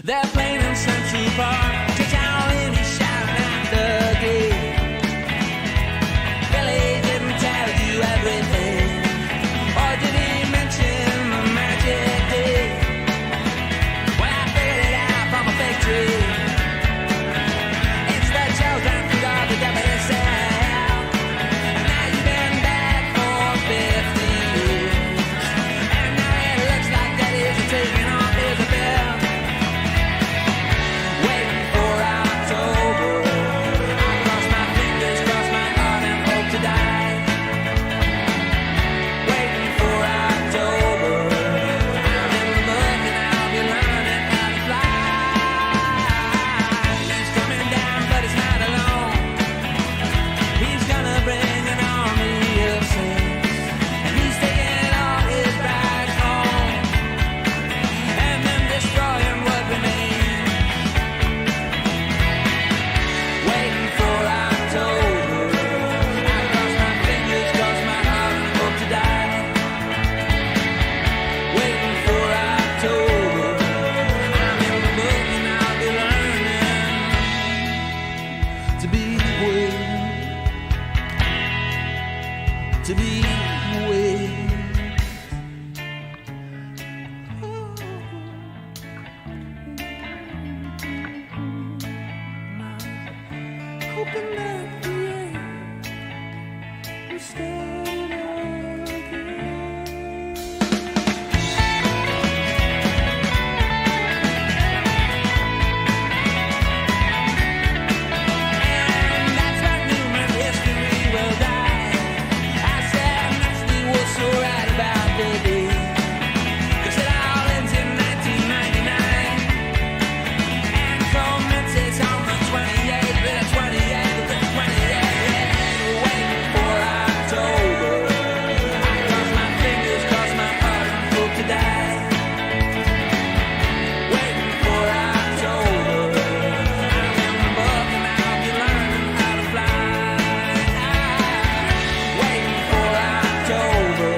They're playing in Central Park. Just how in he's shouting at the gate. Billy didn't tell you everything, or did he mention the magic day? Well, I figured it out from a fig tree. It's the children who are the deputy cell. And now you've been back for 50 years. And now it looks like daddy's taking off his bill. Waiting for October. I cross my fingers, cross my heart, and hope to die. Waiting for October. I'm in the book and I'll be learning how to fly. He's coming down, but he's not alone. He's gonna bring an army of saints, and he's taking all his brides home, and then destroying what remains. Waiting for October. I cross my fingers, cross my heart, and hope to die. Waiting for October. I'm in the book and I'll be learning to be with. To be with. Hoping that the end will start again. And that's when human history will die. I said nasty was so right about the day. 'Cause it all ends in 1999. And commences on the 28th, the 28th, the 28th. Waiting for October. I cross my fingers, cross my heart, and hope to die. Waiting for October. I'm in the book and I'll be learning how to fly. Waiting for October.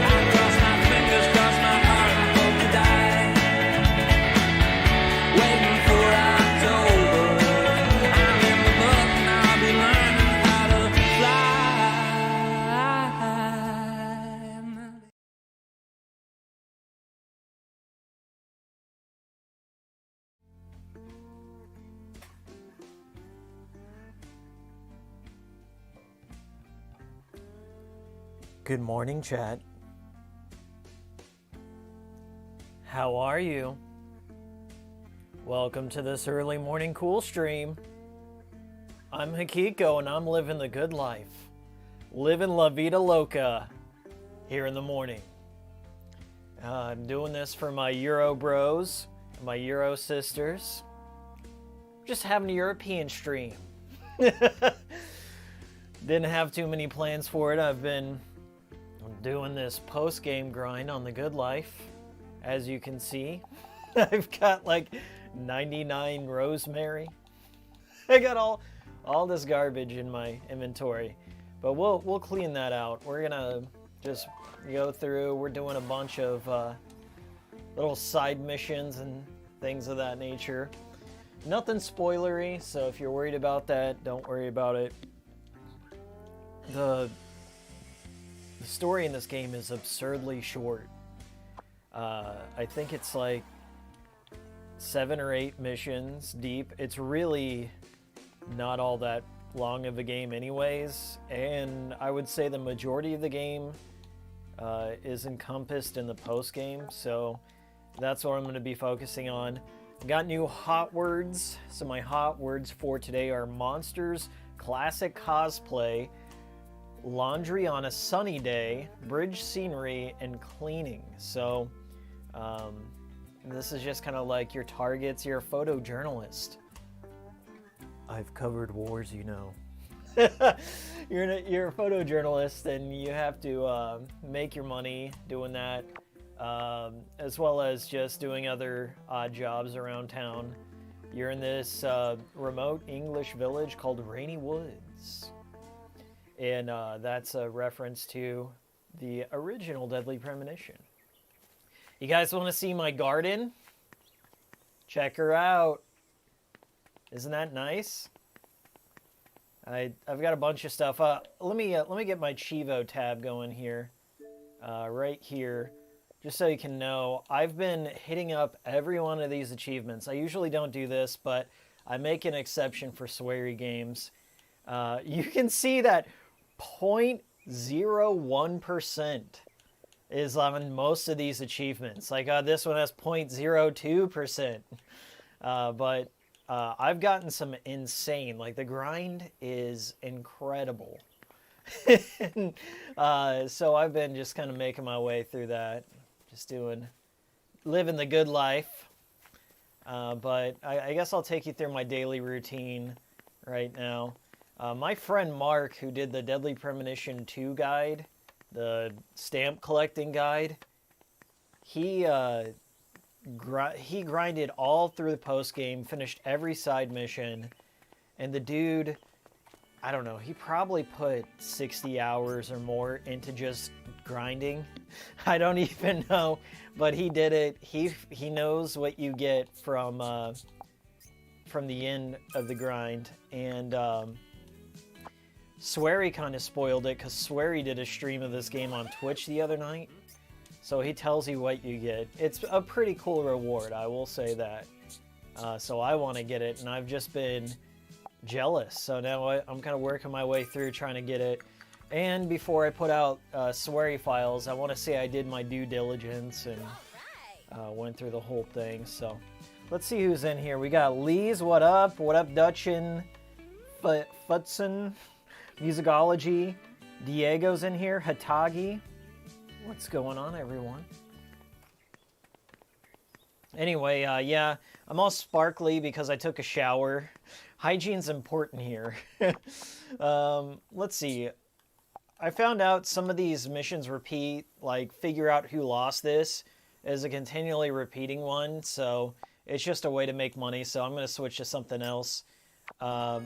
I cross my fingers, cross my heart, and hope to die. Waiting for October. I'm in the book and I'll be learning how to fly. Good morning, chat. How are you? Welcome to this early morning cool stream. I'm Hikiko and I'm living the good life. Living La Vida Loca here in the morning. I'm doing this for my Eurobros, my Euro sisters. Just having a European stream. Didn't have too many plans for it. I've been doing this post-game grind on the good life. As you can see, I've got like 99 rosemary. I got all this garbage in my inventory, but we'll clean that out. We're gonna just go through. We're doing a bunch of little side missions and things of that nature. Nothing spoilery, so if you're worried about that, don't worry about it. The story in this game is absurdly short. I think it's like 7 or 8 missions deep. It's really not all that long of a game anyways, and I would say the majority of the game is encompassed in the post game, so that's what I'm going to be focusing on. Got new hot words, so my hot words for today are monsters, classic cosplay, laundry on a sunny day, bridge scenery, and cleaning. So this is just kind of like your targets. You're a photojournalist. I've covered wars, you know. You're a photojournalist, and you have to make your money doing that, as well as just doing other odd jobs around town. You're in this remote English village called Rainy Woods. And that's a reference to the original Deadly Premonition. You guys want to see my garden? Check her out. Isn't that nice? I've got a bunch of stuff. Let me get my Chivo tab going here, right here, just so you can know. I've been hitting up every one of these achievements. I usually don't do this, but I make an exception for sweary games. You can see that 0.01% is on most of these achievements. Like this one has 0.02%, but I've gotten some insane. Like the grind is incredible. So I've been just kind of making my way through that, just living the good life. But I guess I'll take you through my daily routine right now. My friend Mark, who did the Deadly Premonition 2 guide, the stamp collecting guide, he grinded all through the post game, finished every side mission, and the dude, I don't know, he probably put 60 hours or more into just grinding. I don't even know, but he did it. He knows what you get from the end of the grind, and Swery kind of spoiled it because Swery did a stream of this game on Twitch the other night. So he tells you what you get. It's a pretty cool reward, I will say that. So I want to get it, and I've just been jealous. So now I'm kind of working my way through trying to get it. And before I put out Swery files, I want to say I did my due diligence and went through the whole thing. So let's see who's in here. We got Lee's, what up? What up, Dutchin? Futson, Musicology. Diego's in here. Hatagi. What's going on, everyone? Anyway, yeah, I'm all sparkly because I took a shower. Hygiene's important here. Let's see. I found out some of these missions repeat, like figure out who lost this is a continually repeating one, so it's just a way to make money, so I'm going to switch to something else. I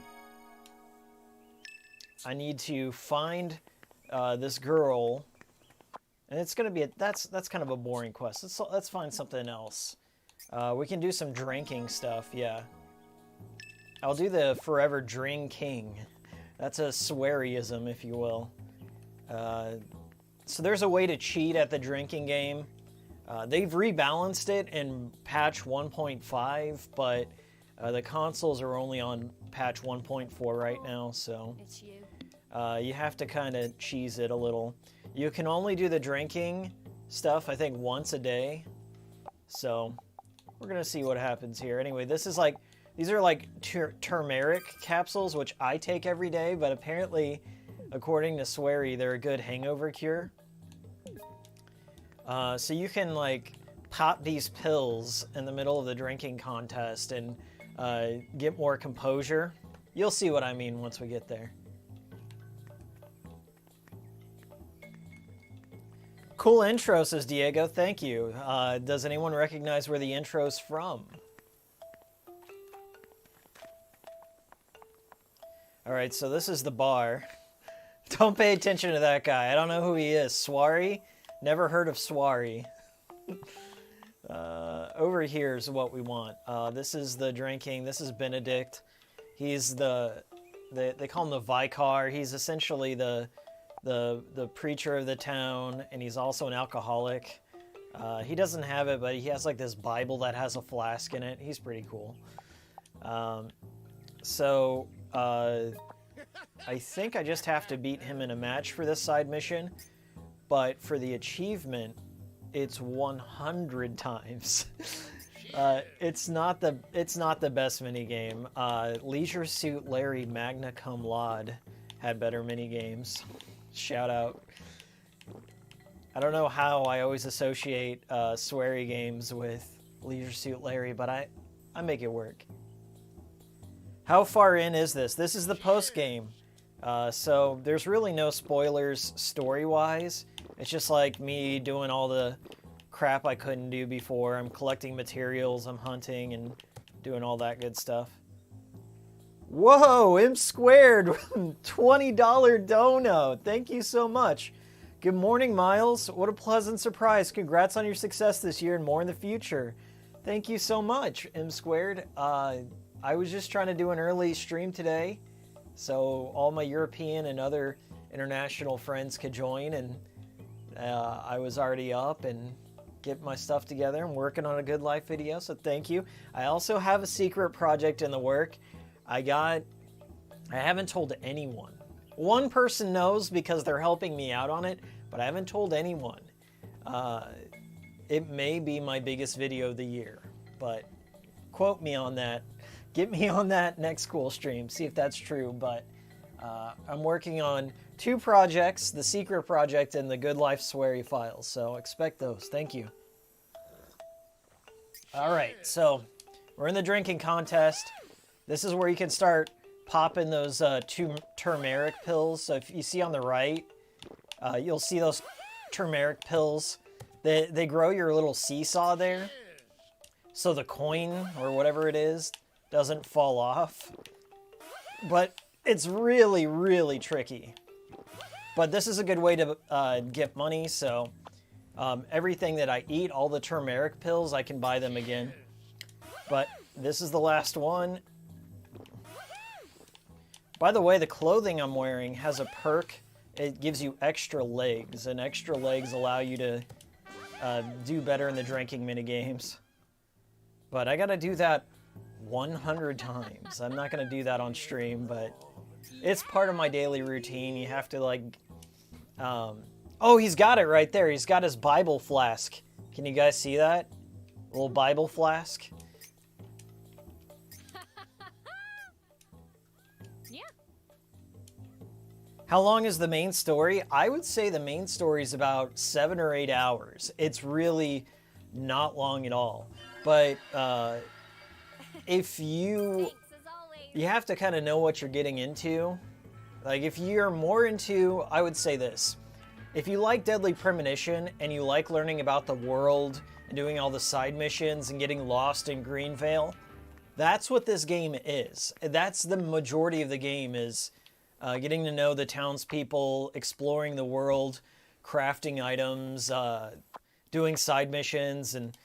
need to find this girl. And it's going to be, that's kind of a boring quest. Let's find something else. We can do some drinking stuff, yeah. I'll do the Forever Drink King. That's a swearyism, if you will. So there's a way to cheat at the drinking game. They've rebalanced it in patch 1.5, but the consoles are only on patch 1.4 right now, so you have to kind of cheese it a little. You can only do the drinking stuff, I think, once a day. So we're going to see what happens here. Anyway, these are like turmeric capsules, which I take every day, but apparently, according to Swery, they're a good hangover cure. So you can like pop these pills in the middle of the drinking contest and get more composure. You'll see what I mean once we get there. Cool intro, says Diego. Thank you. Does anyone recognize where the intro's from? Alright, so this is the bar. Don't pay attention to that guy. I don't know who he is. Swari? Never heard of Swari. Over here is what we want. This is the drinking. This is Benedict. He's they call him the Vicar. He's essentially the preacher of the town, and he's also an alcoholic. He doesn't have it, but he has like this Bible that has a flask in it. He's pretty cool. I think I just have to beat him in a match for this side mission, but for the achievement, it's 100 times. It's not the best minigame. Leisure Suit Larry Magna Cum Laude had better minigames. Shout out. I don't know how I always associate sweary games with Leisure Suit Larry, but I make it work. How far in is this? This is the post game. So there's really no spoilers story-wise. It's just like me doing all the crap I couldn't do before. I'm collecting materials, I'm hunting, and doing all that good stuff. Whoa, M squared, $20 dono. Thank you so much. Good morning, Miles. What a pleasant surprise. Congrats on your success this year and more in the future. Thank you so much, M Squared. I was just trying to do an early stream today, so all my European and other international friends could join, and I was already up and get my stuff together. I'm working on a Good Life video, so thank you. I also have a secret project in the work. I haven't told anyone. One person knows because they're helping me out on it, but I haven't told anyone. It may be my biggest video of the year, but quote me on that. Get me on that next cool stream, see if that's true. But I'm working on 2 projects, the secret project and the Good Life Sweary files, so expect those. Thank you. All right, so we're in the drinking contest. This is where you can start popping those 2 turmeric pills. So if you see on the right, you'll see those turmeric pills. They grow your little seesaw there, so the coin or whatever it is doesn't fall off. But it's really, really tricky. But this is a good way to get money, so everything that I eat, all the turmeric pills, I can buy them again. But this is the last one. By the way, the clothing I'm wearing has a perk. It gives you extra legs, and extra legs allow you to do better in the drinking minigames. But I gotta do that 100 times. I'm not gonna do that on stream, but it's part of my daily routine. You have to like... oh, he's got it right there. He's got his Bible flask. Can you guys see that? Little Bible flask. How long is the main story? I would say the main story is about 7 or 8 hours. It's really not long at all. But if you have to kind of know what you're getting into. Like if you're more into, I would say this. If you like Deadly Premonition and you like learning about the world and doing all the side missions and getting lost in Greenvale, that's what this game is. That's the majority of the game is getting to know the townspeople, exploring the world, crafting items, doing side missions, and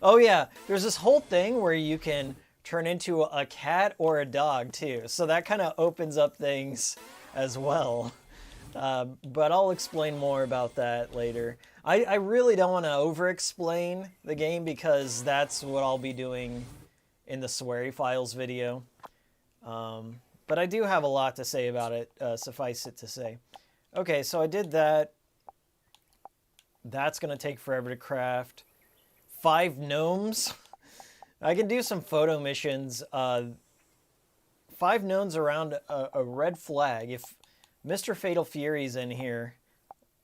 oh yeah, there's this whole thing where you can turn into a cat or a dog too. So that kind of opens up things as well. But I'll explain more about that later. I really don't want to over-explain the game because that's what I'll be doing in the Sweary Files video. But I do have a lot to say about it, suffice it to say. Okay, so I did that. That's going to take forever to craft. 5 gnomes. I can do some photo missions. 5 gnomes around a red flag. If Mr. Fatal Fury's in here,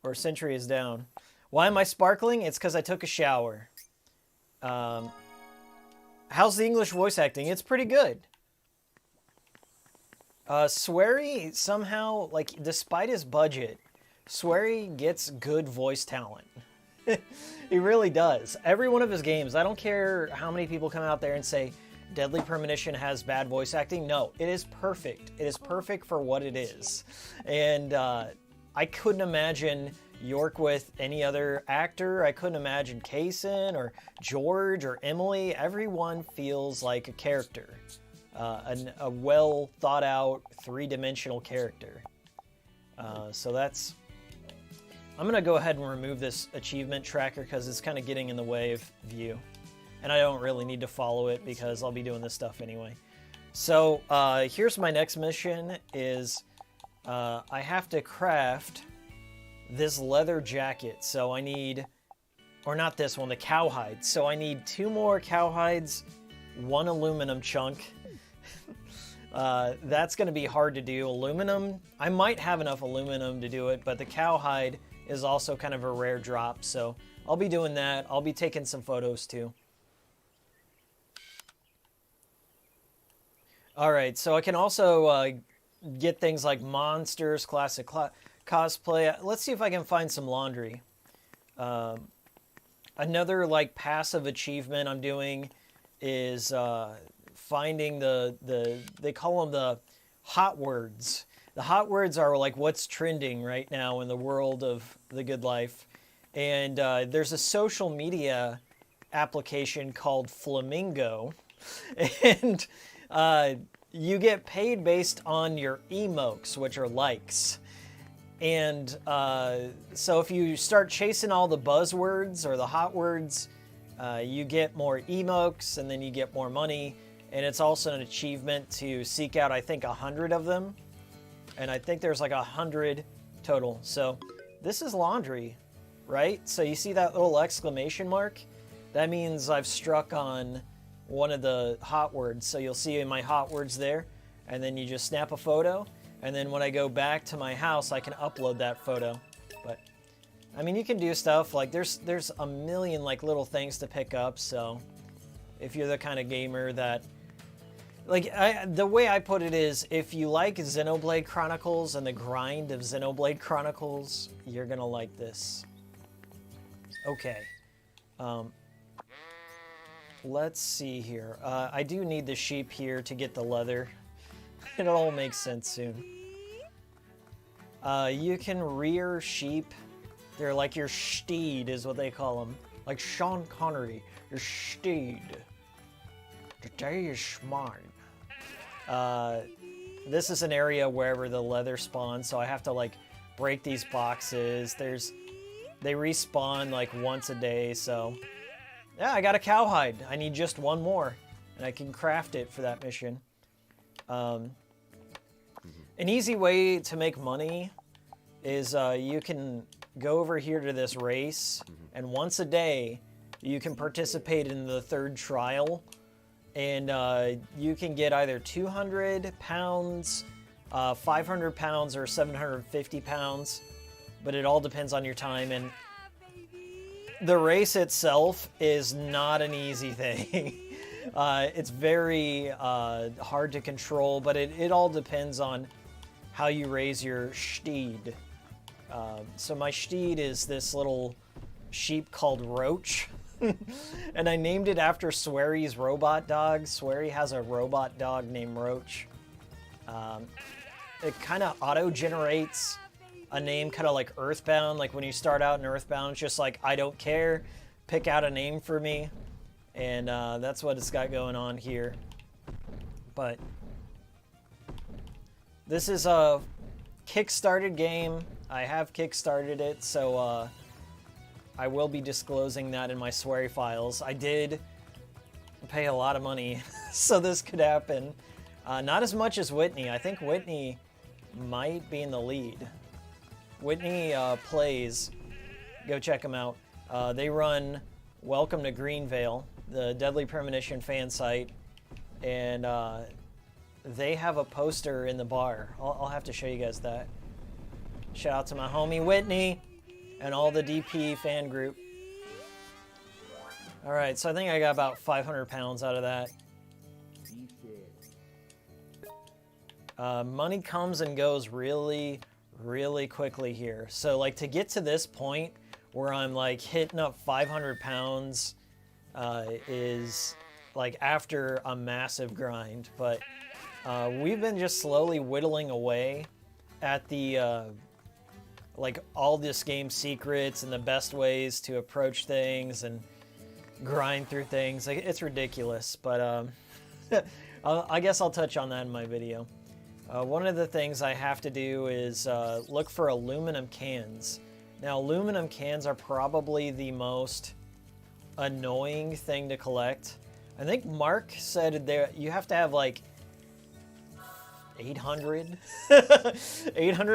or Sentry is down. Why am I sparkling? It's because I took a shower. How's the English voice acting? It's pretty good. Sweary, somehow, like, despite his budget, Sweary gets good voice talent. He really does. Every one of his games, I don't care how many people come out there and say Deadly Premonition has bad voice acting. No, it is perfect. It is perfect for what it is. And I couldn't imagine York with any other actor. I couldn't imagine Kaysen or George or Emily. Everyone feels like a character. A well thought out 3-dimensional character. So that's... I'm going to go ahead and remove this achievement tracker because it's kind of getting in the way of view. And I don't really need to follow it because I'll be doing this stuff anyway. So here's my next mission is I have to craft this leather jacket. So I need, or not this one, the cowhide. So I need 2 more cowhides, 1 aluminum chunk. That's going to be hard to do. Aluminum, I might have enough aluminum to do it, but the cowhide is also kind of a rare drop, so I'll be doing that. I'll be taking some photos too. Alright, so I can also get things like monsters, classic cosplay. Let's see if I can find some laundry. Another like passive achievement I'm doing is finding they call them the hot words. The hot words are like what's trending right now in the world of the Good Life. And there's a social media application called Flamingo, and you get paid based on your emojis, which are likes. And so if you start chasing all the buzzwords or the hot words, you get more emojis, and then you get more money. And it's also an achievement to seek out, I think, 100 of them. And I think there's like 100 total. So this is laundry, right? So you see that little exclamation mark? That means I've struck on one of the hot words. So you'll see my hot words there. And then you just snap a photo. And then when I go back to my house, I can upload that photo. But I mean, you can do stuff like there's a million like little things to pick up. So if you're the kind of gamer that, like, the way I put it is, if you like Xenoblade Chronicles and the grind of Xenoblade Chronicles, you're gonna like this. Okay. Let's see here. I do need the sheep here to get the leather. It'll all make sense soon. You can rear sheep. They're like your steed is what they call them. Like Sean Connery, your steed. Today is mine. This is an area wherever the leather spawns, so I have to like break these boxes. They respawn like once a day, so yeah, I got a cowhide. I need just one more, and I can craft it for that mission. An easy way to make money is you can go over here to this race, and once a day you can participate in the third trial. And you can get either 200 pounds, 500 pounds, or 750 pounds. But it all depends on your time. And the race itself is not an easy thing. It's very hard to control, but it all depends on how you raise your steed. So my steed is this little sheep called Roach. And I named it after Swery's robot dog. Swery has a robot dog named Roach. It kind of auto-generates a name kind of like Earthbound. Like when you start out in Earthbound, it's just like, I don't care. Pick out a name for me. And that's what it's got going on here. But this is a Kickstarted game. I have Kickstarted it, so I will be disclosing that in my Swery files. I did pay a lot of money, so this could happen. Not as much as Whitney. I think Whitney might be in the lead. Whitney plays. Go check them out. They run Welcome to Greenvale, the Deadly Premonition fan site, and they have a poster in the bar. I'll have to show you guys that. Shout out to my homie Whitney and all the DP fan group. All right, so I think I got about 500 pounds out of that. Money comes and goes really, really quickly here. So like to get to this point where I'm like hitting up 500 pounds is like after a massive grind. But we've been just slowly whittling away at the like all this game secrets and the best ways to approach things and grind through things. Like, it's ridiculous, but I guess I'll touch on that in my video. One of the things I have to do is look for aluminum cans. Now, aluminum cans are probably the most annoying thing to collect. I think Mark said there you have to have like 800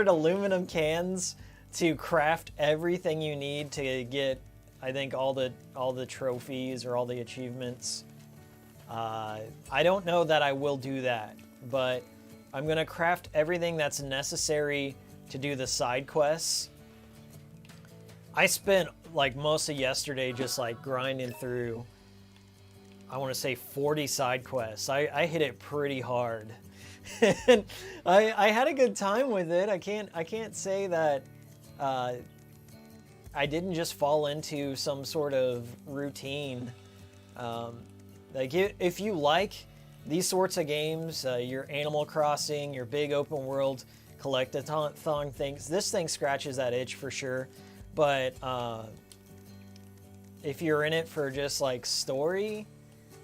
aluminum cans to craft everything you need to get, I think, all the trophies or all the achievements. I don't know that I will do that, but I'm gonna craft everything that's necessary to do the side quests. I spent like most of yesterday just like grinding through, I want to say 40 side quests. I hit it pretty hard. And I had a good time with it. I can't say that I didn't just fall into some sort of routine. Like if you like these sorts of games, your Animal Crossing, your big open world collect-a-thon things, this thing scratches that itch for sure. But if you're in it for just like story,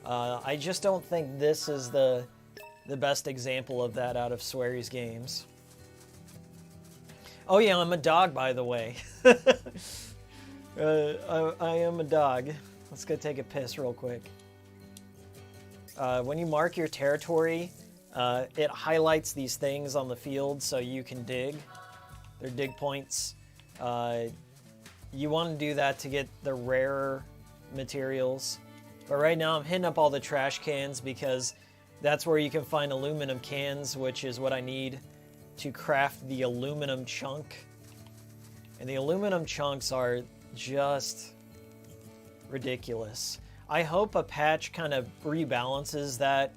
I just don't think this is the best example of that out of Swery's games. Oh yeah, I'm a dog, by the way. I am a dog. Let's go take a piss real quick. When you mark your territory, it highlights these things on the field so you can dig. They're dig points. You want to do that to get the rarer materials. But right now I'm hitting up all the trash cans because that's where you can find aluminum cans, which is what I need to craft the aluminum chunk. And the aluminum chunks are just ridiculous. I hope a patch kind of rebalances that.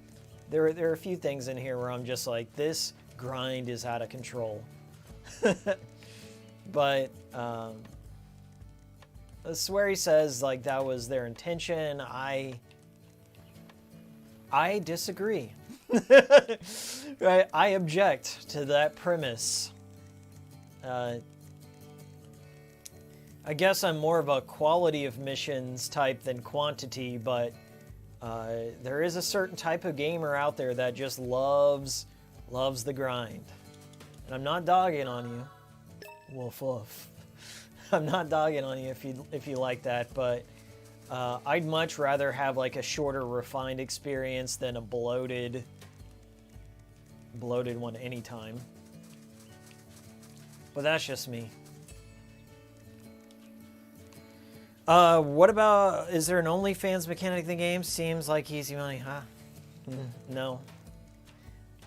There are a few things in here where I'm just like, this grind is out of control. But Swery says like that was their intention. I disagree. Right? I object to that premise. I guess I'm more of a quality of missions type than quantity, but there is a certain type of gamer out there that just loves the grind. And I'm not dogging on you. Woof woof. I'm not dogging on you if you like that, but I'd much rather have like a shorter, refined experience than a bloated one anytime. But that's just me. What about, is there an OnlyFans mechanic in the game? Seems like easy money, huh? No.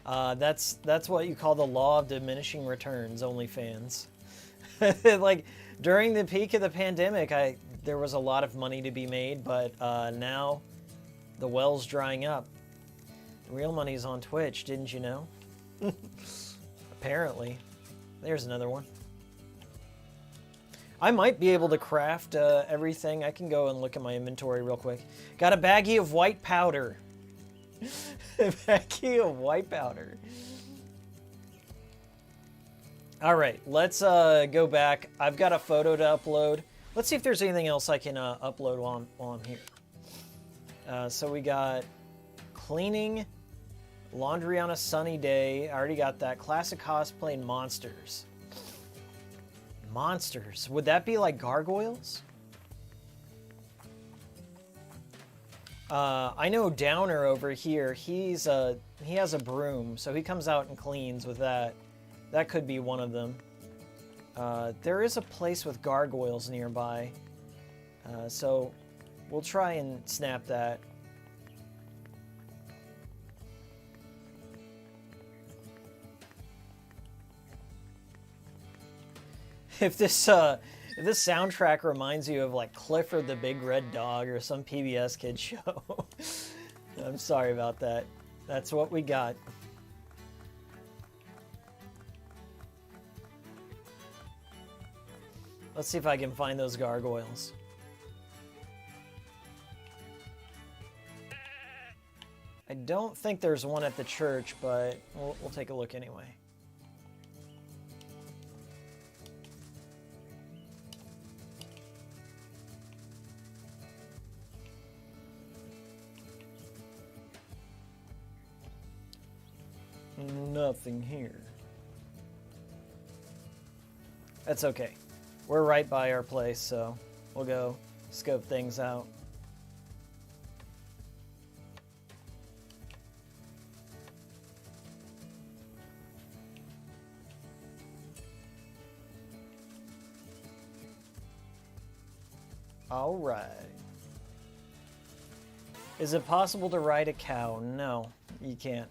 That's what you call the law of diminishing returns, OnlyFans. Like, during the peak of the pandemic, there was a lot of money to be made, but now the well's drying up. The real money's on Twitch, didn't you know? Apparently. There's another one. I might be able to craft everything. I can go and look at my inventory real quick. Got a baggie of white powder. A baggie of white powder. All right, let's go back. I've got a photo to upload. Let's see if there's anything else I can upload while I'm here. So we got cleaning, laundry on a sunny day. I already got that. Classic cosplay and monsters. Monsters. Would that be like gargoyles? I know Downer over here, he has a broom, so he comes out and cleans with that. That could be one of them. There is a place with gargoyles nearby, so we'll try and snap that. If this soundtrack reminds you of like Clifford the Big Red Dog or some PBS kid show, I'm sorry about that. That's what we got. Let's see if I can find those gargoyles. I don't think there's one at the church, but we'll take a look anyway. Nothing here. That's okay. We're right by our place, so we'll go scope things out. All right. Is it possible to ride a cow? No, you can't.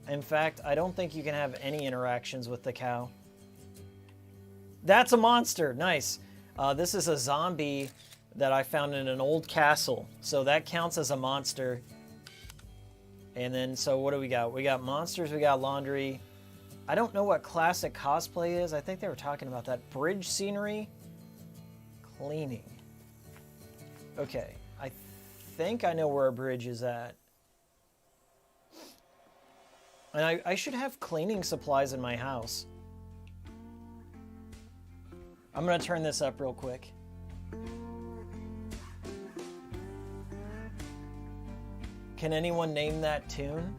In fact, I don't think you can have any interactions with the cow. That's a monster. Nice. This is a zombie that I found in an old castle. So that counts as a monster. And then, so what do we got? We got monsters, we got laundry. I don't know what classic cosplay is. I think they were talking about that. Bridge scenery. Cleaning. Okay. I think I know where a bridge is at. And I should have cleaning supplies in my house. I'm going to turn this up real quick. Can anyone name that tune?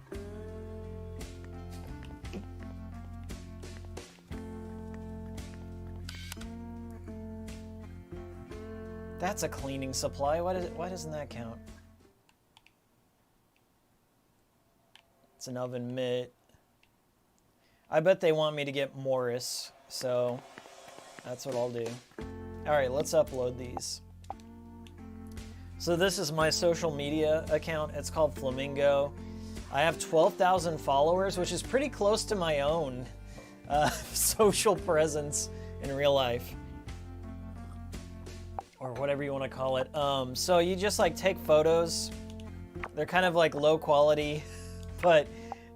That's a cleaning supply. Why doesn't that count? It's an oven mitt. I bet they want me to get Morris, so that's what I'll do. All right, let's upload these. So this is my social media account. It's called Flamingo. I have 12,000 followers, which is pretty close to my own social presence in real life. Or whatever you want to call it. So you just like take photos. They're kind of like low quality, but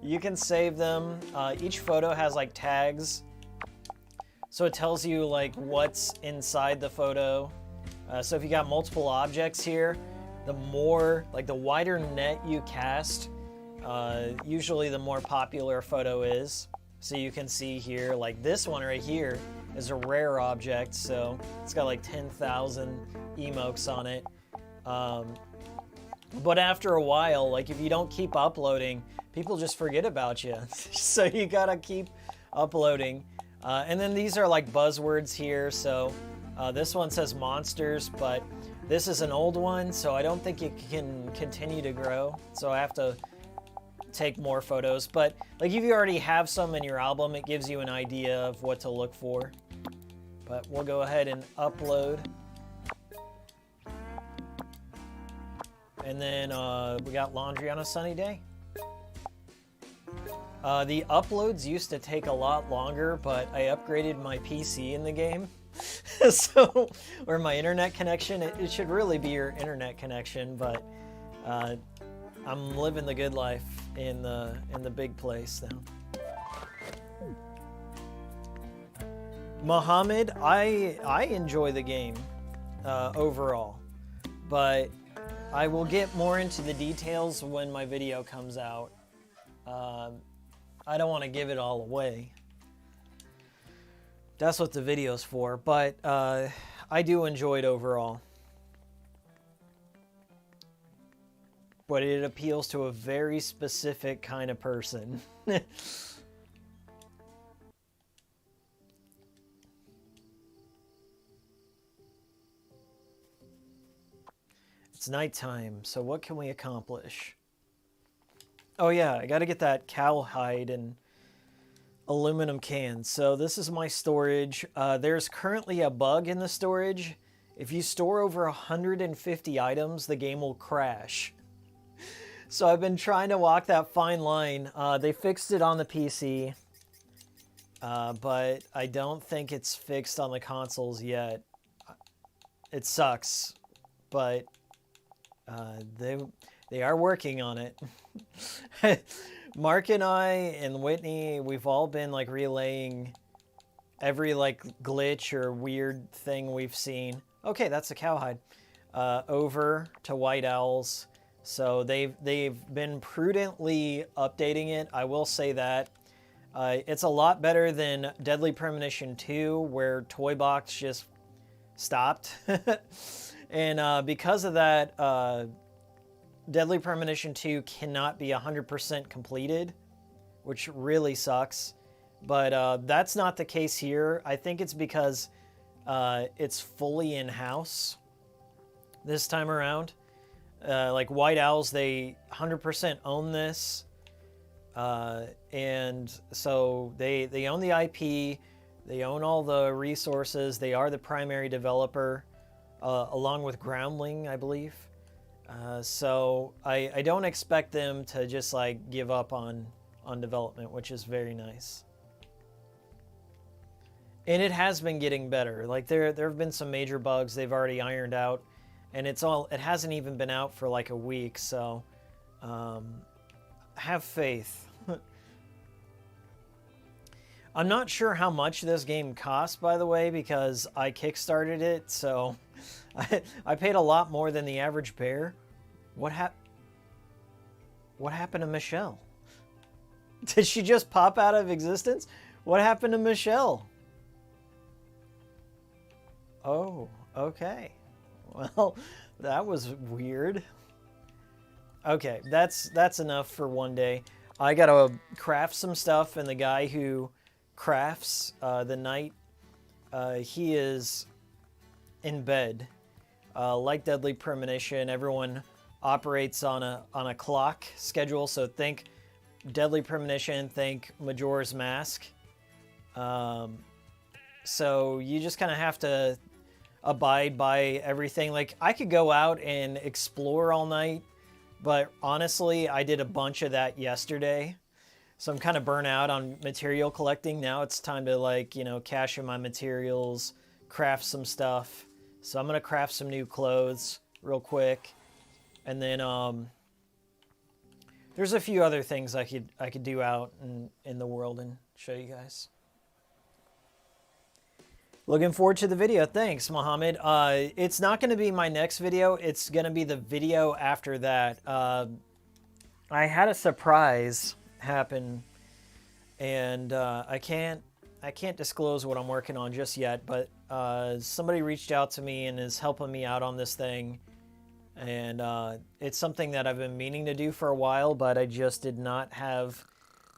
you can save them. Each photo has like tags. So it tells you like what's inside the photo. So if you got multiple objects here, the wider net you cast, usually the more popular a photo is. So you can see here, like this one right here is a rare object, so it's got like 10,000 emojis on it. But after a while, like if you don't keep uploading, people just forget about you. So you gotta keep uploading. And then these are like buzzwords here. So this one says monsters, but this is an old one, so I don't think it can continue to grow. So I have to take more photos. But like if you already have some in your album, it gives you an idea of what to look for. But we'll go ahead and upload. And then we got laundry on a sunny day. The uploads used to take a lot longer, but I upgraded my PC in the game. So, or my internet connection. It should really be your internet connection, but I'm living the good life in the big place now. Mohammed, I enjoy the game overall, but I will get more into the details when my video comes out. I don't want to give it all away. That's what the video's for, but I do enjoy it overall. But it appeals to a very specific kind of person. It's nighttime, so what can we accomplish? Oh yeah, I gotta get that cow hide and aluminum cans. So this is my storage. There's currently a bug in the storage. If you store over 150 items, the game will crash. So I've been trying to walk that fine line. They fixed it on the PC, but I don't think it's fixed on the consoles yet. It sucks, but they are working on it. Mark and I and Whitney, we've all been like relaying every like glitch or weird thing we've seen. Okay, that's a cowhide. Over to White Owls. So they've been prudently updating it. I will say that. It's a lot better than Deadly Premonition 2, where Toy Box just stopped. And because of that, Deadly Premonition 2 cannot be 100% completed, which really sucks. But that's not the case here. I think it's because it's fully in-house this time around. Like White Owls, they 100% own this. And so they own the IP, they own all the resources, they are the primary developer, along with Groundling, I believe. So I don't expect them to just like give up on development, which is very nice. And it has been getting better. Like there have been some major bugs they've already ironed out, and it hasn't even been out for like a week, so have faith. I'm not sure how much this game costs, by the way, because I kickstarted it, so I paid a lot more than the average bear. What happened to Michelle? Did she just pop out of existence? What happened to Michelle? Oh, okay. Well, that was weird. Okay, that's enough for one day. I gotta craft some stuff, and the guy who crafts the knight, he is in bed. Like Deadly Premonition, everyone operates on a clock schedule. So think Deadly Premonition, think Majora's Mask. So you just kind of have to abide by everything. Like, I could go out and explore all night, but honestly, I did a bunch of that yesterday. So I'm kind of burnt out on material collecting. Now it's time to, like, cash in my materials, craft some stuff. So I'm going to craft some new clothes real quick. And then there's a few other things I could do out in the world and show you guys. Looking forward to the video. Thanks, Mohammed. It's not going to be my next video. It's going to be the video after that. I had a surprise happen, and I can't disclose what I'm working on just yet, but somebody reached out to me and is helping me out on this thing, and it's something that I've been meaning to do for a while, but I just did not have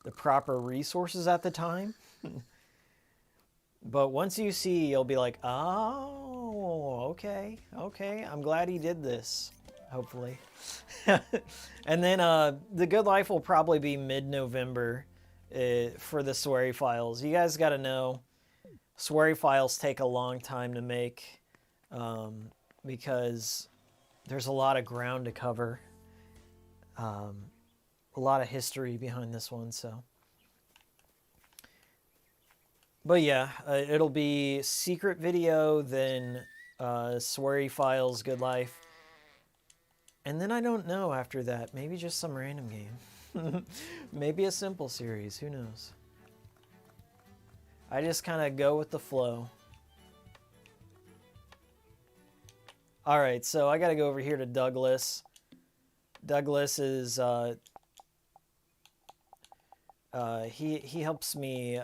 the proper resources at the time. But once you see, you'll be like, oh, okay, I'm glad he did this, hopefully. And then The Good Life will probably be mid-November for the Swery files. You guys got to know, Swery files take a long time to make because there's a lot of ground to cover. A lot of history behind this one, so... But yeah, it'll be secret video, then Swery Files, Good Life. And then I don't know after that. Maybe just some random game. Maybe a simple series. Who knows? I just kind of go with the flow. Alright, so I got to go over here to Douglas. Douglas is... he helps me...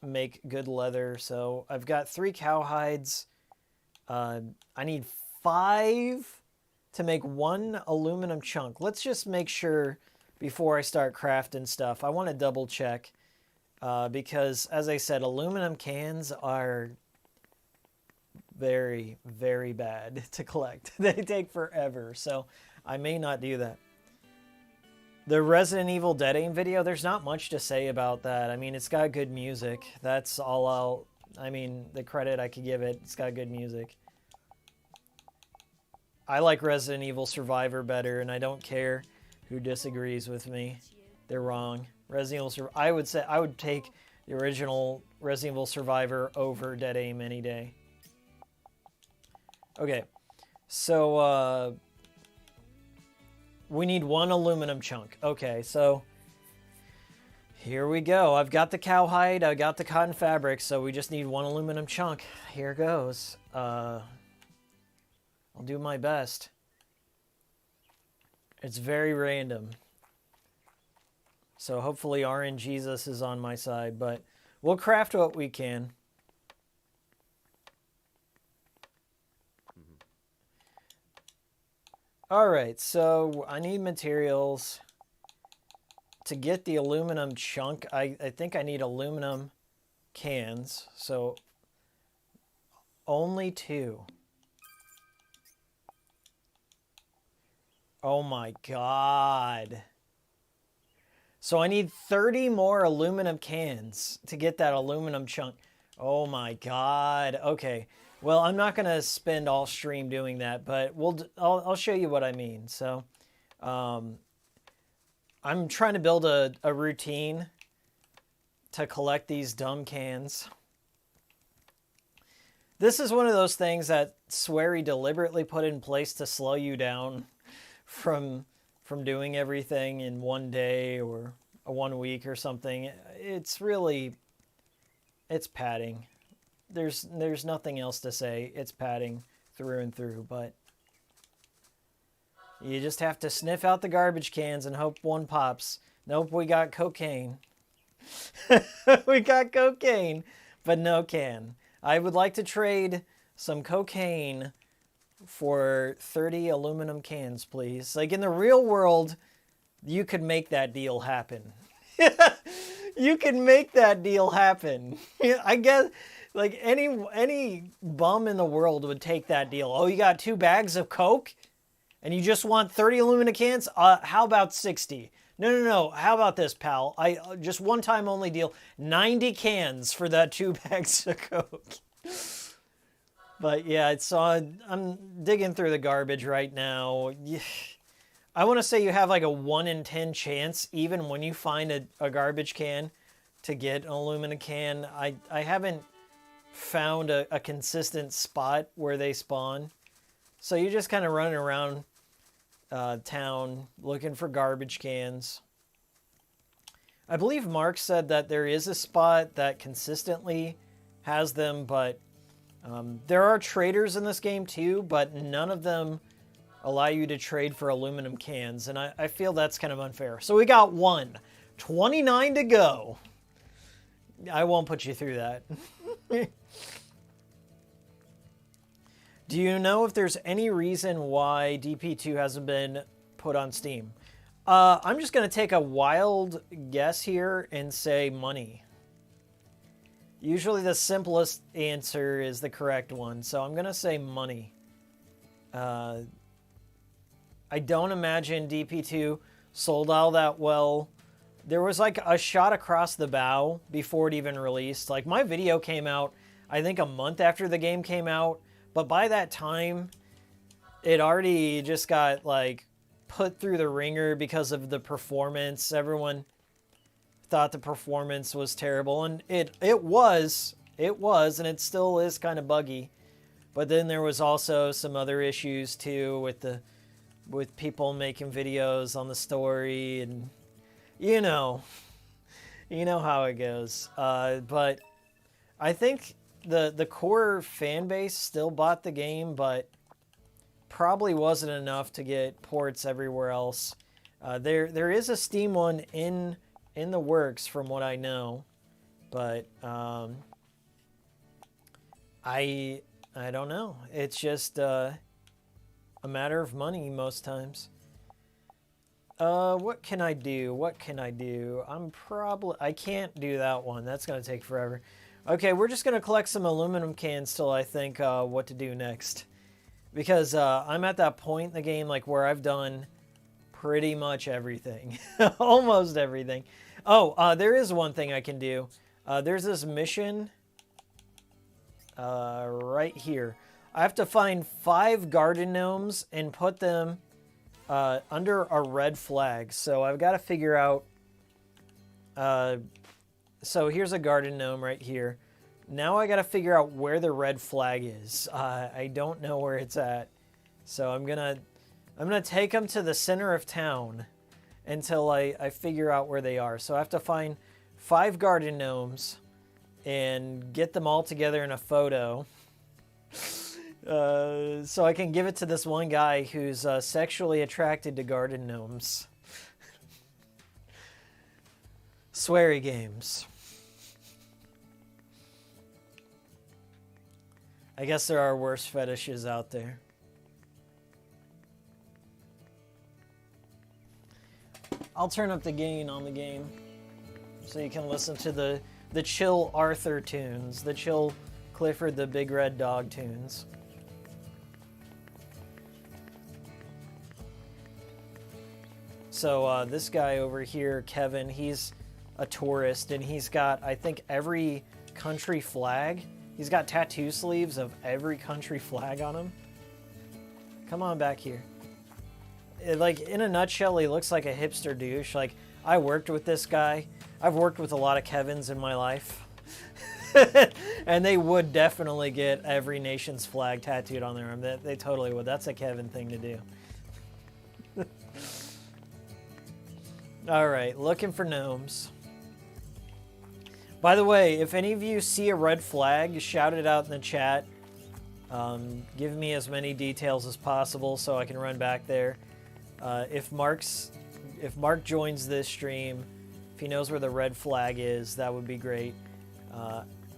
make good leather. So I've got 3 cow hides. I need 5 to make 1 aluminum chunk. Let's just make sure before I start crafting stuff. I want to double check because, as I said, aluminum cans are very, very bad to collect. They take forever, so I may not do that. The Resident Evil Dead Aim video, there's not much to say about that. I mean, it's got good music. That's all the credit I could give it. It's got good music. I like Resident Evil Survivor better, and I don't care who disagrees with me. They're wrong. Resident Evil I would take the original Resident Evil Survivor over Dead Aim any day. Okay. So, we need 1 aluminum chunk. Okay, so here we go. I've got the cowhide, I got the cotton fabric, so we just need 1 aluminum chunk. Here goes. I'll do my best. It's very random. So hopefully RNGesus is on my side, but we'll craft what we can. Alright, so I need materials to get the aluminum chunk. I think I need aluminum cans, so only 2. Oh my god. So I need 30 more aluminum cans to get that aluminum chunk. Oh my god. Okay. Well, I'm not going to spend all stream doing that, but I'll show you what I mean. So, I'm trying to build a routine to collect these dumb cans. This is one of those things that Swery deliberately put in place to slow you down from doing everything in one day or 1 week or something. It's padding. There's nothing else to say. It's padding through and through, but you just have to sniff out the garbage cans and hope one pops. Nope, we got cocaine. We got cocaine, but no can. I would like to trade some cocaine for 30 aluminum cans, please. Like, in the real world, you could make that deal happen. You can make that deal happen. I guess, like, any bum in the world would take that deal. Oh, you got 2 bags of Coke? And you just want 30 aluminum cans? How about 60? No. How about this, pal? I just one time only deal. 90 cans for that 2 bags of Coke. But yeah, I'm digging through the garbage right now. I want to say you have like a 1 in 10 chance, even when you find a garbage can, to get an aluminum can. I haven't found a consistent spot where they spawn. So you're just kind of running around town looking for garbage cans. I believe Mark said that there is a spot that consistently has them, but there are traders in this game too, but none of them allow you to trade for aluminum cans, and I feel that's kind of unfair. So we got 29 to go. I won't put you through that. Do you know if there's any reason why DP2 hasn't been put on Steam? I'm just going to take a wild guess here and say money. Usually the simplest answer is the correct one, so I'm going to say money. I don't imagine DP2 sold all that well. There was like a shot across the bow before it even released. Like, my video came out, I think, a month after the game came out, but by that time, it already just got like put through the ringer because of the performance. Everyone thought the performance was terrible, and it was, and it still is kind of buggy. But then there was also some other issues too with people making videos on the story, and you know how it goes. But I think the core fan base still bought the game, but probably wasn't enough to get ports everywhere else. There is a Steam one in the works, from what I know, but I don't know. It's just a matter of money most times. What can I do? I can't do that one. That's going to take forever. Okay, we're just going to collect some aluminum cans till I think what to do next. Because I'm at that point in the game like where I've done pretty much everything. Almost everything. Oh, there is one thing I can do. There's this mission right here. I have to find 5 garden gnomes and put them under a red flag. So I've got to figure out... so here's a garden gnome right here. Now I got to figure out where the red flag is. I don't know where it's at. So I'm gonna take them to the center of town until I figure out where they are. So I have to find 5 garden gnomes and get them all together in a photo. So I can give it to this one guy who's sexually attracted to garden gnomes. Sweary games. I guess there are worse fetishes out there. I'll turn up the gain on the game so you can listen to the chill Arthur tunes, the chill Clifford the Big Red Dog tunes. So this guy over here, Kevin, he's a tourist, and he's got, I think, every country flag. He's got tattoo sleeves of every country flag on him. Come on back here. Like, in a nutshell, he looks like a hipster douche. Like, I worked with this guy. I've worked with a lot of Kevins in my life. And they would definitely get every nation's flag tattooed on their arm. They totally would. That's a Kevin thing to do. All right, looking for gnomes. By the way, if any of you see a red flag, shout it out in the chat. Give me as many details as possible so I can run back there. If Mark joins this stream, if he knows where the red flag is, that would be great.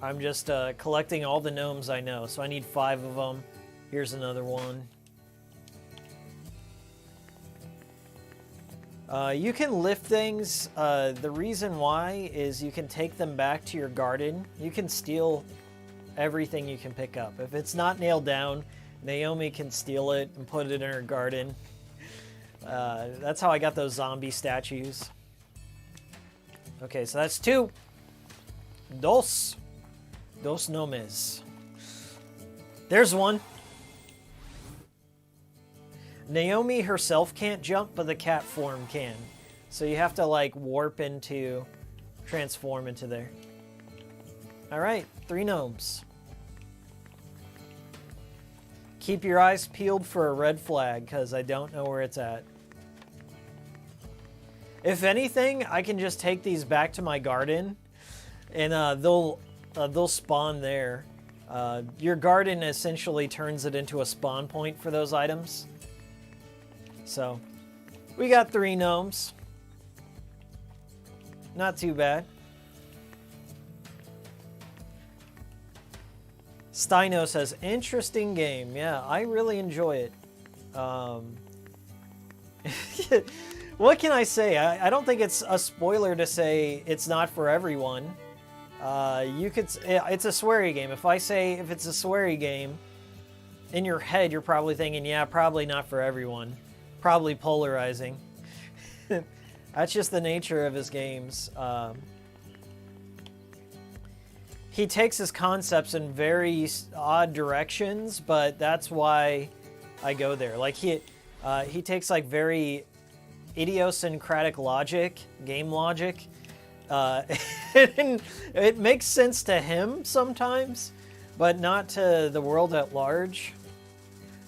I'm just collecting all the gnomes I know, so I need 5 of them, Here's another one. You can lift things. The reason why is you can take them back to your garden. You can steal everything you can pick up. If it's not nailed down, Naomi can steal it and put it in her garden. That's how I got those zombie statues. Okay, so that's 2. Dos nomes. There's 1. Naomi herself can't jump, but the cat form can. So you have to like warp into, transform into there. All right, 3 gnomes. Keep your eyes peeled for a red flag, because I don't know where it's at. If anything, I can just take these back to my garden, and they'll spawn there. Your garden essentially turns it into a spawn point for those items. So, we got 3 gnomes. Not too bad. Steino says, interesting game. Yeah, I really enjoy it. What can I say? I don't think it's a spoiler to say it's not for everyone. It's a sweary game. If I say if it's a sweary game, in your head you're probably thinking, yeah, probably not for everyone. Probably polarizing. That's just the nature of his games. He takes his concepts in very odd directions, but that's why I go there. Like he takes like very idiosyncratic logic, game logic. It makes sense to him sometimes, but not to the world at large.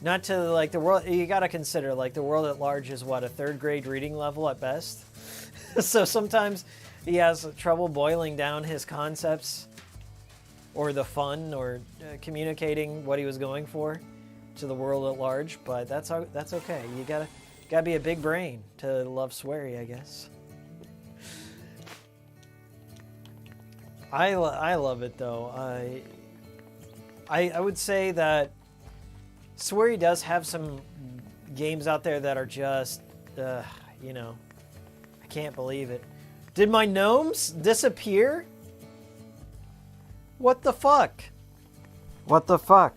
Not to like the world. You got to consider like the world at large is what, a 3rd grade reading level at best. So sometimes he has trouble boiling down his concepts or the fun or communicating what he was going for to the world at large. But that's okay. You gotta be a big brain to love sweary, I guess. I love it though. I would say that sweary does have some games out there that are just, you know, I can't believe it. Did my gnomes disappear? What the fuck? What the fuck?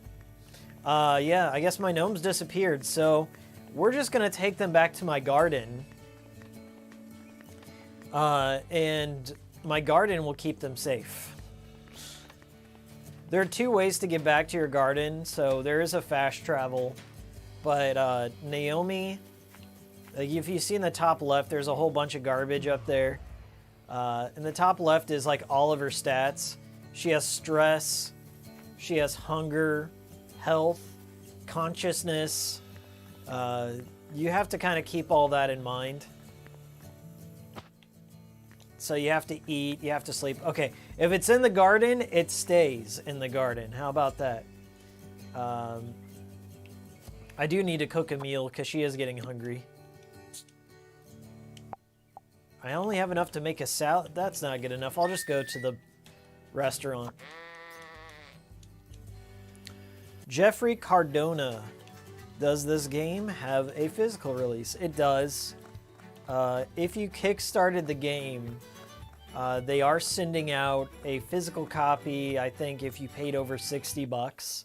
Yeah, I guess my gnomes disappeared, so we're just gonna take them back to my garden. And my garden will keep them safe. There are 2 ways to get back to your garden, so there is a fast travel. But Naomi, like if you see in the top left, there's a whole bunch of garbage up there. In the top left is like all of her stats. She has stress, she has hunger, health, consciousness. You have to kind of keep all that in mind. So you have to eat, you have to sleep. Okay, if it's in the garden, it stays in the garden. How about that? I do need to cook a meal because she is getting hungry. I only have enough to make a salad. That's not good enough. I'll just go to the restaurant. Jeffrey Cardona. Does this game have a physical release? It does. If you kickstarted the game, they are sending out a physical copy, I think, if you paid over $60.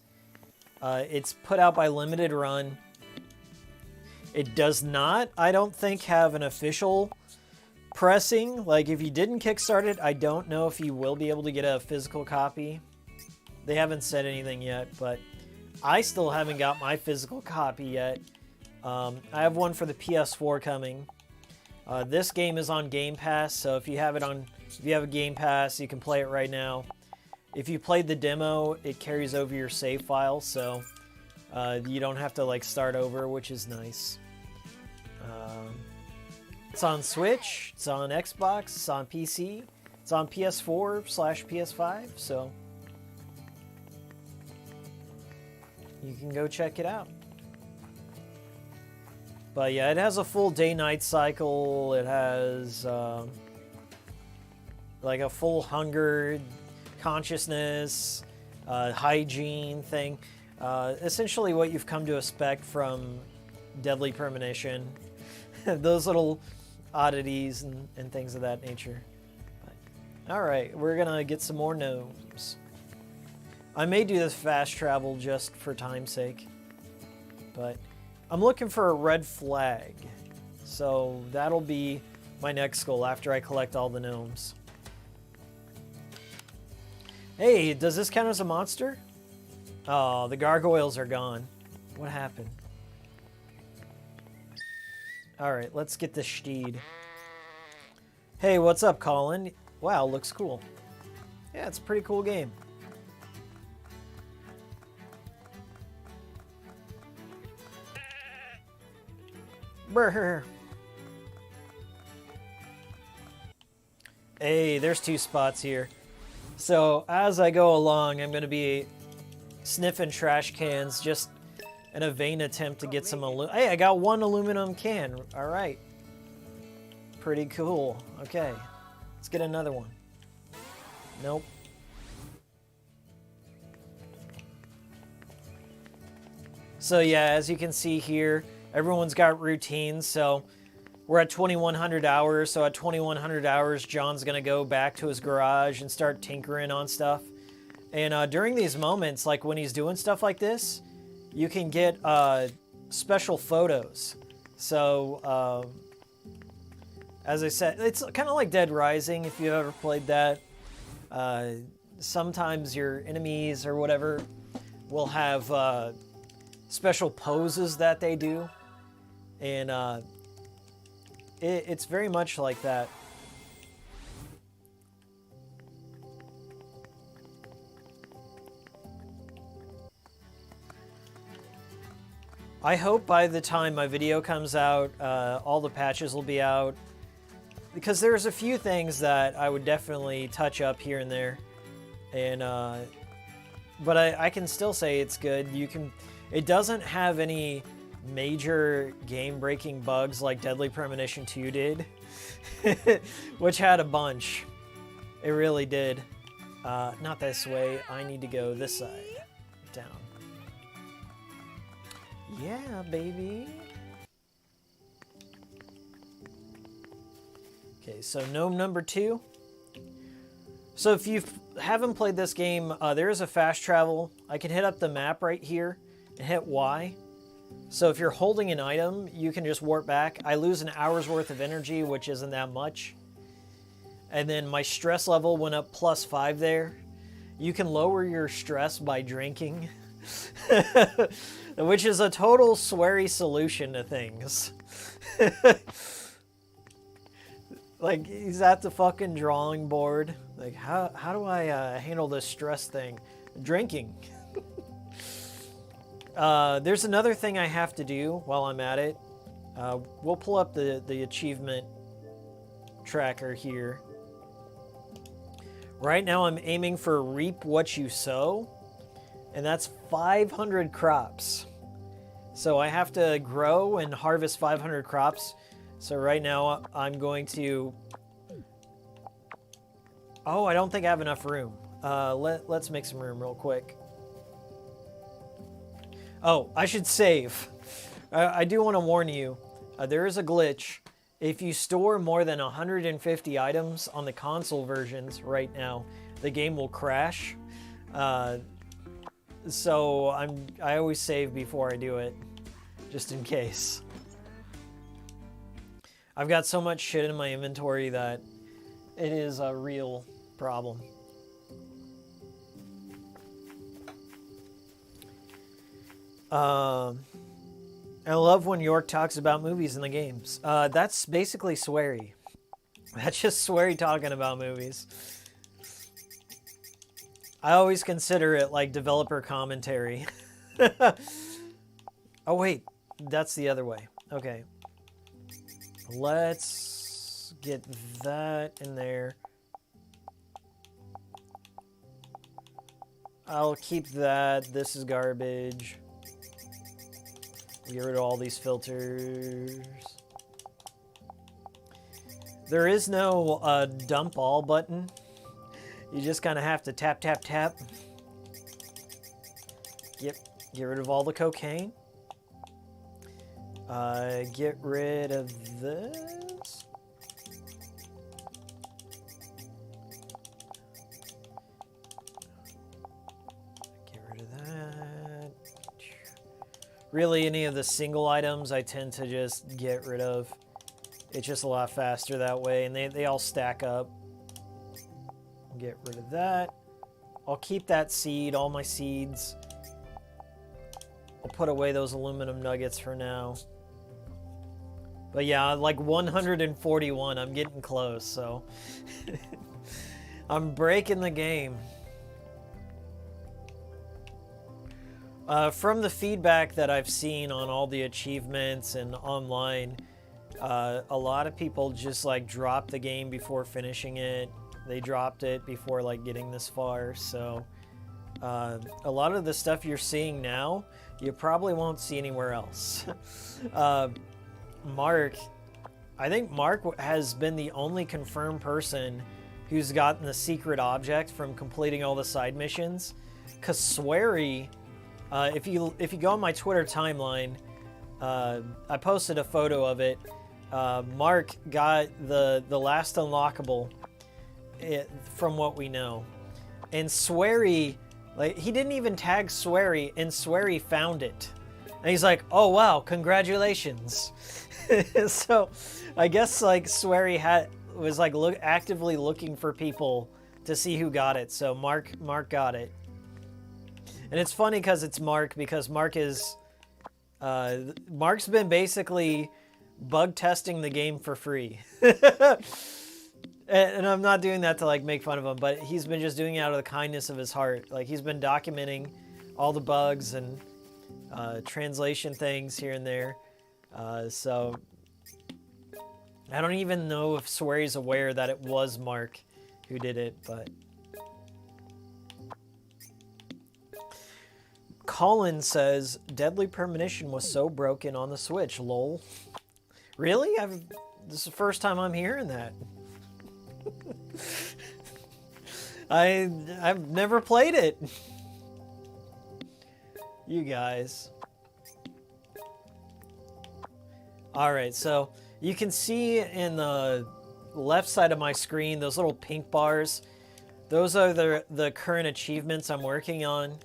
It's put out by Limited Run. It does not, I don't think, have an official pressing. Like, if you didn't kickstart it, I don't know if you will be able to get a physical copy. They haven't said anything yet, but I still haven't got my physical copy yet. I have one for the PS4 coming. This game is on Game Pass, so if you have a Game Pass, you can play it right now. If you played the demo, it carries over your save file, so you don't have to like start over, which is nice. It's on Switch, it's on Xbox, it's on PC, it's on PS4/PS5, so you can go check it out. But yeah, it has a full day-night cycle. It has like a full hunger, consciousness, hygiene thing. Essentially what you've come to expect from Deadly Premonition. Those little oddities and things of that nature. But, all right, we're gonna get some more gnomes. I may do this fast travel just for time's sake, but I'm looking for a red flag, so that'll be my next goal after I collect all the gnomes. Hey, does this count as a monster? Oh, the gargoyles are gone. What happened? Alright, let's get this steed. Hey, what's up, Colin? Wow, looks cool. Yeah, it's a pretty cool game. Brr. Hey, there's 2 spots here. So, as I go along, I'm going to be sniffing trash cans just in a vain attempt to get some Hey, I got 1 aluminum can. All right. Pretty cool. Okay. Let's get another one. Nope. So yeah, as you can see here, everyone's got routines. So we're at 2,100 hours. So at 2,100 hours, John's going to go back to his garage and start tinkering on stuff. And during these moments, like when he's doing stuff like this, you can get special photos. So, as I said, it's kind of like Dead Rising, if you've ever played that. Sometimes your enemies or whatever will have special poses that they do. And it's very much like that. I hope by the time my video comes out, all the patches will be out. Because there's a few things that I would definitely touch up here and there. And, but I can still say it's good. It doesn't have any major game-breaking bugs like Deadly Premonition 2 did. Which had a bunch. It really did. Not this way. I need to go this side. Down. Yeah, baby. Okay, so gnome number 2. So if you haven't played this game, there is a fast travel. I can hit up the map right here and hit Y. So if you're holding an item, you can just warp back. I lose an hour's worth of energy, which isn't that much. And then my stress level went up +5 there. You can lower your stress by drinking. Which is a total sweary solution to things. Like, he's at the fucking drawing board. Like, how do I handle this stress thing? Drinking. There's another thing I have to do while I'm at it. We'll pull up the achievement tracker here. Right now I'm aiming for reap what you sow. And that's 500 crops. So I have to grow and harvest 500 crops. So right now I'm going to... Oh, I don't think I have enough room. Let's make some room real quick. Oh, I should save. I do want to warn you. There is a glitch. If you store more than 150 items on the console versions right now, the game will crash. So I always save before I do it, just in case. I've got so much shit in my inventory that it is a real problem. I love when York talks about movies in the games. That's basically sweary. That's just sweary talking about movies. I always consider it like developer commentary. Oh wait, that's the other way. Okay. Let's get that in there. I'll keep that. This is garbage. Get rid of all these filters. There is no dump all button. You just kind of have to tap, tap, tap. Get rid of all the cocaine. Get rid of this. Get rid of that. Really, any of the single items I tend to just get rid of. It's just a lot faster that way, and they all stack up. Get rid of that. I'll keep that seed, all my seeds. I'll put away those aluminum nuggets for now. But yeah, like 141, I'm getting close, so I'm breaking the game. From the feedback that I've seen on all the achievements and online, a lot of people just like drop the game before finishing it. They dropped it before like getting this far, so a lot of the stuff you're seeing now, you probably won't see anywhere else. Mark, I think Mark has been the only confirmed person who's gotten the secret object from completing all the side missions. Cause Swery, if you go on my Twitter timeline, I posted a photo of it. Mark got the last unlockable, from what we know, and Swery, like, he didn't even tag Swery, and Swery found it, and he's like, "Oh wow, congratulations!" So, I guess like Swery was like actively looking for people to see who got it. So Mark got it, and it's funny because it's Mark, because Mark's been basically bug testing the game for free. And I'm not doing that to like make fun of him, but he's been just doing it out of the kindness of his heart. Like, he's been documenting all the bugs and translation things here and there. So I don't even know if Swery's aware that it was Mark who did it, but Colin says Deadly Premonition was so broken on the Switch. Lol. Really? This is the first time I'm hearing that. I've never played it. You guys. Alright, so you can see in the left side of my screen those little pink bars. Those are the current achievements I'm working on.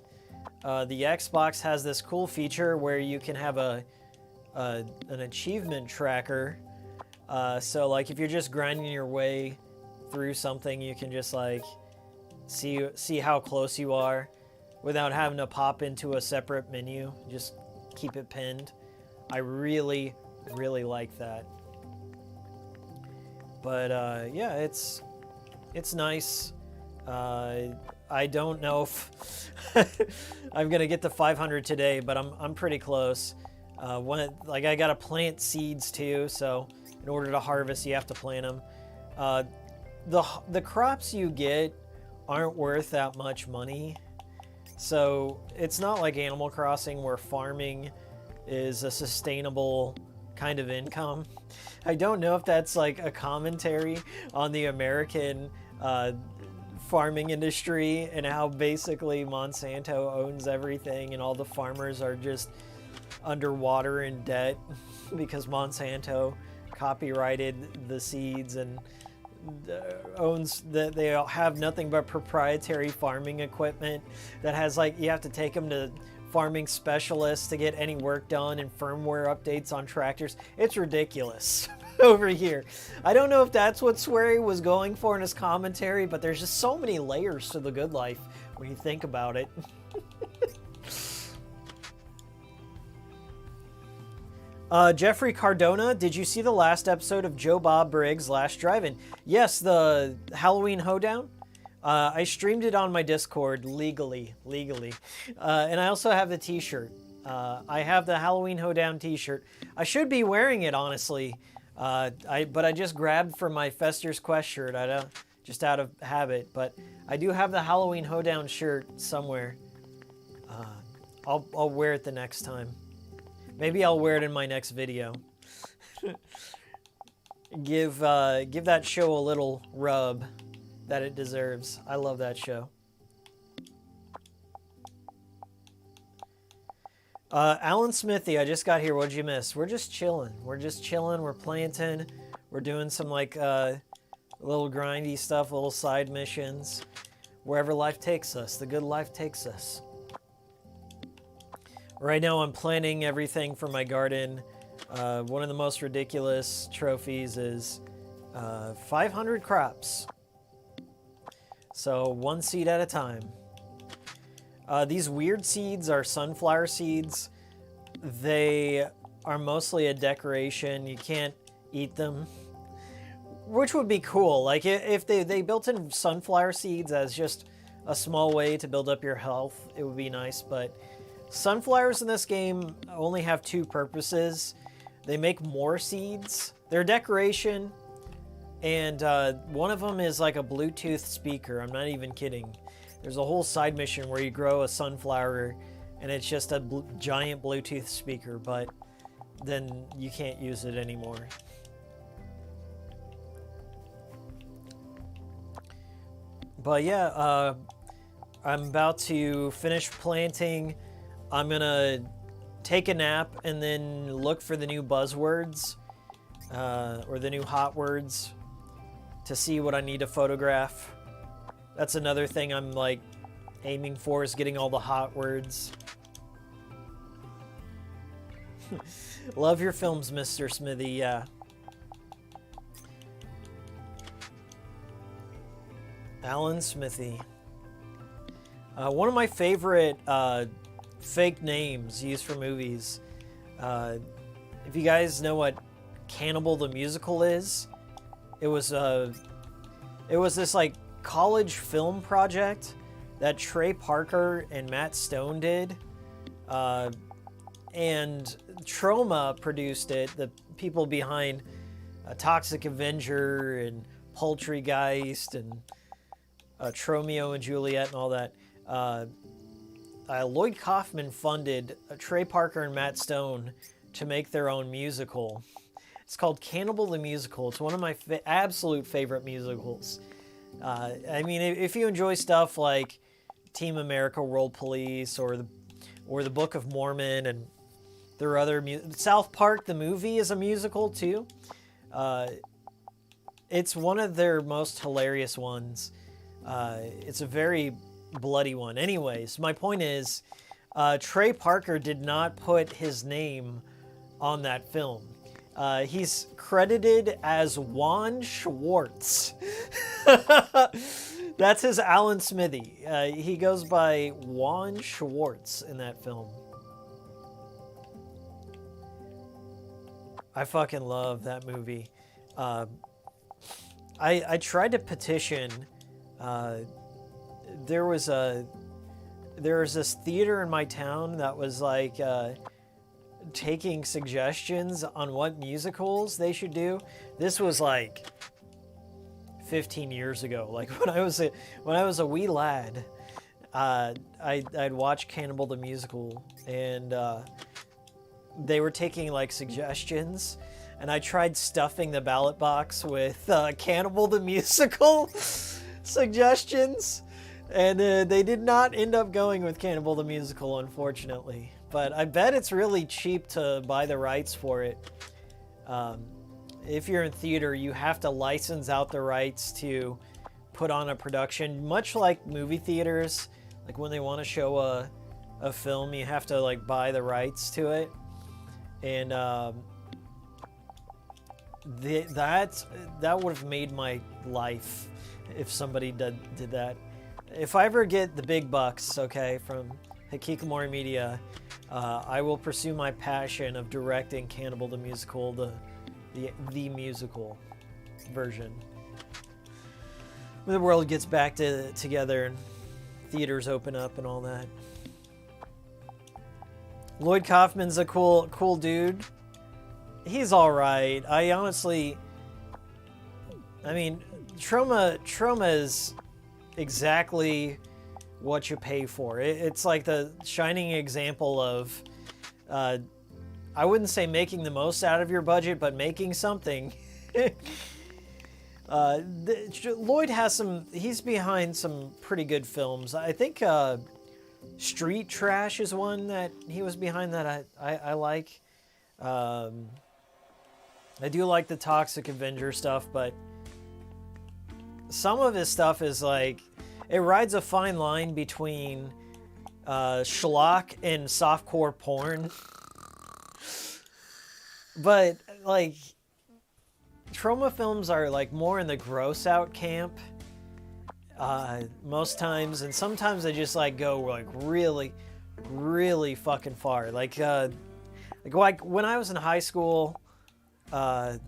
The Xbox has this cool feature where you can have an achievement tracker. So like if you're just grinding your way through something, you can just like see how close you are without having to pop into a separate menu. Just keep it pinned. I really like that. But yeah, it's nice. I don't know if I'm gonna get to 500 today, but I'm pretty close. Like I gotta plant seeds too, so in order to harvest, you have to plant them. The crops you get aren't worth that much money, so it's not like Animal Crossing where farming is a sustainable kind of income. I don't know if that's like a commentary on the American farming industry and how basically Monsanto owns everything and all the farmers are just underwater in debt because Monsanto copyrighted the seeds and owns that. They have nothing but proprietary farming equipment that has like, you have to take them to farming specialists to get any work done and firmware updates on tractors. It's ridiculous over here. I don't know if that's what Swery was going for in his commentary, but there's just so many layers to the good life when you think about it. Jeffrey Cardona, did you see the last episode of Joe Bob Briggs' Last Drive-In? Yes, the Halloween Hoedown. I streamed it on my Discord legally. And I also have the t-shirt. I have the Halloween Hoedown t-shirt. I should be wearing it, honestly. But I just grabbed from my Fester's Quest shirt. Just out of habit. But I do have the Halloween Hoedown shirt somewhere. I'll wear it the next time. Maybe I'll wear it in my next video. Give that show a little rub that it deserves. I love that show. Alan Smithy, I just got here. What'd you miss? We're just chilling. We're planting. We're doing some like little grindy stuff, little side missions. Wherever life takes us, the good life takes us. Right now I'm planting everything for my garden. One of the most ridiculous trophies is 500 crops. So one seed at a time. These weird seeds are sunflower seeds. They are mostly a decoration. You can't eat them, which would be cool. Like if they built in sunflower seeds as just a small way to build up your health, it would be nice. But sunflowers in this game only have two purposes. They make more seeds. They're decoration, and one of them is like a Bluetooth speaker. I'm not even kidding. There's a whole side mission where you grow a sunflower and it's just a giant Bluetooth speaker, but then you can't use it anymore. But yeah, I'm about to finish planting. I'm gonna take a nap and then look for the new buzzwords or the new hot words to see what I need to photograph. That's another thing I'm like aiming for, is getting all the hot words. Love your films, Mr. Smithy. Yeah. Alan Smithy. One of my favorite fake names used for movies. If you guys know what Cannibal the Musical is, it was this like college film project that Trey Parker and Matt Stone did, and Troma produced it, the people behind Toxic Avenger and Poultrygeist and Tromeo and Juliet and all that. Lloyd Kaufman funded Trey Parker and Matt Stone to make their own musical. It's called Cannibal the Musical. It's one of my absolute favorite musicals. I mean, if you enjoy stuff like Team America, World Police, or the Book of Mormon, and there are other South Park the movie is a musical too. It's one of their most hilarious ones. It's a very bloody one. Anyways, my point is, Trey Parker did not put his name on that film. He's credited as Juan Schwartz. That's his Alan Smithy. He goes by Juan Schwartz in that film. I fucking love that movie. I tried to petition. There was this theater in my town that was like taking suggestions on what musicals they should do. This was like 15 years ago. Like when I was a wee lad, I'd watch Cannibal the Musical, and they were taking like suggestions, and I tried stuffing the ballot box with Cannibal the Musical suggestions, and they did not end up going with Cannibal the Musical, unfortunately. But I bet it's really cheap to buy the rights for it. If you're in theater, you have to license out the rights to put on a production, much like movie theaters. Like when they want to show a film, you have to like buy the rights to it. And that would have made my life if somebody did that. If I ever get the big bucks, okay, from Hikikomori Media, I will pursue my passion of directing Cannibal the Musical, the musical version. When the world gets back together and theaters open up and all that. Lloyd Kaufman's a cool dude. He's all right. I mean, Troma is exactly what you pay for. It's like the shining example of, I wouldn't say making the most out of your budget, but making something. Lloyd has he's behind some pretty good films. I think Street Trash is one that he was behind that I like. I do like the Toxic Avenger stuff, but some of his stuff is like, it rides a fine line between schlock and softcore porn. But like, Troma films are like more in the gross out camp most times, and sometimes they just like go like really, really fucking far. Like when I was in high school, that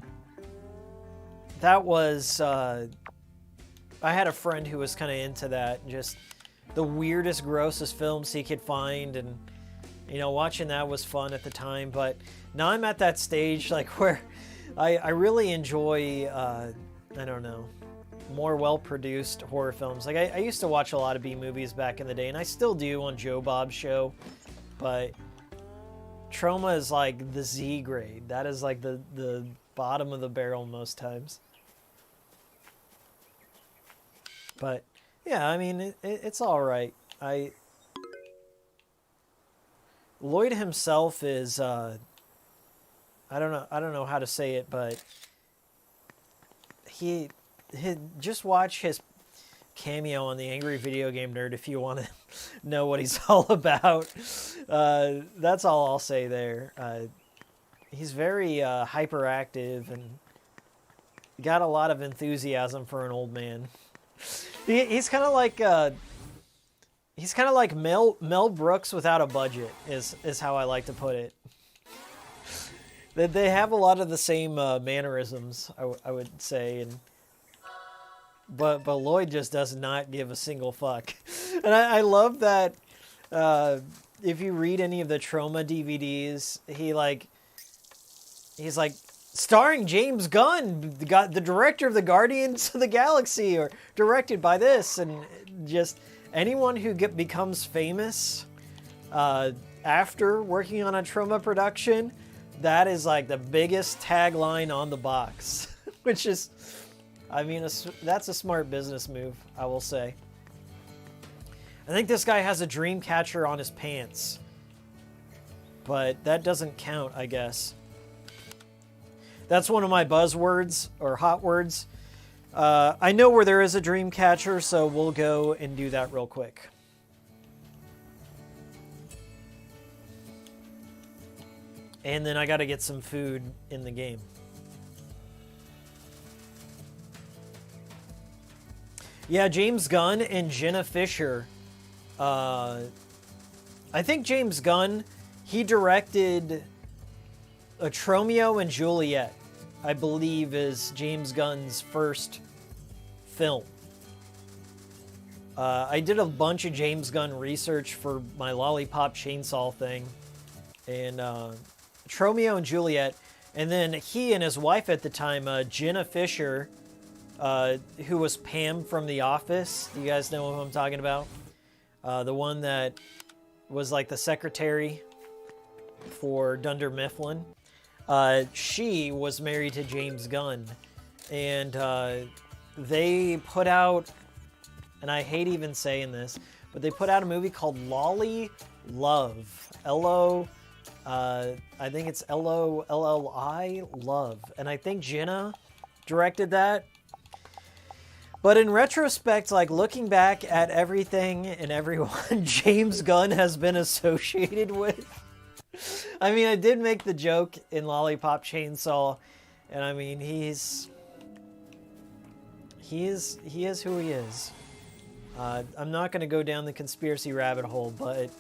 was I had a friend who was kind of into that, just the weirdest, grossest films he could find, and you know, watching that was fun at the time. But now I'm at that stage like where I really enjoy I don't know, more well-produced horror films. Like I used to watch a lot of B movies back in the day, and I still do on Joe Bob's show, but Troma is like the Z grade. That is like the bottom of the barrel most times. But yeah, I mean, it's all right. Lloyd himself is I don't know how to say it, but he just watch his cameo on the Angry Video Game Nerd if you want to know what he's all about. That's all I'll say there. He's very hyperactive and got a lot of enthusiasm for an old man. He's kind of like Mel Brooks without a budget is how I like to put it. They have a lot of the same mannerisms, I would say, but Lloyd just does not give a single fuck. And I love that if you read any of the Troma DVDs, he's like, starring James Gunn, the director of the Guardians of the Galaxy, or directed by this, and just anyone who becomes famous after working on a Troma production, that is like the biggest tagline on the box, which is, I mean, that's a smart business move, I will say. I think this guy has a dream catcher on his pants, but that doesn't count, I guess. That's one of my buzzwords, or hot words. I know where there is a dream catcher, so we'll go and do that real quick. And then I gotta get some food in the game. Yeah, James Gunn and Jenna Fischer. I think James Gunn, he directed a Tromeo and Juliet, I believe, is James Gunn's first film. I did a bunch of James Gunn research for my Lollipop Chainsaw thing. And Tromeo and Juliet. And then he and his wife at the time, Jenna Fischer, who was Pam from The Office. Do you guys know who I'm talking about? The one that was like the secretary for Dunder Mifflin. She was married to James Gunn. And they put out, and I hate even saying this, but they put out a movie called Lolly Love. I think it's Lolli, Love. And I think Jenna directed that. But in retrospect, like looking back at everything and everyone James Gunn has been associated with, I mean, I did make the joke in Lollipop Chainsaw, and I mean, he is who he is. I'm not going to go down the conspiracy rabbit hole, but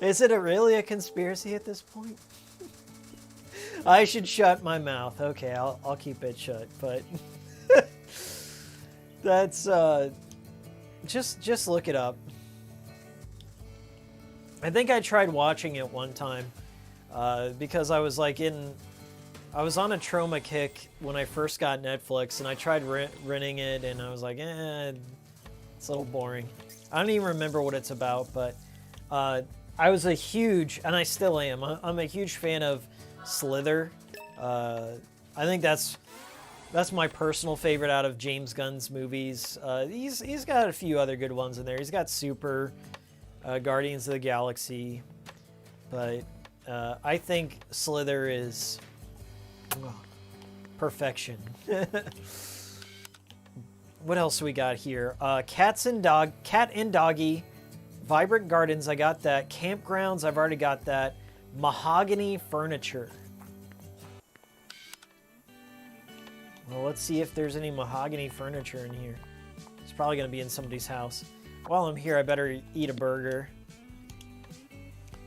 is it really a conspiracy at this point? I should shut my mouth. Okay, I'll keep it shut, but that's just look it up. I think I tried watching it one time because I was like I was on a Troma kick when I first got Netflix, and I tried renting it, and I was like, it's a little boring. I don't even remember what it's about, but I was a huge, and I still am, I'm a huge fan of Slither. I think that's That's my personal favorite out of James Gunn's movies. He's got a few other good ones in there. He's got Super, Guardians of the Galaxy, but I think Slither is perfection. What else we got here? Cat and Doggy, Vibrant Gardens. I got that. Campgrounds. I've already got that. Mahogany Furniture. Well, let's see if there's any mahogany furniture in here. It's probably going to be in somebody's house. While I'm here, I better eat a burger.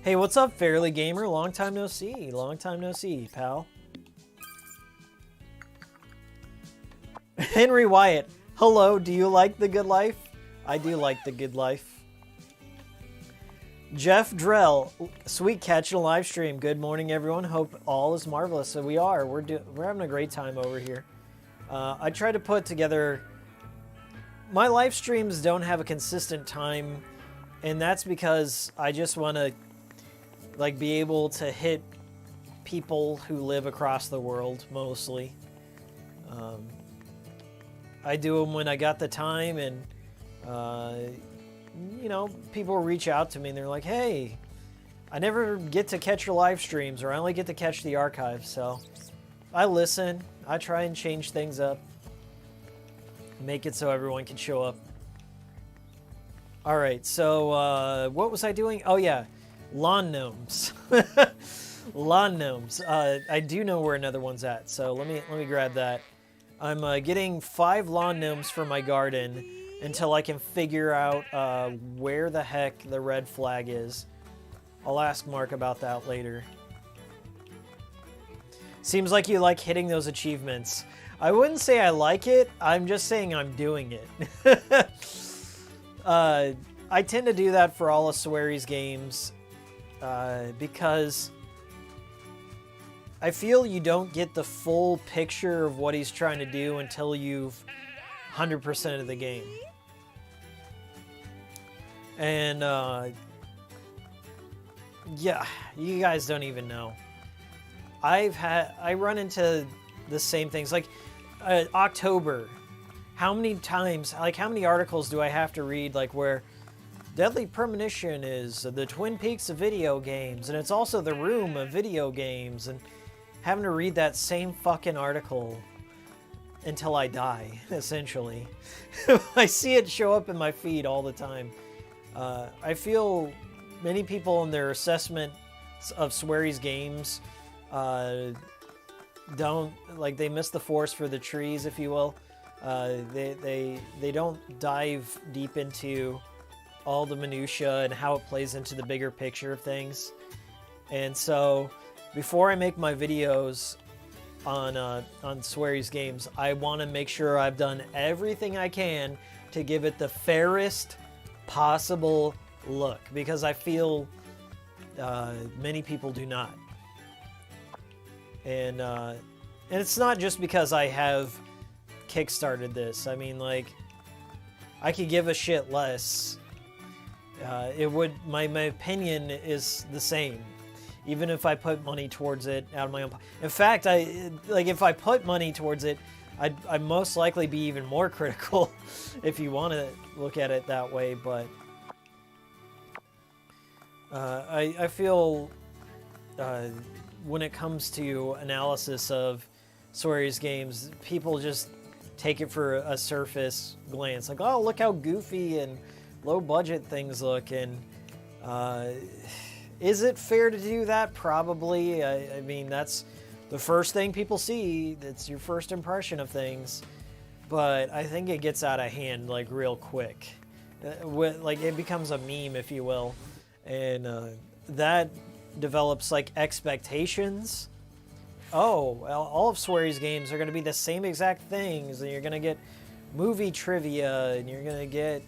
Hey, what's up, Fairly Gamer? Long time no see. Long time no see, pal. Henry Wyatt. Hello, do you like the good life? I do like the good life. Jeff Drell, sweet catch in a live stream. Good morning, everyone. Hope all is marvelous. So we are. We're having a great time over here. I try to put together. My live streams don't have a consistent time, and that's because I just want to like be able to hit people who live across the world mostly. I do them when I got the time, and you know, people reach out to me and they're like, hey, I never get to catch your live streams, or I only get to catch the archives. So I listen. I try and change things up, make it so everyone can show up. All right, so what was I doing? Oh yeah, lawn gnomes. Lawn gnomes. I do know where another one's at, so let me grab that. I'm getting 5 lawn gnomes for my garden until I can figure out where the heck the red flag is. I'll ask Mark about that later. Seems like you like hitting those achievements. I wouldn't say I like it. I'm just saying I'm doing it. I tend to do that for all of Swery's games because I feel you don't get the full picture of what he's trying to do until you've 100% of the game. And yeah, you guys don't even know. I run into the same things like October. How many times, like how many articles do I have to read like where Deadly Premonition is the Twin Peaks of video games, and it's also the Room of video games, and having to read that same fucking article until I die, essentially. I see it show up in my feed all the time. I feel many people in their assessment of Swery's games don't, like, they miss the forest for the trees, if you will. They don't dive deep into all the minutia and how it plays into the bigger picture of things. And so before I make my videos on Swery's games, I want to make sure I've done everything I can to give it the fairest possible look, because I feel many people do not. And it's not just because I have kickstarted this. I mean, like, I could give a shit less. It would, my opinion is the same, even if I put money towards it out of my own. In fact, if I put money towards it, I'd most likely be even more critical, if you want to look at it that way. But I feel when it comes to analysis of Swery's games, people just take it for a surface glance, like, oh, look how goofy and low budget things look. And is it fair to do that? Probably. I mean, that's the first thing people see. It's your first impression of things. But I think it gets out of hand, like, real quick. Like, it becomes a meme, if you will. And that develops, like, expectations. Oh, well, all of Swery's games are going to be the same exact things. And you're going to get movie trivia. And you're going to get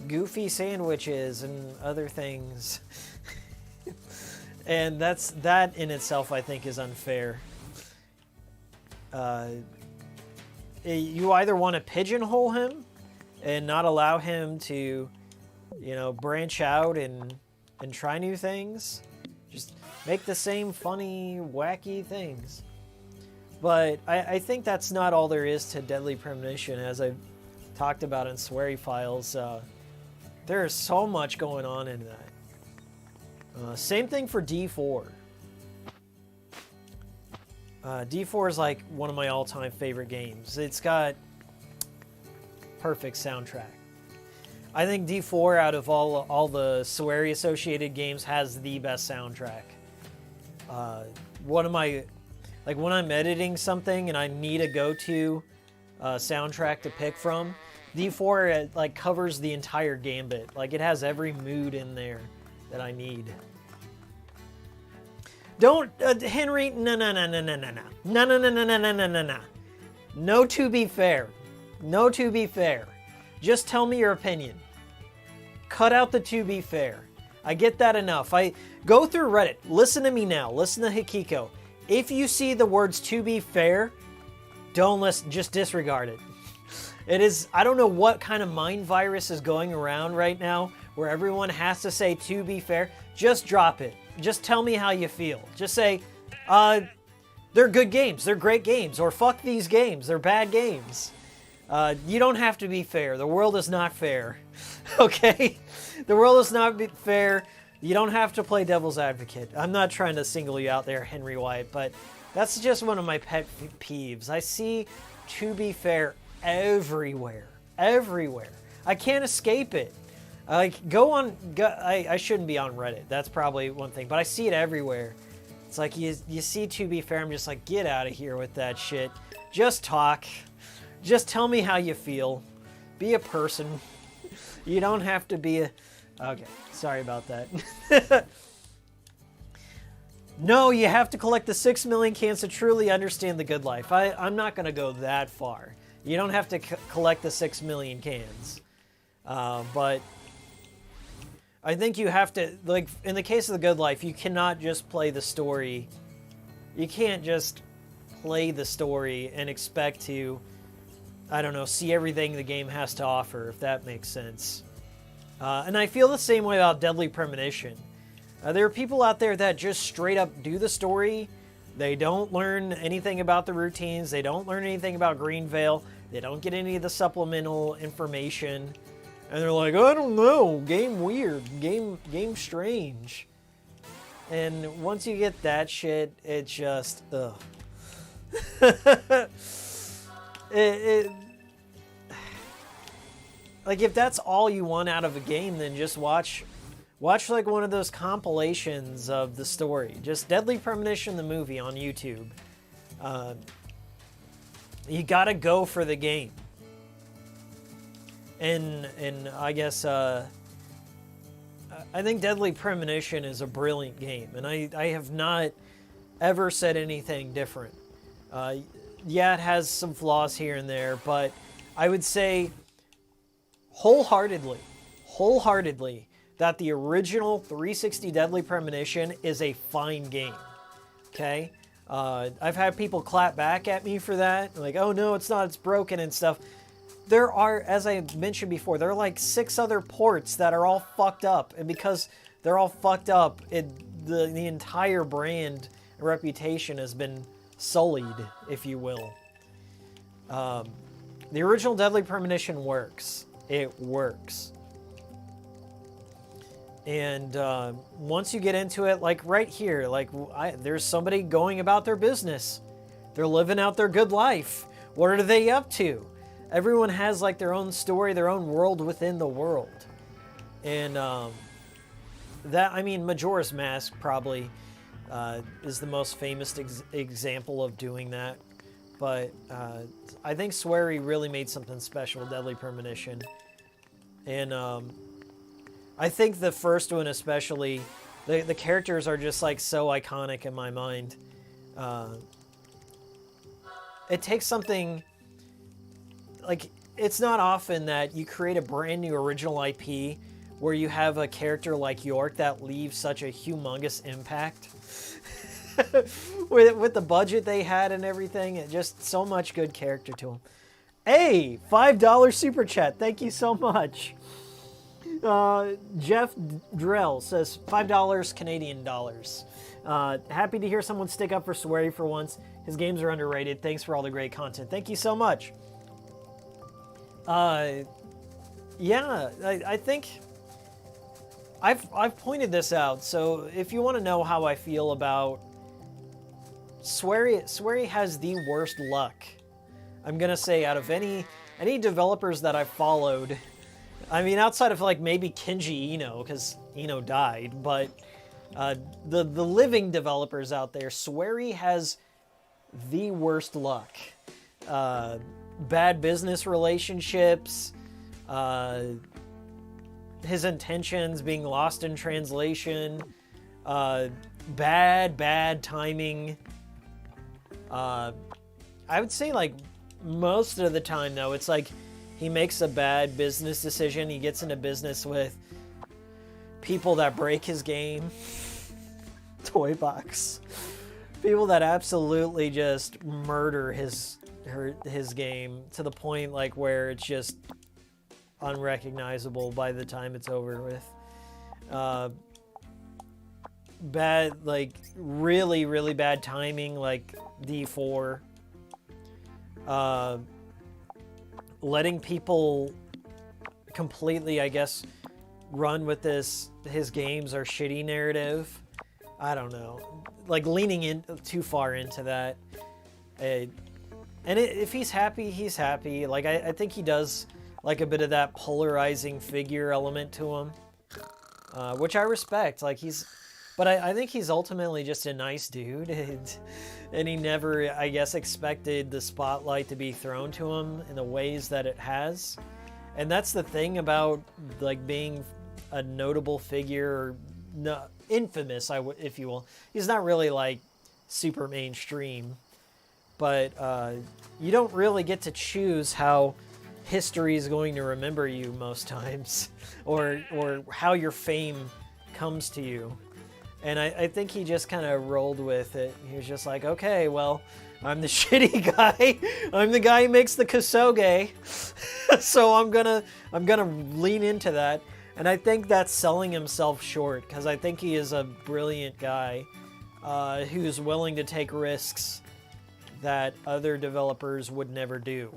goofy sandwiches and other things. And that in itself, I think, is unfair. You either want to pigeonhole him and not allow him to, branch out and try new things. Just make the same funny, wacky things. But I think that's not all there is to Deadly Premonition, as I've talked about in Sweary Files. There's so much going on in that. Same thing for D4. D4 is like one of my all-time favorite games. It's got perfect soundtrack. I think D4 out of all the Sweary associated games has the best soundtrack. One of my, like when I'm editing something and I need a go-to soundtrack to pick from, D4 like covers the entire gambit. Like it has every mood in there that I need. Don't, Henry, no. No, to be fair. No, to be fair. Just tell me your opinion. Cut out the to be fair. I get that enough. I go through Reddit. Listen to me now. Listen to Hikiko. If you see the words to be fair, don't listen. Just disregard it. It is, I don't know what kind of mind virus is going around right now where everyone has to say to be fair. Just drop it. Just tell me how you feel. Just say, they're good games. They're great games. Or fuck these games. They're bad games. You don't have to be fair. The world is not fair. Okay? The world is not fair. You don't have to play devil's advocate. I'm not trying to single you out there, Henry White, but that's just one of my pet peeves. I see to be fair everywhere. Everywhere. I can't escape it. Like, I shouldn't be on Reddit. That's probably one thing, but I see it everywhere. It's like, you see to be fair, I'm just like, get out of here with that shit. Just talk. Just tell me how you feel. Be a person. You don't have to be a... Okay, sorry about that. No, you have to collect the 6 million cans to truly understand the good life. I'm not going to go that far. You don't have to collect the 6 million cans. But I think you have to, like, in the case of the good life, you cannot just play the story. You can't just play the story and expect to, I don't know, see everything the game has to offer, if that makes sense. And I feel the same way about Deadly Premonition. There are people out there that just straight up do the story. They don't learn anything about the routines. They don't learn anything about Greenvale. They don't get any of the supplemental information. And they're like, I don't know, game weird, game strange. And once you get that shit, it just, ugh. Like, if that's all you want out of a game, then just watch like one of those compilations of the story. Just Deadly Premonition, the movie, on YouTube. You gotta go for the game. And I guess, I think Deadly Premonition is a brilliant game, and I have not ever said anything different. Yeah, it has some flaws here and there, but I would say wholeheartedly, that the original 360 Deadly Premonition is a fine game. Okay? I've had people clap back at me for that. Like, oh no, it's not, it's broken and stuff. There are, as I mentioned before, there are like 6 other ports that are all fucked up. And because they're all fucked up, the entire brand and reputation has been sullied, if you will. The original Deadly Premonition works. It works. And once you get into it, like right here, like there's somebody going about their business. They're living out their good life. What are they up to? Everyone has like their own story, their own world within the world. And Majora's Mask probably is the most famous example of doing that. But I think Swery really made something special with Deadly Premonition. And I think the first one especially, the characters are just like so iconic in my mind. It takes something, like, it's not often that you create a brand new original IP where you have a character like York that leaves such a humongous impact. with the budget they had and everything, it just so much good character to him. Hey, $5 super chat. Thank you so much. Jeff Drell says $5 Canadian dollars. Happy to hear someone stick up for Swery for once. His games are underrated. Thanks for all the great content. Thank you so much. Yeah, I think I've pointed this out. So if you want to know how I feel about Swery has the worst luck. I'm gonna say out of any developers that I've followed. I mean, outside of like maybe Kenji Eno, because Eno died, but the living developers out there, Swery has the worst luck. Bad business relationships, his intentions being lost in translation, bad timing. I would say like most of the time though, it's like he makes a bad business decision. He gets into business with people that break his game. Toy Box. People that absolutely just murder his game to the point like where it's just unrecognizable by the time it's over with. Bad, like really, really bad timing, like D4. Letting people completely, I guess, run with his games are shitty narrative. I don't know. Like leaning in too far into that. If he's happy, he's happy. Like I think he does like a bit of that polarizing figure element to him, which I respect. Like but I think he's ultimately just a nice dude, and he never, I guess, expected the spotlight to be thrown to him in the ways that it has. And that's the thing about like being a notable figure, or no, infamous, if you will. He's not really like super mainstream, but you don't really get to choose how history is going to remember you most times, or how your fame comes to you. And I think he just kind of rolled with it. He was just like, okay, well, I'm the shitty guy. I'm the guy who makes the Kosoge. So I'm gonna lean into that. And I think that's selling himself short, because I think he is a brilliant guy who's willing to take risks that other developers would never do.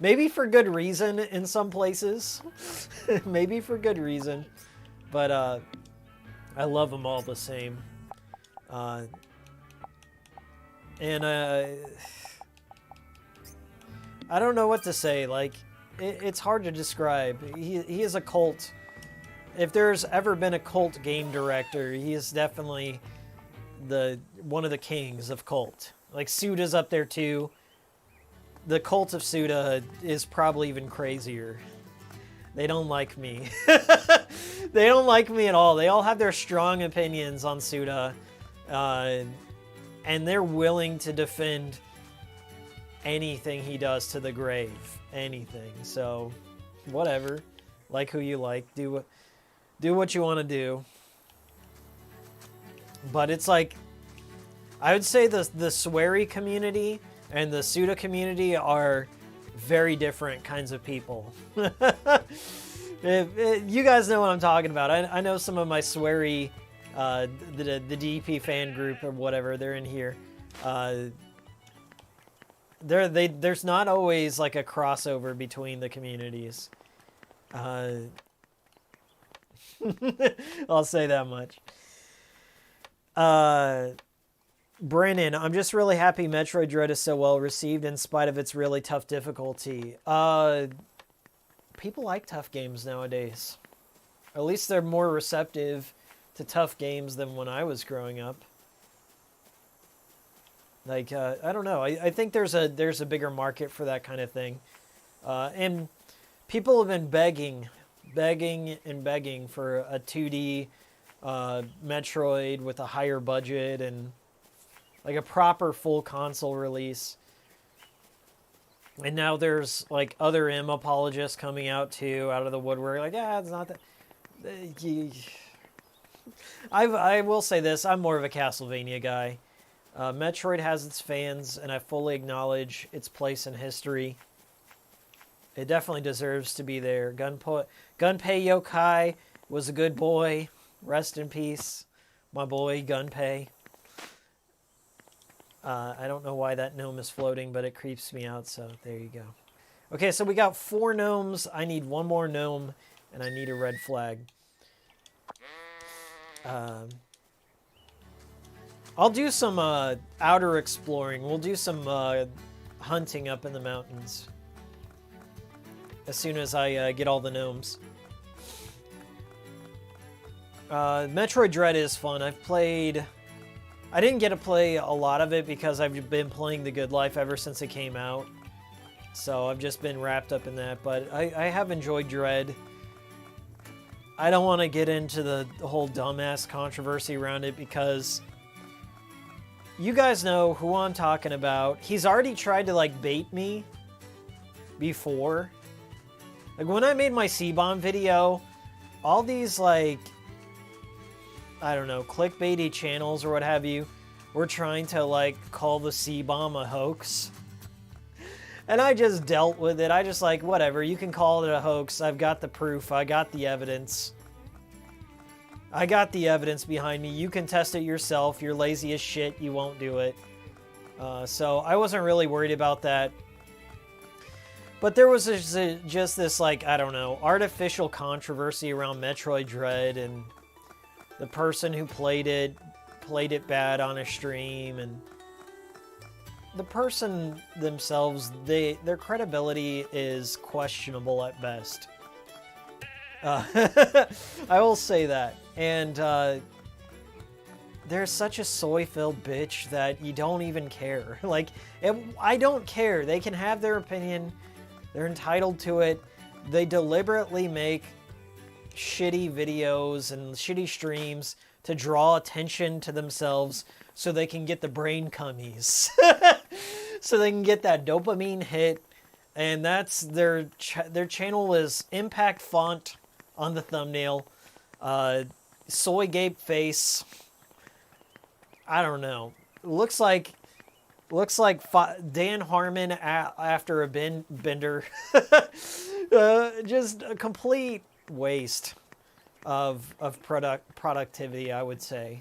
Maybe for good reason in some places. Maybe for good reason. But I love them all the same. I don't know what to say. Like, it's hard to describe. He is a cult. If there's ever been a cult game director, he is definitely one of the kings of cult. Like, Suda's up there too. The cult of Suda is probably even crazier. They don't like me. They don't like me at all. They all have their strong opinions on Suda. And they're willing to defend anything he does to the grave. Anything. So, whatever. Like who you like. Do what you want to do. But it's like, I would say the Swery community and the Suda community are very different kinds of people. You guys know what I'm talking about. I know some of my Swery, the DP fan group or whatever, they're in here. There's not always like a crossover between the communities. I'll say that much. Brennan, I'm just really happy Metroid Dread is so well received in spite of its really tough difficulty. People like tough games nowadays. At least they're more receptive to tough games than when I was growing up. Like, I don't know. I think there's a bigger market for that kind of thing. And people have been begging for a 2D Metroid with a higher budget and like a proper full console release. And now there's like other M apologists coming out too, out of the woodwork. Like, yeah, it's not that. I will say this: I'm more of a Castlevania guy. Metroid has its fans, and I fully acknowledge its place in history. It definitely deserves to be there. Gunpei Yokai was a good boy. Rest in peace, my boy Gunpei. I don't know why that gnome is floating, but it creeps me out, so there you go. Okay, so we got 4 gnomes. I need 1 more gnome, and I need a red flag. I'll do some outer exploring. We'll do some hunting up in the mountains as soon as I get all the gnomes. Metroid Dread is fun. I didn't get to play a lot of it because I've been playing The Good Life ever since it came out. So I've just been wrapped up in that. But I have enjoyed Dread. I don't want to get into the whole dumbass controversy around it because you guys know who I'm talking about. He's already tried to, like, bait me before. Like, when I made my C-Bomb video, all these, like, I don't know, clickbaity channels or what have you were trying to, like, call the C-Bomb a hoax. And I just dealt with it. I just, like, whatever, you can call it a hoax. I've got the proof. I got the evidence. I got the evidence behind me. You can test it yourself. You're lazy as shit. You won't do it. So I wasn't really worried about that. But there was just this, like, I don't know, artificial controversy around Metroid Dread, and the person who played it bad on a stream, and the person themselves, their credibility is questionable at best. I will say that. And they're such a soy-filled bitch that you don't even care. Like, I don't care. They can have their opinion. They're entitled to it. They deliberately make shitty videos and shitty streams to draw attention to themselves so they can get the brain cummies. So they can get that dopamine hit. And that's their channel is Impact Font on the thumbnail. Soy gape face. I don't know. Looks like Dan Harmon after a bender. Just a complete waste of productivity, I would say.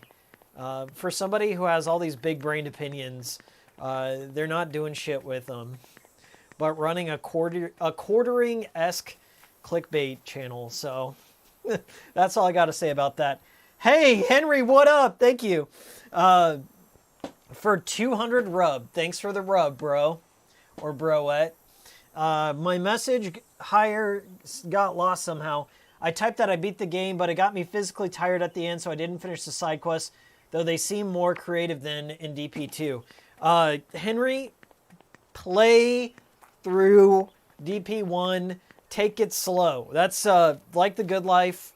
For somebody who has all these big brained opinions, they're not doing shit with them, but running a quartering-esque clickbait channel. So that's all I got to say about that. Hey, Henry, what up? Thank you. For 200 rub. Thanks for the rub, bro. Or broette. My message higher got lost somehow. I typed that I beat the game, but it got me physically tired at the end, so I didn't finish the side quests, though they seem more creative than in DP2. Henry, play through DP1. Take it slow. That's like The Good Life.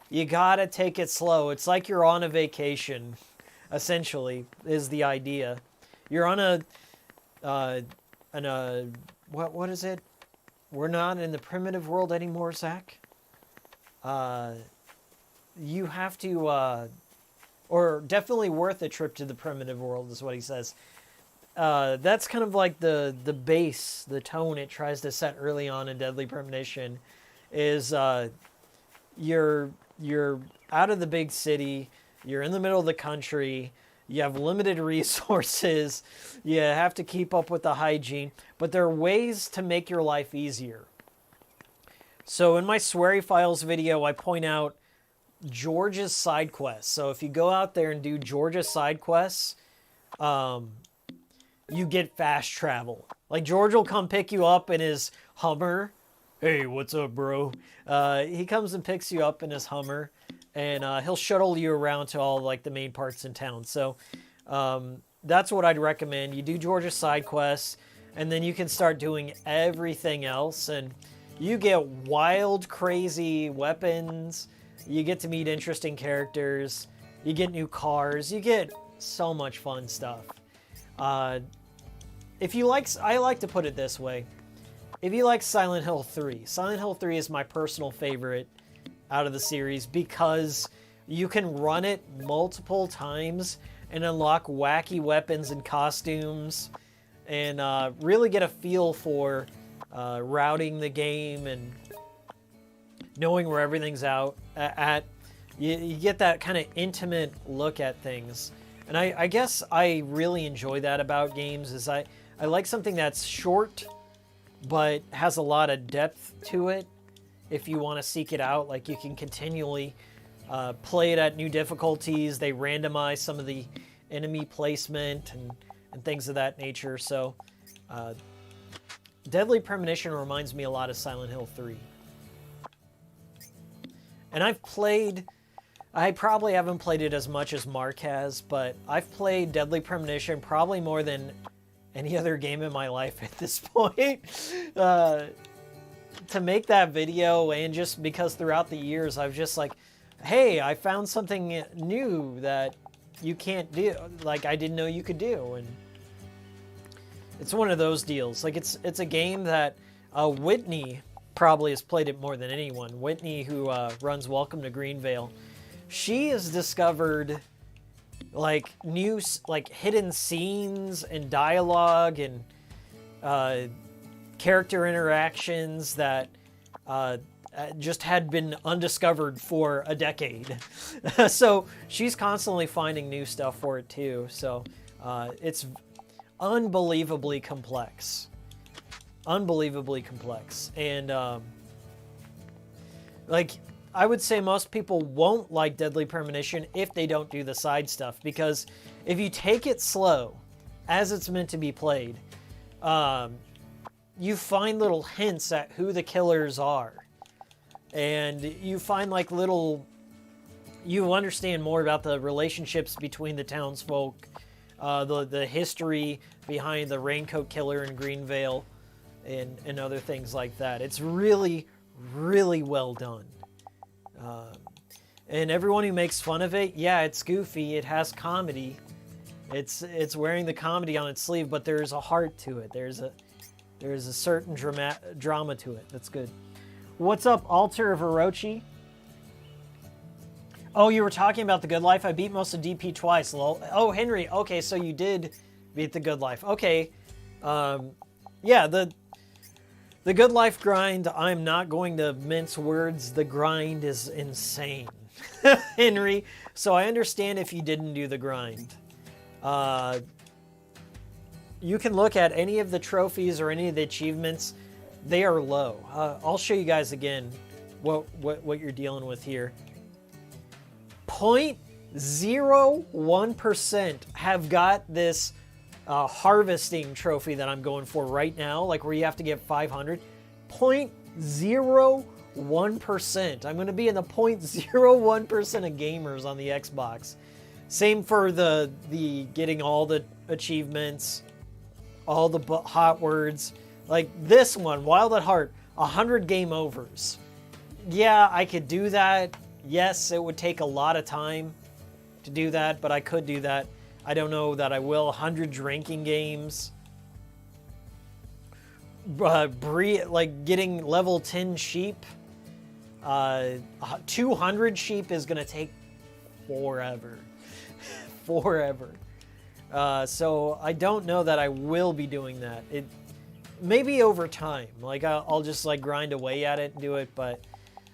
You gotta take it slow. It's like you're on a vacation, essentially, is the idea. You're on what is it? We're not in the primitive world anymore, Zach. You have to, or definitely worth a trip to the primitive world is what he says. That's kind of like the base, the tone it tries to set early on in Deadly Premonition is, you're out of the big city, you're in the middle of the country, you have limited resources, you have to keep up with the hygiene, but there are ways to make your life easier. So in my Sweary Files video, I point out George's side quests. So if you go out there and do George's side quests, you get fast travel. Like, George will come pick you up in his Hummer. Hey, what's up, bro? He comes and picks you up in his Hummer, and he'll shuttle you around to all, like, the main parts in town. So that's what I'd recommend. You do George's side quests, and then you can start doing everything else, and you get wild, crazy weapons. You get to meet interesting characters. You get new cars. You get so much fun stuff. If you like, I like to put it this way. If you like Silent Hill 3, Silent Hill 3 is my personal favorite out of the series because you can run it multiple times and unlock wacky weapons and costumes and really get a feel for routing the game and knowing where everything's at. You get that kind of intimate look at things. And I guess I really enjoy that about games is I like something that's short but has a lot of depth to it. If you want to seek it out, like you can continually play it at new difficulties. They randomize some of the enemy placement and things of that nature. So Deadly Premonition reminds me a lot of Silent Hill 3. And I probably haven't played it as much as Mark has, but I've played Deadly Premonition probably more than any other game in my life at this point. To make that video, and just because throughout the years I've just like, hey, I found something new that you can't do, like I didn't know you could do, and it's one of those deals. Like it's a game that Whitney probably has played it more than anyone. Whitney, who runs Welcome to Greenvale, she has discovered like new like hidden scenes and dialogue and character interactions that just had been undiscovered for a decade. So she's constantly finding new stuff for it too. So it's unbelievably complex. Unbelievably complex. And like I would say most people won't like Deadly Premonition if they don't do the side stuff, because if you take it slow as it's meant to be played, you find little hints at who the killers are, and you find like you understand more about the relationships between the townsfolk, the history behind the Raincoat Killer in Greenvale, and other things like that. It's really, really well done. And everyone who makes fun of it, yeah, it's goofy, it has comedy, it's wearing the comedy on its sleeve, but there's a heart to it. There's a certain drama to it. That's good. What's up, Alter of Orochi? Oh, you were talking about The Good Life? I beat most of DP twice, lol. Oh, Henry, okay, so you did beat The Good Life. Okay. Yeah, the Good Life grind, I'm not going to mince words. The grind is insane, Henry. So I understand if you didn't do the grind. You can look at any of the trophies or any of the achievements. They are low. I'll show you guys again what you're dealing with here. 0.01% have got this harvesting trophy that I'm going for right now, like where you have to get 500. 0.01%. I'm going to be in the 0.01% of gamers on the Xbox. Same for the getting all the achievements, all the hot words. Like this one, Wild at Heart, 100 game overs. Yeah, I could do that. Yes, it would take a lot of time to do that, but I could do that. I don't know that I will. 100 drinking games. Like getting level 10 sheep. 200 sheep is going to take forever. Forever. So I don't know that I will be doing that. It maybe over time. Like I'll just like grind away at it and do it, but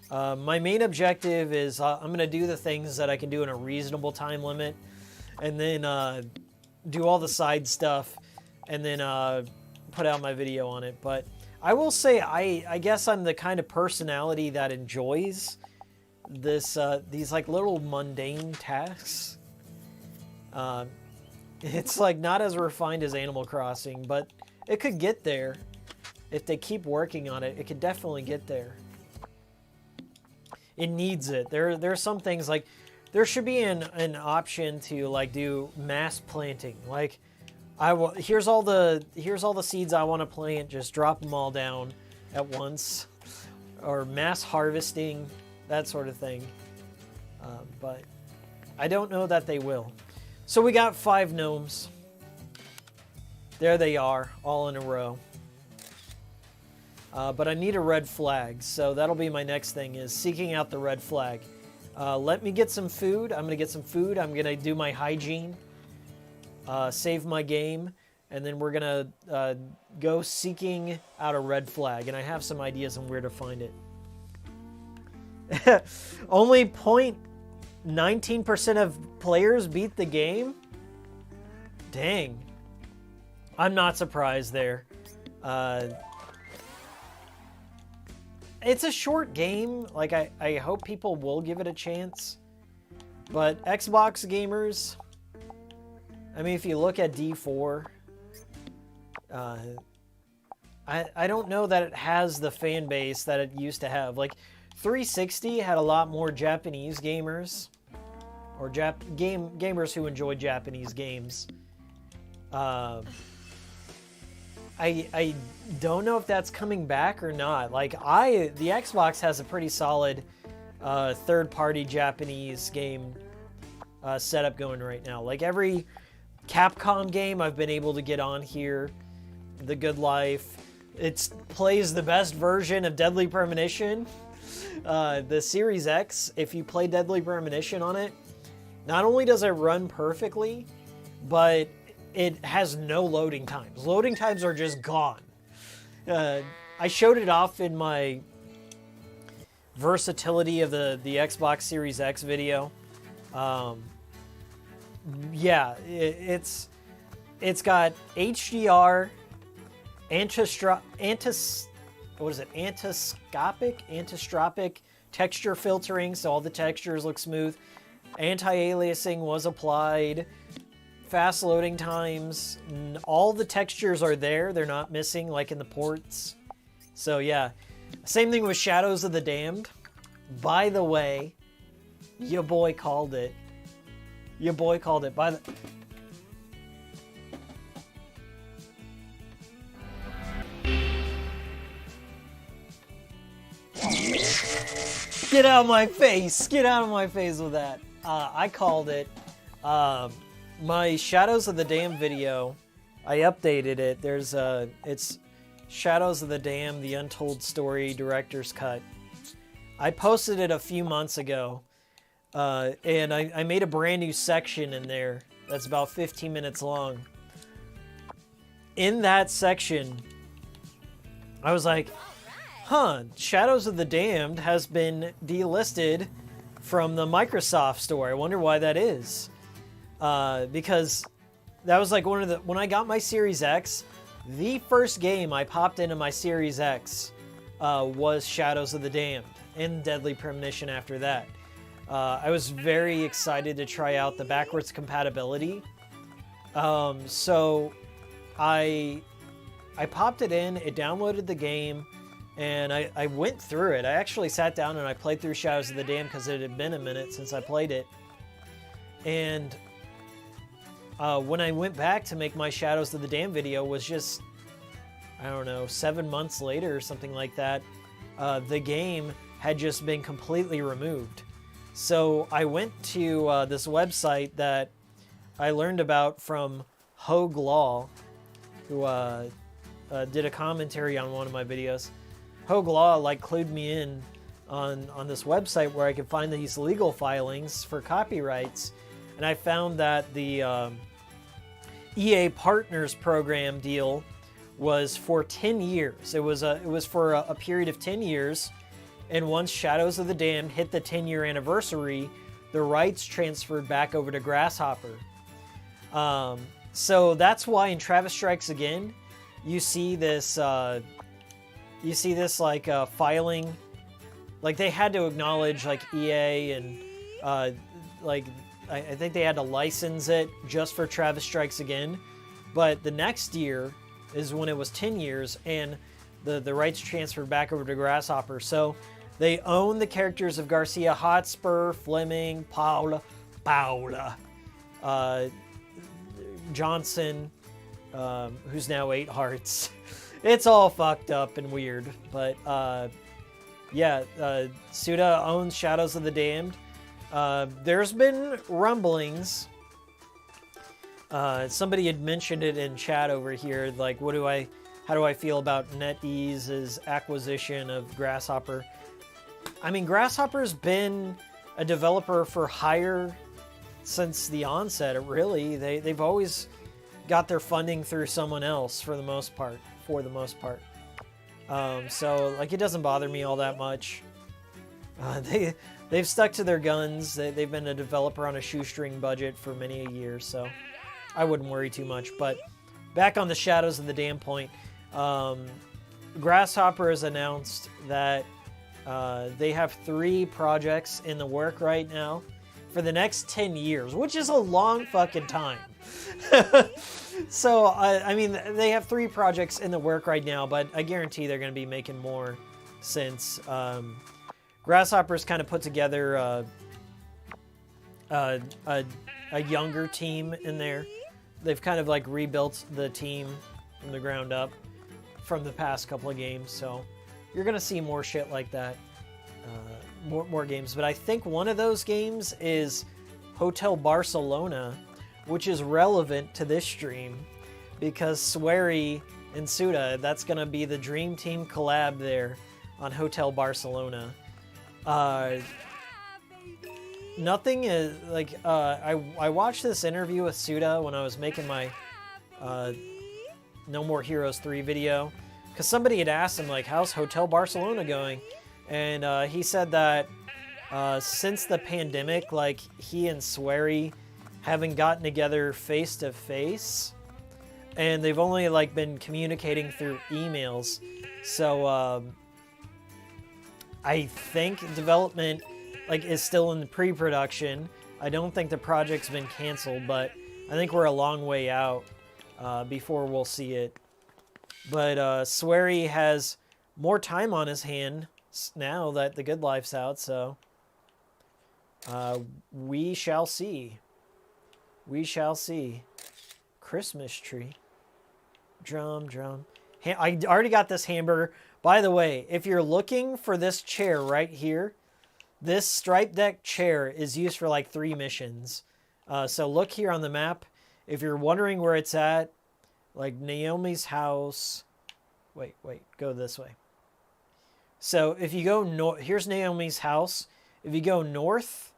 my main objective is I'm going to do the things that I can do in a reasonable time limit, and then do all the side stuff, and then put out my video on it. But I will say I guess I'm the kind of personality that enjoys these like little mundane tasks. It's like not as refined as Animal Crossing, but it could get there. If they keep working on it, it could definitely get there. It needs it. There are some things like there should be an option to like do mass planting. Like here's all the seeds I want to plant. Just drop them all down at once, or mass harvesting, that sort of thing. But I don't know that they will. So we got 5 gnomes. There they are, all in a row. But I need a red flag, so that'll be my next thing, is seeking out the red flag. Let me get some food. I'm going to get some food. I'm going to do my hygiene, save my game, and then we're going to go seeking out a red flag. And I have some ideas on where to find it. Only 0.19% of players beat the game? Dang. I'm not surprised there. It's a short game. Like, I hope people will give it a chance. But Xbox gamers, I mean, if you look at D4, I don't know that it has the fan base that it used to have. Like, 360 had a lot more Japanese gamers, or gamers who enjoy Japanese games. I don't know if that's coming back or not. Like, the Xbox has a pretty solid third-party Japanese game setup going right now. Like, every Capcom game I've been able to get on here, The Good Life, it plays the best version of Deadly Premonition. The Series X, if you play Deadly Premonition on it, not only does it run perfectly, but it has no loading times. Loading times are just gone. I showed it off in my versatility of the Xbox Series X video. Yeah, it's got HDR, antistropic texture filtering, so all the textures look smooth. Anti-aliasing was applied. Fast loading times. All the textures are there. They're not missing like in the ports. So yeah. Same thing with Shadows of the Damned. By the way, your boy called it. Your boy called it. Get out of my face. Get out of my face with that. I called it. My Shadows of the Damned video, I updated it. It's Shadows of the Damned, The Untold Story Director's Cut. I posted it a few months ago, and I made a brand new section in there that's about 15 minutes long. In that section, I was like, Shadows of the Damned has been delisted from the Microsoft store. I wonder why that is. Because that was like when I got my Series X, the first game I popped into my Series X was Shadows of the Damned and Deadly Premonition after that. I was very excited to try out the backwards compatibility. So I popped it in, it downloaded the game, and I went through it. I actually sat down and I played through Shadows of the Damned because it had been a minute since I played it. And when I went back to make my Shadows of the Damned video was just, I don't know, 7 months later or something like that. The game had just been completely removed. So I went to this website that I learned about from Hogue Law, who did a commentary on one of my videos. Hogue Law clued me in on this website where I could find these legal filings for copyrights, and I found that the EA Partners Program deal was for 10 years. It was for a period of 10 years, and once Shadows of the Damned hit the 10-year anniversary, the rights transferred back over to Grasshopper. So that's why in Travis Strikes Again, you see this filing. Like, they had to acknowledge EA, and I think they had to license it just for Travis Strikes Again. But the next year is when it was 10 years, and the rights transferred back over to Grasshopper. So they own the characters of Garcia Hotspur, Fleming, Paula, Johnson, who's now 8 Hearts. It's all fucked up and weird. But Suda owns Shadows of the Damned. There's been rumblings. Somebody had mentioned it in chat over here. Like, how do I feel about NetEase's acquisition of Grasshopper? I mean, Grasshopper's been a developer for hire since the onset. Really, they've always got their funding through someone else for the most part. So it doesn't bother me all that much. They've stuck to their guns. They've been a developer on a shoestring budget for many a year. So I wouldn't worry too much. But back on the Shadows of the Dam point, Grasshopper has announced that they have 3 projects in the work right now for the next 10 years, which is a long fucking time. So, I mean, they have 3 projects in the work right now, but I guarantee they're going to be making more since Grasshopper's kind of put together a younger team in there. They've kind of like rebuilt the team from the ground up from the past couple of games, so you're going to see more shit like that. More games, but I think one of those games is Hotel Barcelona, which is relevant to this stream because Swery and Suda, that's going to be the Dream Team collab there on Hotel Barcelona. Nothing is like I watched this interview with Suda when I was making my No More Heroes 3 video because somebody had asked him like, how's Hotel Barcelona going? And he said that since the pandemic, like, he and Swery haven't gotten together face to face, and they've only like been communicating through emails. So I think development like is still in the pre-production. I don't think the project's been canceled, but I think we're a long way out before we'll see it. But Swery has more time on his hand now that The Good Life's out, so we shall see. We shall see. Christmas tree. Drum. I already got this hamburger. By the way, if you're looking for this chair right here, this stripe deck chair is used for like 3 missions. So look here on the map. If you're wondering where it's at, like Naomi's house. Wait, go this way. So if you go north, here's Naomi's house. If you go north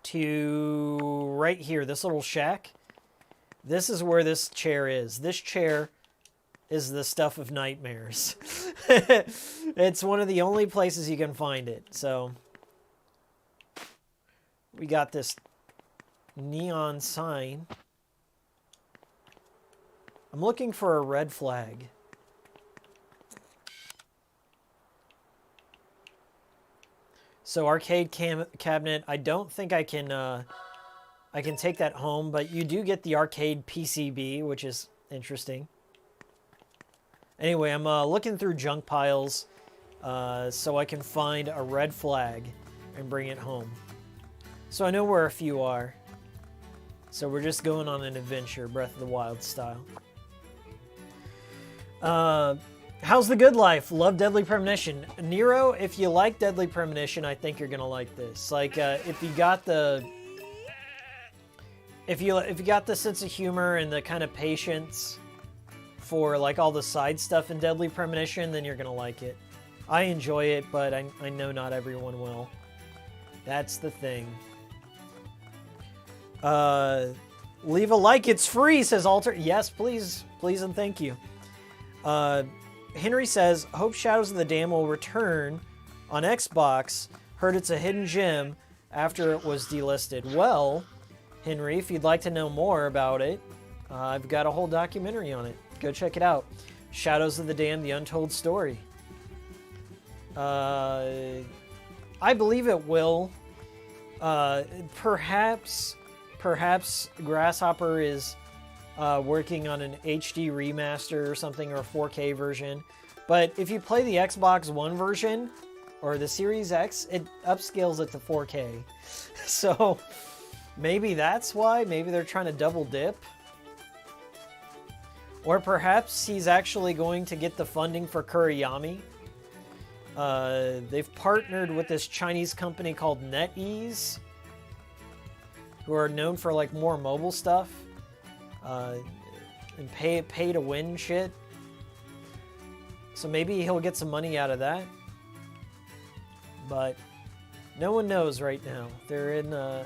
to right here, this little shack, this is where this chair is. This chair is the stuff of nightmares. It's one of the only places you can find it. So we got this neon sign. I'm looking for a red flag. So arcade cabinet, I don't think I can take that home, but you do get the arcade PCB, which is interesting. Anyway, I'm looking through junk piles so I can find a red flag and bring it home. So I know where a few are. So we're just going on an adventure, Breath of the Wild style. How's the Good Life? Love Deadly Premonition. Nero, if you like Deadly Premonition, I think you're gonna like this. Like, if you got the sense of humor and the kind of patience for like all the side stuff in Deadly Premonition, then you're gonna like it. I enjoy it, but I know not everyone will. That's the thing. Leave a like, it's free, says Alter. Yes, please and thank you. Henry says, hope Shadows of the Dam will return on Xbox. Heard it's a hidden gem after it was delisted. Well, Henry, if you'd like to know more about it, I've got a whole documentary on it. Go check it out. Shadows of the Dam, The Untold Story. I believe it will. Perhaps Grasshopper is working on an HD remaster or something, or a 4K version. But if you play the Xbox One version or the Series X, it upscales it to 4K. So maybe that's why. Maybe they're trying to double dip. Or perhaps he's actually going to get the funding for Kuriyami. They've partnered with this Chinese company called NetEase, who are known for like more mobile stuff. And pay to win shit. So maybe he'll get some money out of that. But no one knows right now. They're in the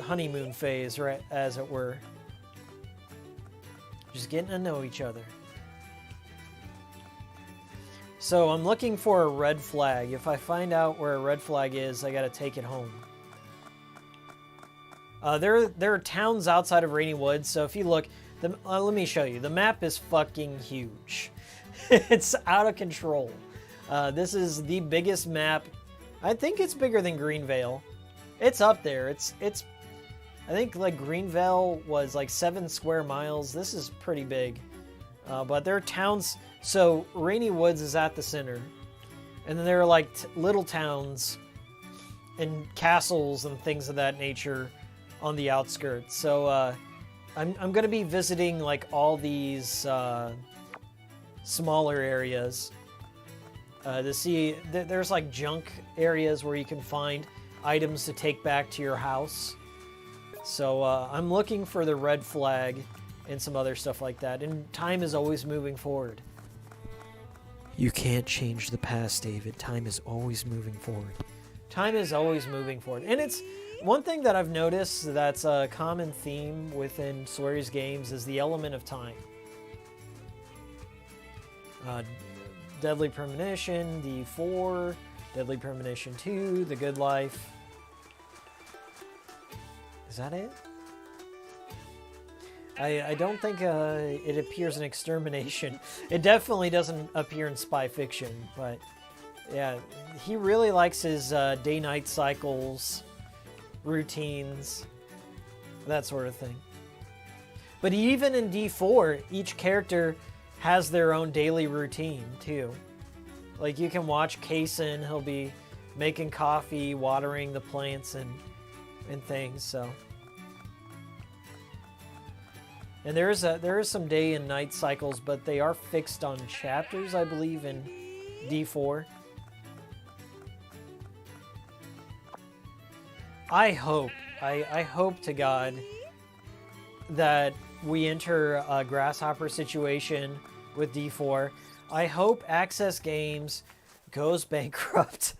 honeymoon phase, right, as it were. Just getting to know each other. So I'm looking for a red flag. If I find out where a red flag is, I gotta take it home. There are towns outside of Rainy Woods, so if you look, let me show you. The map is fucking huge. It's out of control. This is the biggest map. I think it's bigger than Greenvale. It's up there. It's I think like Greenvale was like 7 square miles. This is pretty big. But there are towns. So Rainy Woods is at the center. And then there are like little towns and castles and things of that nature on the outskirts. So I'm going to be visiting like all these smaller areas to see. There's like junk areas where you can find items to take back to your house. So I'm looking for the red flag and some other stuff like that. And time is always moving forward. You can't change the past, David. Time is always moving forward. Time is always moving forward. And it's one thing that I've noticed that's a common theme within Swery's games is the element of time. Deadly Premonition, D4, Deadly Premonition 2, The Good Life. Is that it? I don't think it appears in Extermination. It definitely doesn't appear in Spy Fiction, but yeah, he really likes his day-night cycles, routines, that sort of thing. But even in D4, each character has their own daily routine, too. Like, you can watch Kaysen, he'll be making coffee, watering the plants, and things, so... And there is some day and night cycles, but they are fixed on chapters, I believe, in D4. I hope to God that we enter a grasshopper situation with D4. I hope Access Games goes bankrupt.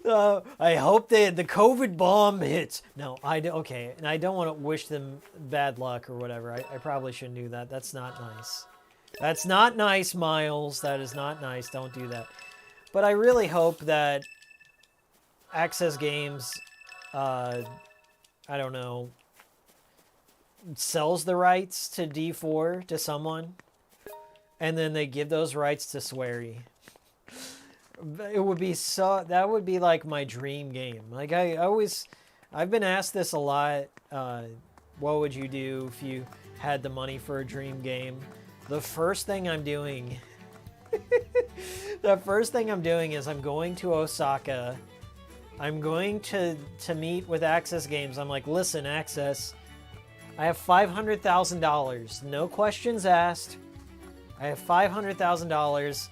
I hope the COVID bomb hits. No, okay, and I don't want to wish them bad luck or whatever. I probably shouldn't do that. That's not nice. That's not nice, Miles. That is not nice. Don't do that. But I really hope that Access Games, I don't know, sells the rights to D4 to someone, and then they give those rights to Swery. It would be that would be like my dream game. Like I've been asked this a lot. What would you do if you had the money for a dream game? The first thing I'm doing, is I'm going to Osaka. I'm going to meet with Access Games. I'm like, listen, Access, I have $500,000. No questions asked. I have $500,000.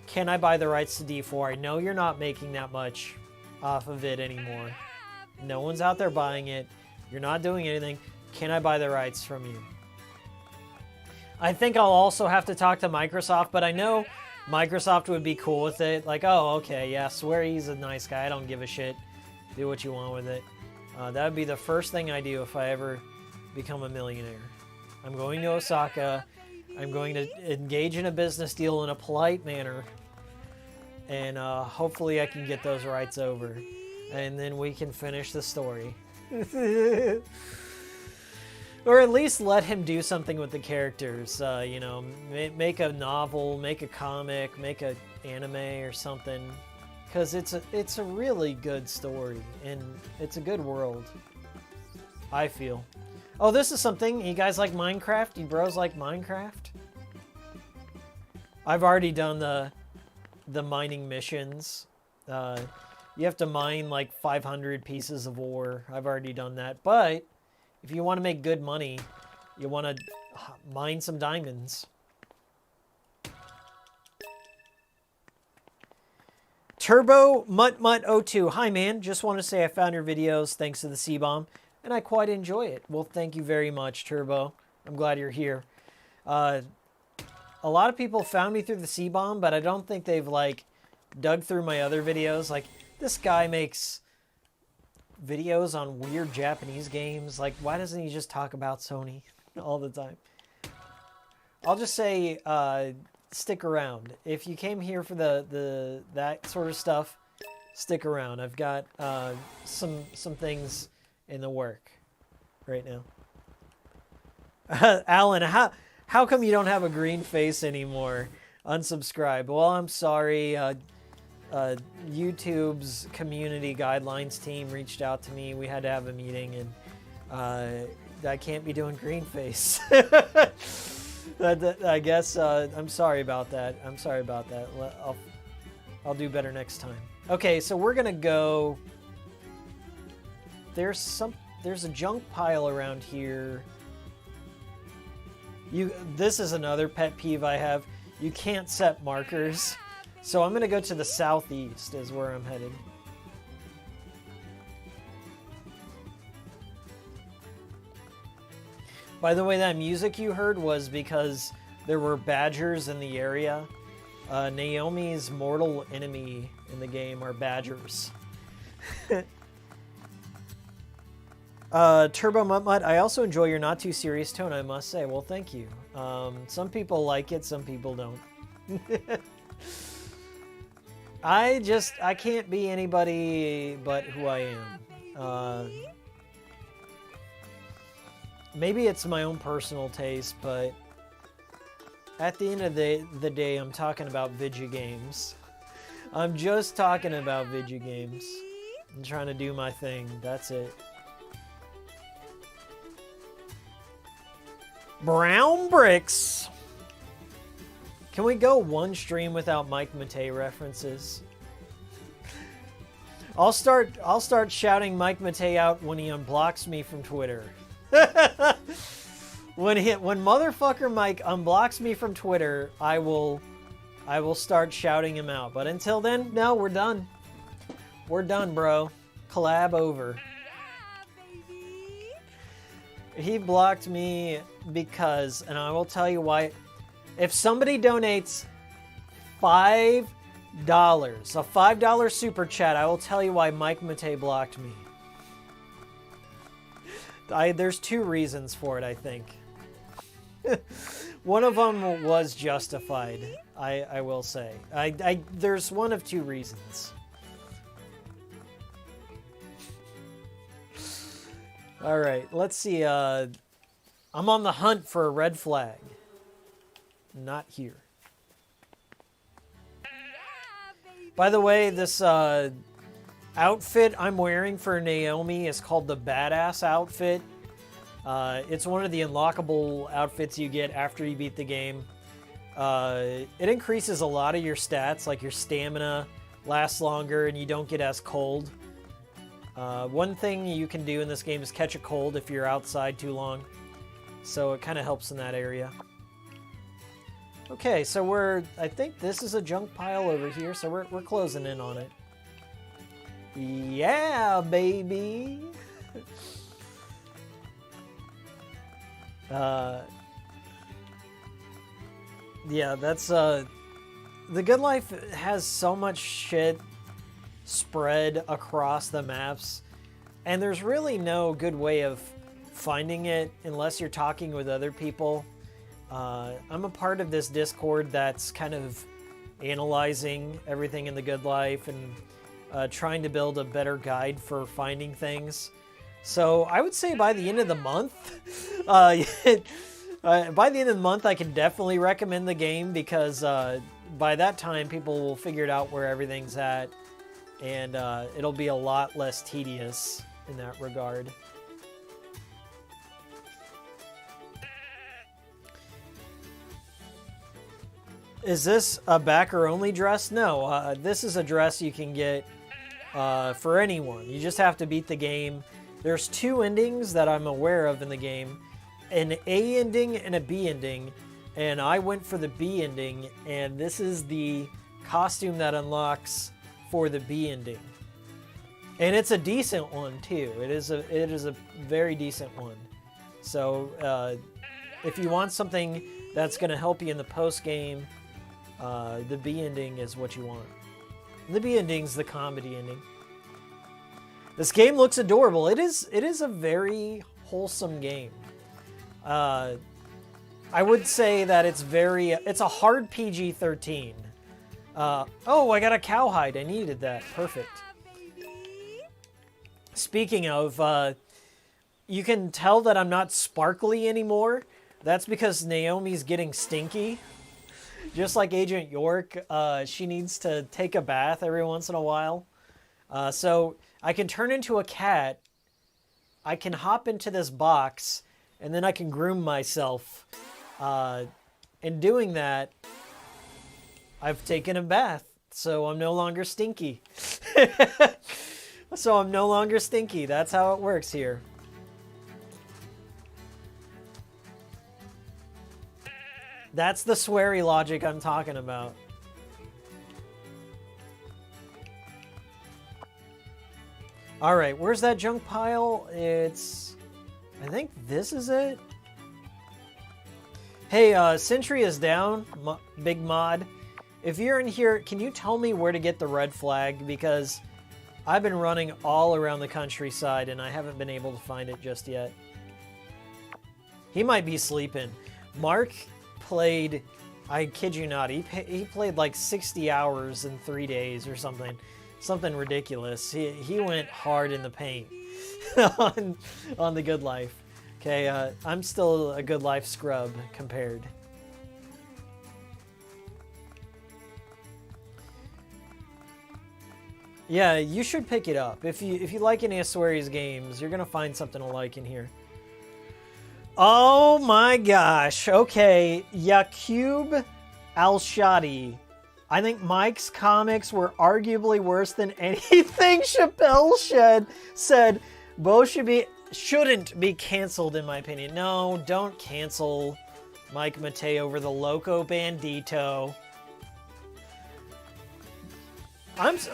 Can I buy the rights to D4? I know you're not making that much off of it anymore. No one's out there buying it. You're not doing anything. Can I buy the rights from you? I think I'll also have to talk to Microsoft, but I know Microsoft would be cool with it. Like, oh, okay, yeah, Swery's a nice guy. I don't give a shit. Do what you want with it. That would be the first thing I do if I ever become a millionaire. I'm going to Osaka. I'm going to engage in a business deal in a polite manner. And hopefully I can get those rights over. And then we can finish the story. Or at least let him do something with the characters. You know, make a novel, make a comic, make an anime or something. Because it's a really good story. And it's a good world. I feel. Oh, this is something. You guys like Minecraft? You bros like Minecraft? I've already done the mining missions. You have to mine like 500 pieces of ore. I've already done that. But if you want to make good money, you want to mine some diamonds. Turbo Mutt02. Hi, man. Just want to say I found your videos thanks to the C-Bomb. And I quite enjoy it. Well, thank you very much, Turbo. I'm glad you're here. A lot of people found me through the C-Bomb, but I don't think they've, like, dug through my other videos. Like, this guy makes videos on weird Japanese games. Like, why doesn't he just talk about Sony all the time? I'll just say, stick around. If you came here for that sort of stuff, stick around. I've got some things in the work right now. Alan, how come you don't have a green face anymore? Unsubscribe. Well, I'm sorry. YouTube's community guidelines team reached out to me. We had to have a meeting, and I can't be doing green face. I guess I'm sorry about that. I'm sorry about that. I'll do better next time. Okay, so we're gonna go. There's a junk pile around here. This is another pet peeve I have. You can't set markers. So I'm gonna go to the southeast is where I'm headed. By the way, that music you heard was because there were badgers in the area. Naomi's mortal enemy in the game are badgers. Turbo Mutt, I also enjoy your not too serious tone, I must say. Well, thank you. Some people like it, some people don't. I can't be anybody but who I am. Maybe it's my own personal taste, but at the end of the day, I'm talking about video games. I'm just talking about video games. I'm trying to do my thing. That's it. Brown bricks. Can we go one stream without Mike Matei references? I'll start shouting Mike Matei out when he unblocks me from Twitter. When motherfucker Mike unblocks me from Twitter, I will start shouting him out. But until then, no, we're done. We're done, bro. Collab over. He blocked me because, and I will tell you why. If somebody donates $5, a $5 super chat, I will tell you why Mike Matei blocked me. There's two reasons for it, I think. One of them was justified, I will say. There's one of two reasons. All right, let's see. I'm on the hunt for a red flag. Not here. By the way, this outfit I'm wearing for Naomi is called the Badass outfit. It's one of the unlockable outfits you get after you beat the game. It increases a lot of your stats, like your stamina lasts longer and you don't get as cold. One thing you can do in this game is catch a cold if you're outside too long. So it kind of helps in that area. Okay, so I think this is a junk pile over here, so we're closing in on it. Yeah, baby! Yeah, that's, The Good Life has so much shit spread across the maps, and there's really no good way of finding it unless you're talking with other people. I'm a part of this Discord that's kind of analyzing everything in The Good Life and trying to build a better guide for finding things. So I would say by the end of the month, by the end of the month, I can definitely recommend the game because by that time people will figure out where everything's at, and it'll be a lot less tedious in that regard. Is this a backer-only dress? No, this is a dress you can get for anyone. You just have to beat the game. There's two endings that I'm aware of in the game, an A ending and a B ending, and I went for the B ending, and this is the costume that unlocks for the B ending. And it's a decent one, too. It is a very decent one. So if you want something that's going to help you in the post-game, the B ending is what you want. The B ending's the comedy ending. This game looks adorable. It is a very wholesome game. I would say that it's a hard PG-13. Oh, I got a cowhide. I needed that. Perfect. Speaking of, you can tell that I'm not sparkly anymore. That's because Naomi's getting stinky. Just like Agent York, she needs to take a bath every once in a while. So I can turn into a cat. I can hop into this box, and then I can groom myself. In doing that, I've taken a bath, so I'm no longer stinky. So I'm no longer stinky. That's how it works here. That's the sweary logic I'm talking about. All right, where's that junk pile? I think this is it. Hey, Sentry is down, Big Mod. If you're in here, can you tell me where to get the red flag? Because I've been running all around the countryside and I haven't been able to find it just yet. He might be sleeping. Mark played, I kid you not, he played like 60 hours in 3 days or something. Something ridiculous. He went hard in the paint on the Good Life. Okay, I'm still a Good Life scrub compared. Yeah, you should pick it up. If you like any of Swery's games, you're gonna find something to like in here. Oh my gosh. Okay, Yaqub Al-Shadi. I think Mike's comics were arguably worse than anything Chappelle said. Both shouldn't be canceled, in my opinion. No, don't cancel Mike Matei over the Loco Bandito.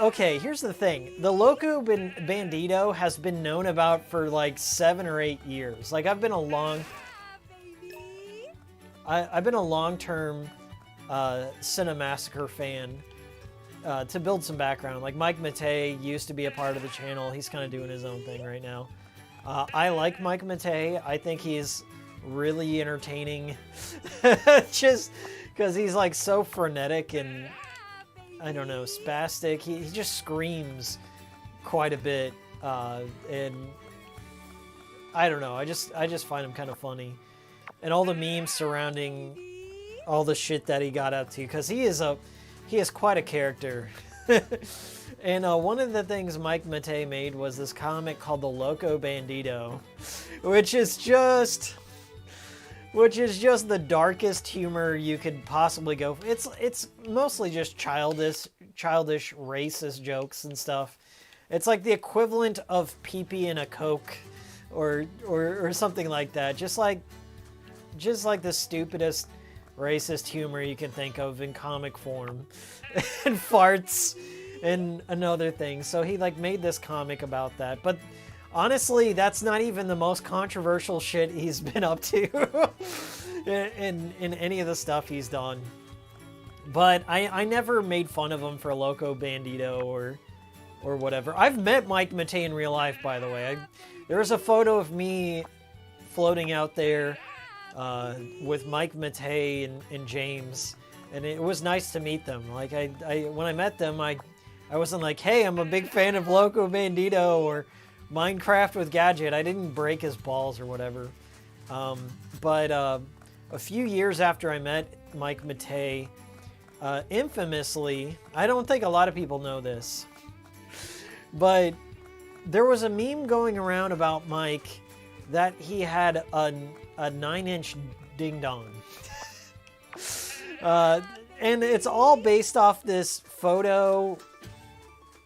Okay, here's the thing. The Loco Bandito has been known about for like 7 or 8 years. Like I've been a long-term Cinemassacre fan. To build some background, like Mike Matei used to be a part of the channel. He's kind of doing his own thing right now. I like Mike Matei. I think he's really entertaining. Just because he's like so frenetic and I don't know, spastic. He just screams quite a bit, and I don't know. I just find him kind of funny, and all the memes surrounding all the shit that he got up to, because he is quite a character. And one of the things Mike Matei made was this comic called The Loco Bandito, which is just the darkest humor you could possibly go for. It's mostly just childish racist jokes and stuff. It's like the equivalent of pee-pee in a Coke or something like that. Just like the stupidest racist humor you can think of in comic form. And farts and another thing. So he like made this comic about that. But honestly, that's not even the most controversial shit he's been up to in any of the stuff he's done. But I never made fun of him for Loco Bandito or whatever. I've met Mike Matei in real life, by the way. There was a photo of me floating out there with Mike Matei and James, and it was nice to meet them. Like when I met them, I wasn't like, hey, I'm a big fan of Loco Bandito or Minecraft with Gadget. I didn't break his balls or whatever. But a few years after I met Mike Matei, infamously, I don't think a lot of people know this, but there was a meme going around about Mike that he had a 9-inch ding-dong. And it's all based off this photo.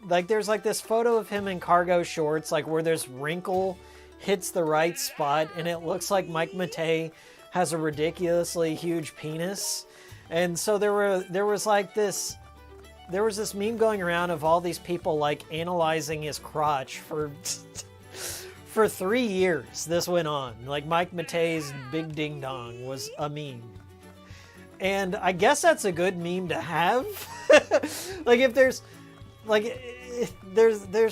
Like, there's like this photo of him in cargo shorts, like where this wrinkle hits the right spot, and it looks like Mike Matei has a ridiculously huge penis. And so there was this meme going around of all these people like analyzing his crotch for 3 years. This went on. Like Mike Matei's big ding dong was a meme. And I guess that's a good meme to have. Like if there's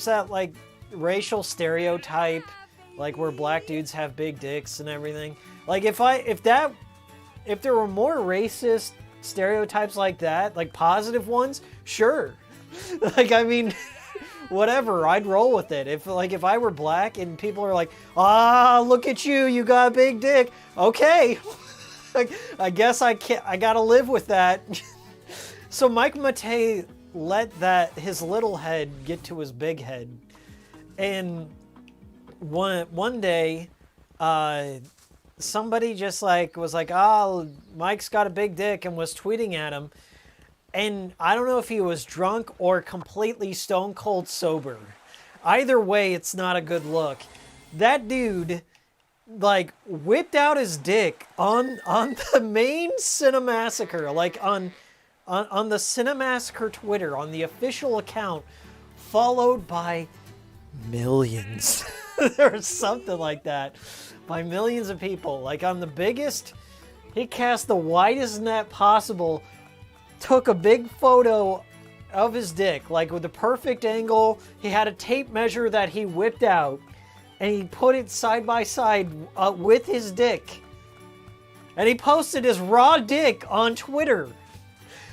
that like racial stereotype, like where black dudes have big dicks and everything. Like if there were more racist stereotypes like that, like positive ones, sure. Like, I mean, whatever, I'd roll with it. If I were black and people are like, ah, look at you, you got a big dick. Okay, I guess I gotta live with that. So Mike Matei let his little head get to his big head, and one day, somebody just was like, oh, Mike's got a big dick, and was tweeting at him. And I don't know if he was drunk or completely stone cold sober. Either way, it's not a good look. That dude, whipped out his dick on the main Cinemassacre, on the Cinemassacre Twitter, on the official account, followed by millions. There's something like that. By millions of people. On the biggest, he cast the widest net possible, took a big photo of his dick, with the perfect angle. He had a tape measure that he whipped out, and he put it side by side with his dick. And he posted his raw dick on Twitter.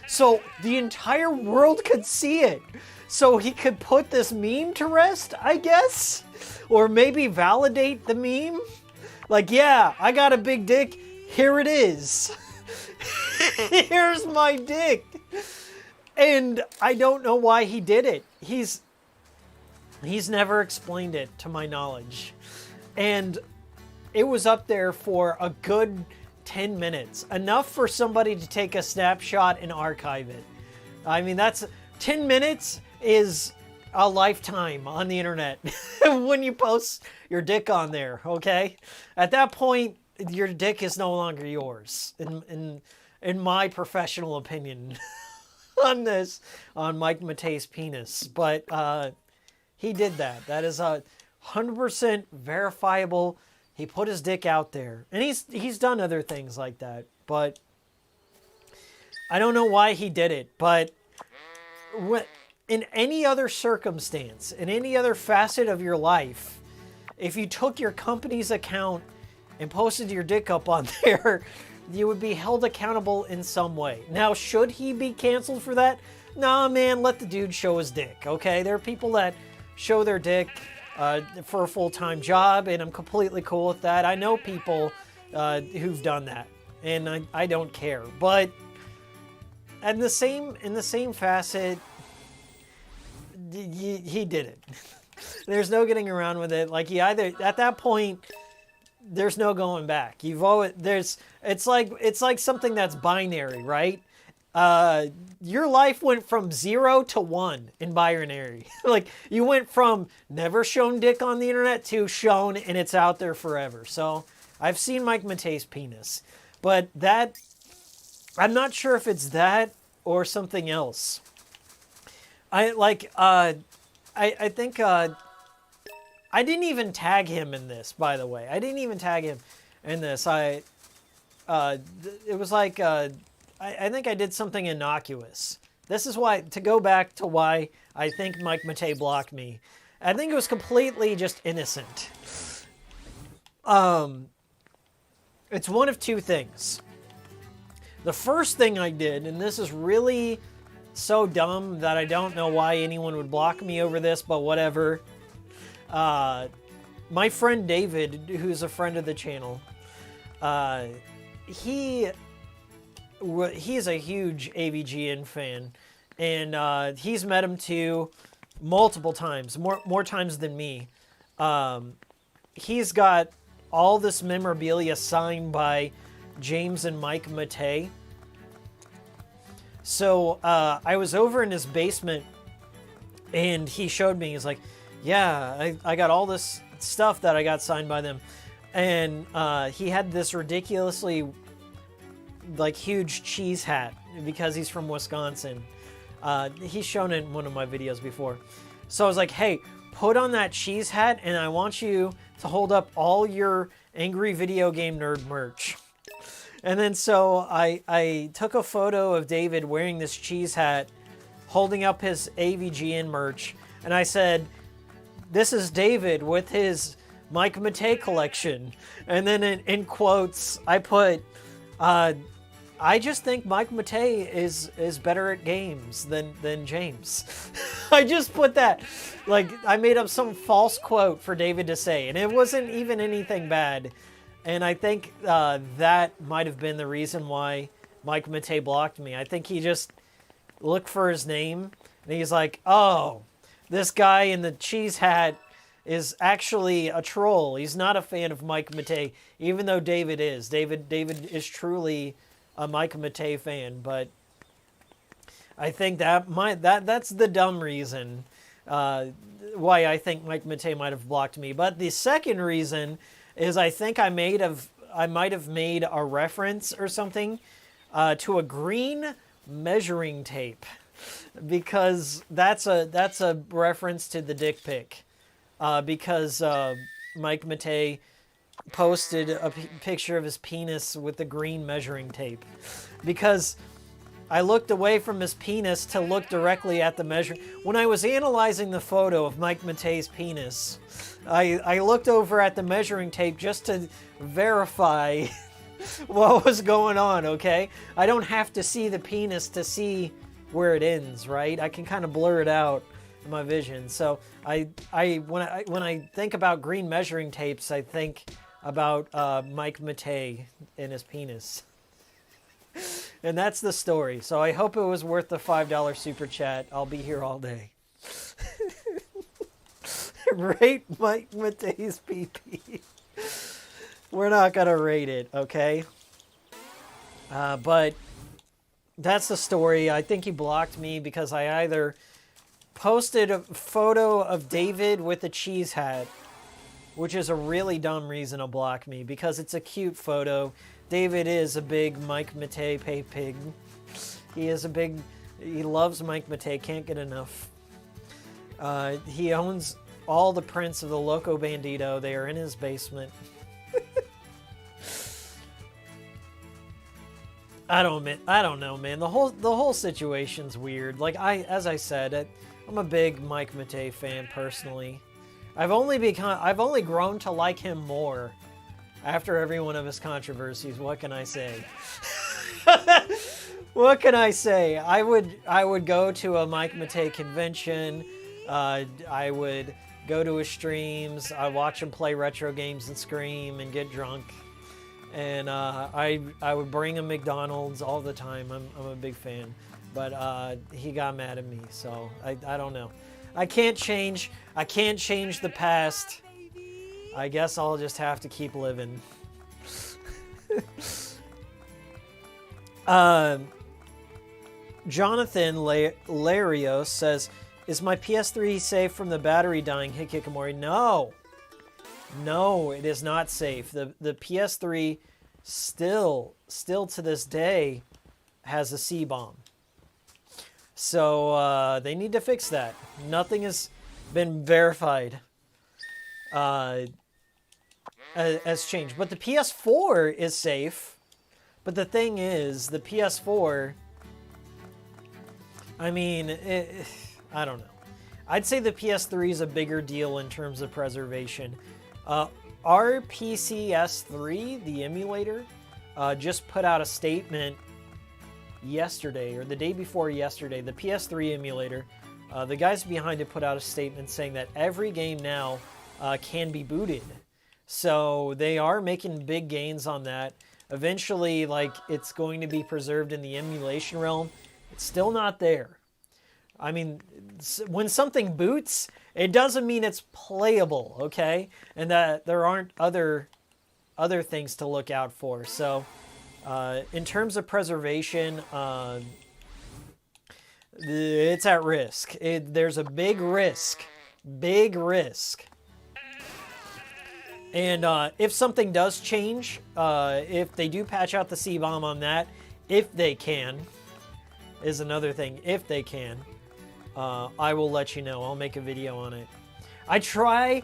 So the entire world could see it. So he could put this meme to rest, I guess? Or maybe validate the meme? Yeah, I got a big dick. Here it is. Here's my dick. And I don't know why he did it. He's never explained it, to my knowledge. And it was up there for a good 10 minutes. Enough for somebody to take a snapshot and archive it. I mean, 10 minutes is a lifetime on the internet when you post your dick on there, okay? At that point, your dick is no longer yours, in my professional opinion on Mike Matei's penis. But he did that. That is 100% verifiable. He put his dick out there. And he's done other things like that. But I don't know why he did it. But in any other circumstance, in any other facet of your life, if you took your company's account and posted your dick up on there, you would be held accountable in some way. Now, should he be canceled for that? Nah, man, let the dude show his dick, okay? There are people that show their dick for a full-time job, and I'm completely cool with that. I know people who've done that, and I don't care. But in the same facet, he did it. There's no getting around with it. At that point, there's no going back. It's like something that's binary, right? Your life went from 0 to 1 in binary. You went from never shown dick on the internet to shown, and it's out there forever. So I've seen Mike Matei's penis, but I'm not sure if it's that or something else. I think I didn't even tag him in this, by the way. I didn't even tag him in this. It was I think I did something innocuous. This is why, to go back to why I think Mike Matei blocked me. I think it was completely just innocent. It's one of two things. The first thing I did, and this is really so dumb that I don't know why anyone would block me over this, but whatever. My friend David, who's a friend of the channel, he's a huge AVGN fan, and he's met him too multiple times, more times than me. He's got all this memorabilia signed by James and Mike Matei. So I was over in his basement, and he showed me. He's like, yeah, I got all this stuff that I got signed by them. And he had this ridiculously huge cheese hat because he's from Wisconsin. He's shown it in one of my videos before. So I was like, hey, put on that cheese hat, and I want you to hold up all your Angry Video Game Nerd merch. And then so I took a photo of David wearing this cheese hat, holding up his AVGN merch, and I said, this is David with his Mike Matei collection. And then in quotes, I put, I just think Mike Matei is better at games than James. I just put that, like, I made up some false quote for David to say, and it wasn't even anything bad. And I think that might have been the reason why Mike Matei blocked me. I think he just looked for his name, and he's like, oh, this guy in the cheese hat is actually a troll. He's not a fan of Mike Matei, even though David is. David is truly a Mike Matei fan, but I think that's the dumb reason why I think Mike Matei might have blocked me. But the second reason is I think I might have made a reference or something to a green measuring tape, because that's a reference to the dick pic, because Mike Matei posted a picture of his penis with the green measuring tape, because I looked away from his penis to look directly at the measure. When I was analyzing the photo of Mike Matei's penis, I looked over at the measuring tape just to verify what was going on, okay? I don't have to see the penis to see where it ends, right? I can kind of blur it out in my vision. So when I think about green measuring tapes, I think about Mike Matei and his penis. And that's the story. So I hope it was worth the $5 super chat. I'll be here all day. Rate Mike Matei's PP. We're not going to rate it, okay? But that's the story. I think he blocked me because I either posted a photo of David with a cheese hat, which is a really dumb reason to block me, because it's a cute photo. David is a big Mike Matei pig. He loves Mike Matei, can't get enough. He owns all the prints of the Loco Bandito. They are in his basement. I don't know, man. The whole situation's weird. Like as I said, I'm a big Mike Matei fan personally. I've only grown to like him more after every one of his controversies. What can I say? What can I say? I would go to a Mike Matei convention. I would go to his streams. I watch him play retro games and scream and get drunk. And I would bring him McDonald's all the time. I'm a big fan. But he got mad at me, so I don't know. I can't change the past. I guess I'll just have to keep living. Jonathan Larios says, is my PS3 safe from the battery dying, Hikikomori? No, it is not safe. The PS3 still to this day has a C-bomb. So they need to fix that. Nothing has been verified as changed. But the PS4 is safe. But the thing is, the PS4, I mean, I don't know. I'd say the PS3 is a bigger deal in terms of preservation. Our PCS3, the emulator, just put out a statement yesterday, or the day before yesterday. The PS3 emulator, the guys behind it put out a statement saying that every game now can be booted. So they are making big gains on that. Eventually, like, it's going to be preserved in the emulation realm. It's still not there. I mean, when something boots, it doesn't mean it's playable, okay? And that there aren't other things to look out for. So, in terms of preservation, it's at risk. There's a big risk. And if something does change, if they do patch out the C-bomb on that, if they can, is another thing. If they can, I will let you know. I'll make a video on it. I try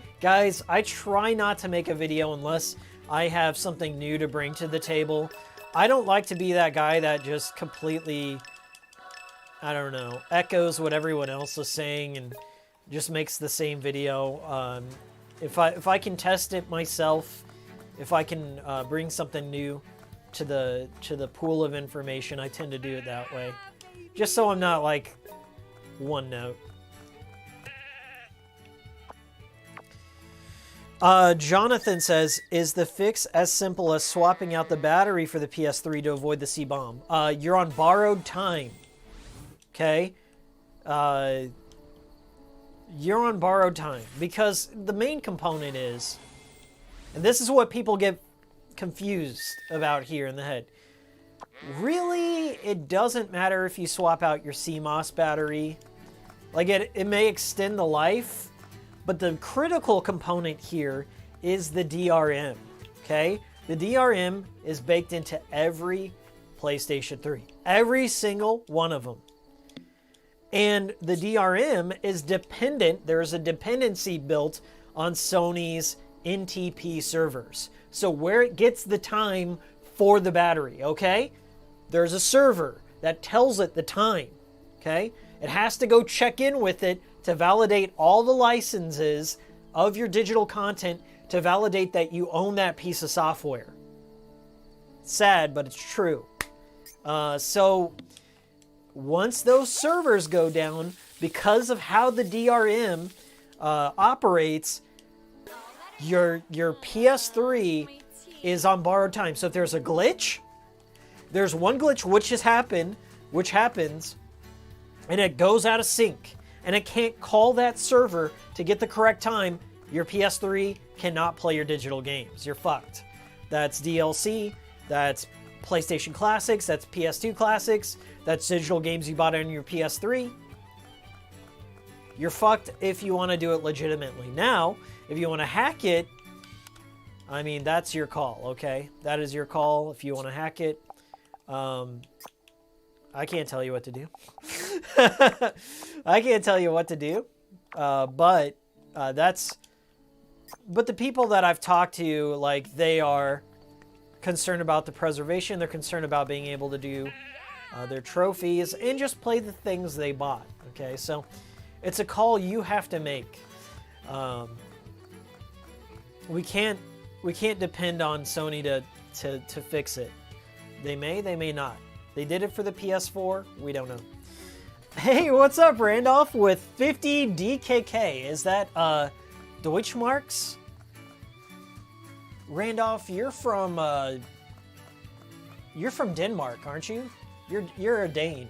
not to make a video unless I have something new to bring to the table. I don't like to be that guy that just completely, I don't know, echoes what everyone else is saying and just makes the same video. If I can test it myself, if I can bring something new, to the pool of information. I tend to do it that way, just so I'm not like one note. Jonathan says, is the fix as simple as swapping out the battery for the PS3 to avoid the C-bomb? You're on borrowed time. Okay? You're on borrowed time. Because the main component is, and this is what people get confused about here in the head. Really, it doesn't matter if you swap out your CMOS battery. Like, it may extend the life, but the critical component here is the DRM, okay? The DRM is baked into every PlayStation 3. Every single one of them. And the DRM is dependent, there's a dependency built on Sony's NTP servers. So where it gets the time for the battery, okay? There's a server that tells it the time, okay? It has to go check in with it to validate all the licenses of your digital content to validate that you own that piece of software. Sad, but it's true. So once those servers go down, because of how the DRM operates, your PS3 is on borrowed time. So if there's a glitch, there's one glitch which happens, and it goes out of sync, and it can't call that server to get the correct time, your PS3 cannot play your digital games. You're fucked. That's DLC, that's PlayStation Classics, that's PS2 Classics, that's digital games you bought on your PS3. You're fucked if you want to do it legitimately. Now, if you want to hack it, I mean, that's your call, okay? That is your call if you want to hack it. I can't tell you what to do. I can't tell you what to do. But the people that I've talked to, like, they are concerned about the preservation. They're concerned about being able to do their trophies and just play the things they bought. Okay, so it's a call you have to make. We can't depend on Sony to fix it. They may not. They did it for the PS4. We don't know. Hey, what's up, Randolph? With 50 DKK. Is that Deutschmarks? Randolph, you're from Denmark, aren't you? You're a Dane.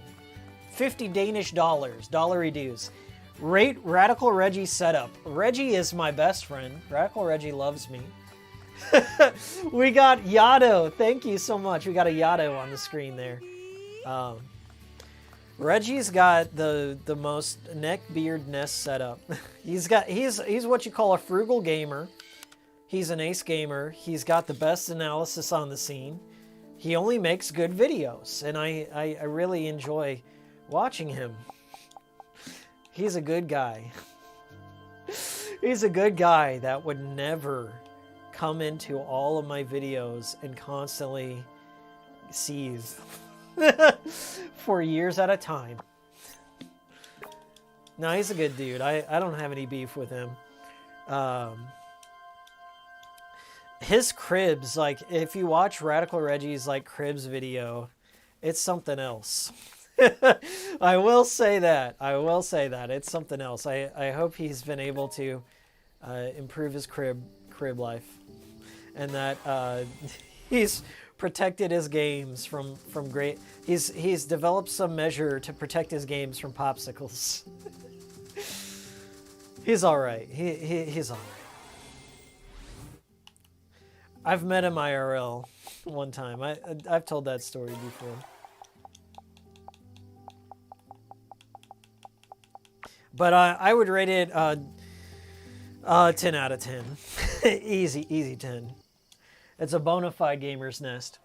50 Danish dollars, dollary dues. Rate Radical Reggie setup. Reggie is my best friend. Radical Reggie loves me. We got Yado. Thank you so much. We got a Yado on the screen there. Reggie's got the most neck beard nest setup. he's what you call a frugal gamer. He's an ace gamer. He's got the best analysis on the scene. He only makes good videos, and I really enjoy watching him. He's a good guy. He's a good guy that would never come into all of my videos and constantly seethe for years at a time. No, he's a good dude. I don't have any beef with him. His cribs, like, if you watch Radical Reggie's, like, cribs video, it's something else. I will say that. It's something else. I hope he's been able to improve his crib life, and that he's protected his games from great. He's developed some measure to protect his games from popsicles. He's all right. He's all right. I've met him IRL one time. I've told that story before. But I would rate it 10 out of 10. Easy 10. It's a bona fide gamer's nest.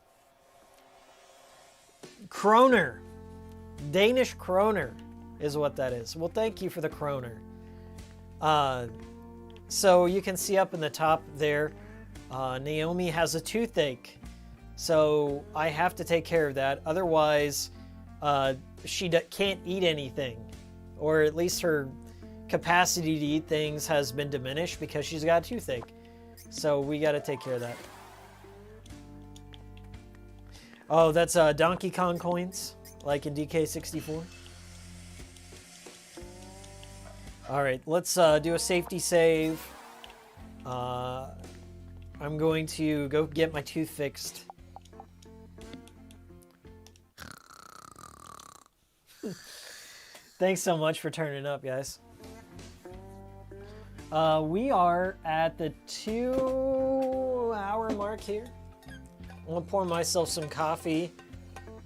Kroner. Danish kroner is what that is. Well, thank you for the kroner. So you can see up in the top there, Naomi has a toothache. So I have to take care of that. Otherwise, she can't eat anything. Or at least her capacity to eat things has been diminished because she's got a toothache. So we got to take care of that. Oh, that's Donkey Kong coins, like in DK64. All right, let's do a safety save. I'm going to go get my tooth fixed. Thanks so much for turning up, guys. We are at the 2-hour mark here. I'm gonna pour myself some coffee.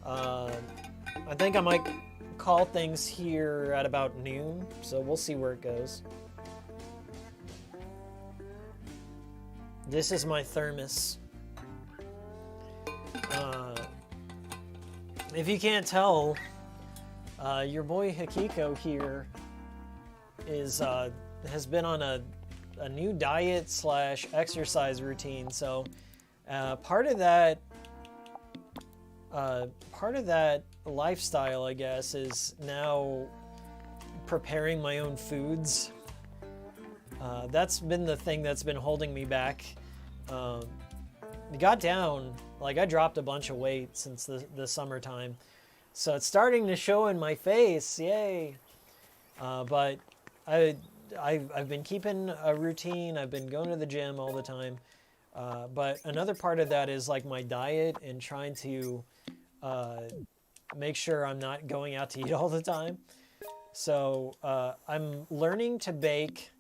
I think I might call things here at about noon, so we'll see where it goes. This is my thermos. If you can't tell, your boy Hikiko here has been on a new diet / exercise routine. So part of that lifestyle, I guess, is now preparing my own foods. That's been the thing that's been holding me back. Got down, like I dropped a bunch of weight since the summertime. So it's starting to show in my face, yay. But I've been keeping a routine. I've been going to the gym all the time. But another part of that is like my diet and trying to make sure I'm not going out to eat all the time. So I'm learning to bake,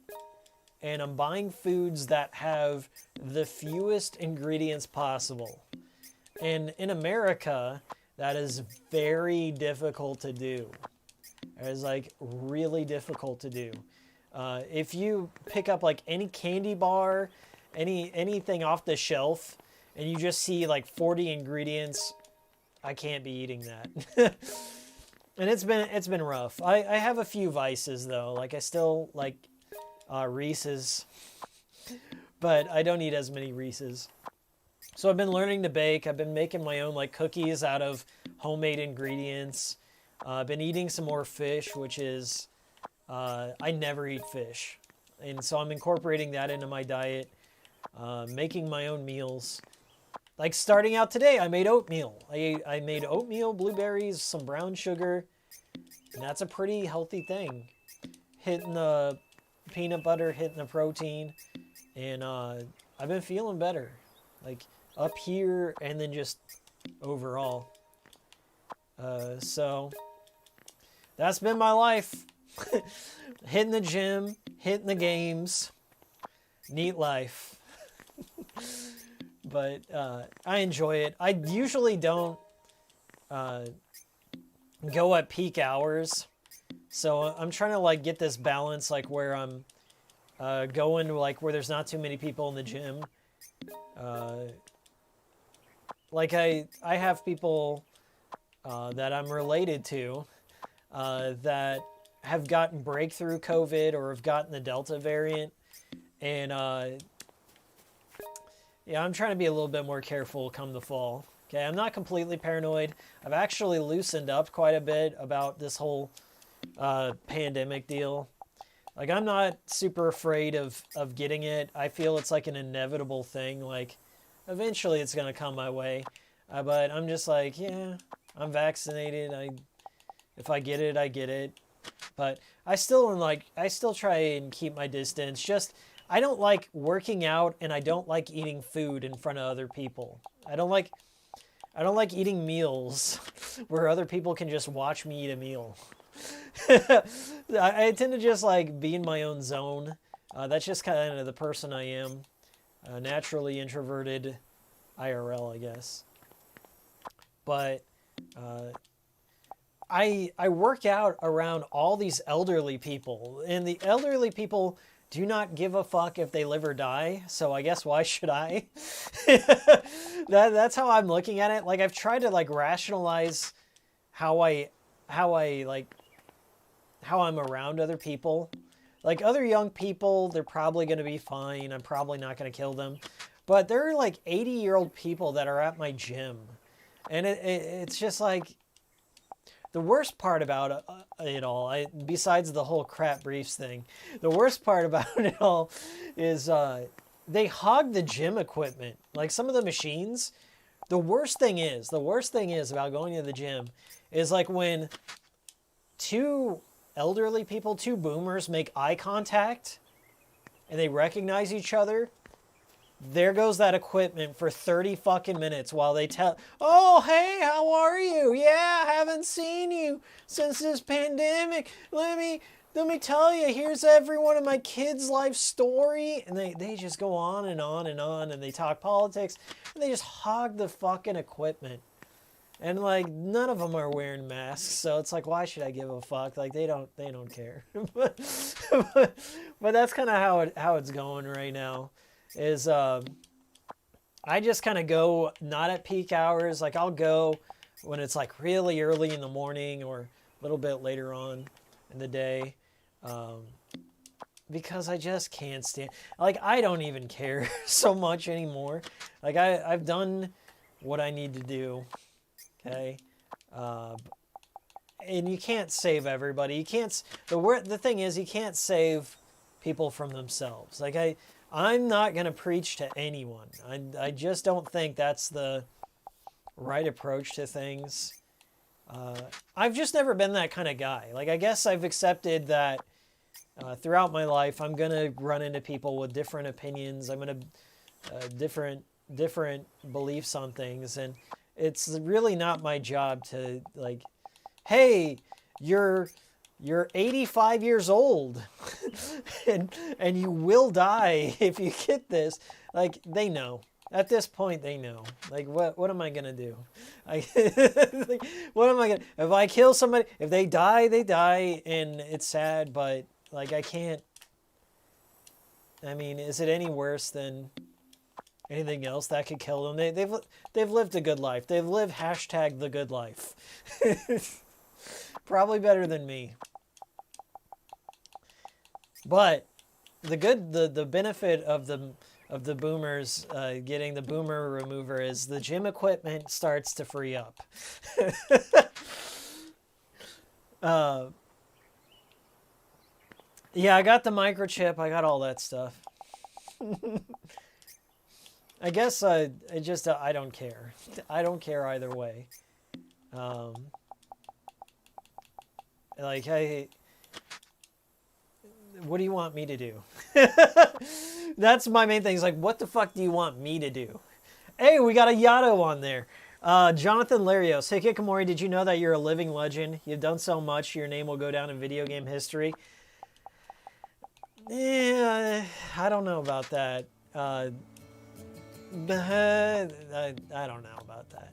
and I'm buying foods that have the fewest ingredients possible. And in America, that is very difficult to do. It is like really difficult to do. If you pick up like any candy bar, anything off the shelf, and you just see like 40 ingredients, I can't be eating that. And it's been rough. I have a few vices though. Like I still like Reese's, but I don't eat as many Reese's. So I've been learning to bake. I've been making my own like cookies out of homemade ingredients. I've been eating some more fish, which is, I never eat fish. And so I'm incorporating that into my diet, making my own meals. Like starting out today, I made oatmeal. I made oatmeal, blueberries, some brown sugar, and that's a pretty healthy thing. Hitting the peanut butter, hitting the protein, and I've been feeling better. Like up here and then just overall. So that's been my life. Hitting the gym, hitting the games. Neat life. But I enjoy it. I usually don't go at peak hours. So I'm trying to like get this balance, like where I'm going like where there's not too many people in the gym. Like I have people that I'm related to that have gotten breakthrough COVID or have gotten the Delta variant. And yeah, I'm trying to be a little bit more careful come the fall. Okay, I'm not completely paranoid. I've actually loosened up quite a bit about this whole pandemic deal. Like, I'm not super afraid of getting it. I feel it's like an inevitable thing. Like, eventually it's going to come my way. But I'm just like, yeah, I'm vaccinated. If I get it, I get it. But I still try and keep my distance. Just, I don't like working out, and I don't like eating food in front of other people. I don't like eating meals where other people can just watch me eat a meal. I tend to just like be in my own zone. That's just kind of the person I am. Naturally introverted IRL, I guess. But I work out around all these elderly people, and the elderly people do not give a fuck if they live or die. So I guess why should I? That's how I'm looking at it. Like, I've tried to like rationalize how I'm around other people. Like, other young people, they're probably going to be fine. I'm probably not going to kill them. But there are like 80-year-old people that are at my gym. And it's just like, the worst part about it all, besides the whole crap briefs thing, the worst part about it all is they hog the gym equipment. Like, some of the machines, the worst thing is about going to the gym is like when two elderly people, two boomers make eye contact and they recognize each other. There goes that equipment for 30 fucking minutes while they tell, oh, hey, how are you? Yeah, I haven't seen you since this pandemic. Let me tell you, here's every one of my kids' life story. And they just go on and on and on, and they talk politics, and they just hog the fucking equipment. And like, none of them are wearing masks, so it's like, why should I give a fuck? Like, they don't care. but that's kind of how it's going right now. Is I just kind of go not at peak hours. Like, I'll go when it's like really early in the morning or a little bit later on in the day, because I just can't stand. Like, I don't even care so much anymore. Like, I've done what I need to do. Okay, and you can't save everybody. You can't. The thing is, you can't save people from themselves. Like, I'm not going to preach to anyone. I just don't think that's the right approach to things. I've just never been that kind of guy. Like, I guess I've accepted that throughout my life, I'm going to run into people with different opinions. I'm going to different beliefs on things. And it's really not my job to, like, hey, you're 85 years old and you will die if you get this. Like, they know. At this point, they know. Like, what am I going to do? Like, what am I going to... If I kill somebody, if they die, they die, and it's sad, but, like, I can't... I mean, is it any worse than anything else that could kill them? They've lived a good life. They've lived hashtag the good life. Probably better than me. But the benefit of the boomers getting the boomer remover is the gym equipment starts to free up. Yeah, I got the microchip. I got all that stuff. I guess I don't care. I don't care either way. Like, what do you want me to do? That's my main thing. Is like, what the fuck do you want me to do? Hey, we got a Yato on there. Jonathan Larios. Hikikomori, did you know that you're a living legend? You've done so much, your name will go down in video game history. Yeah, I don't know about that. I don't know about that.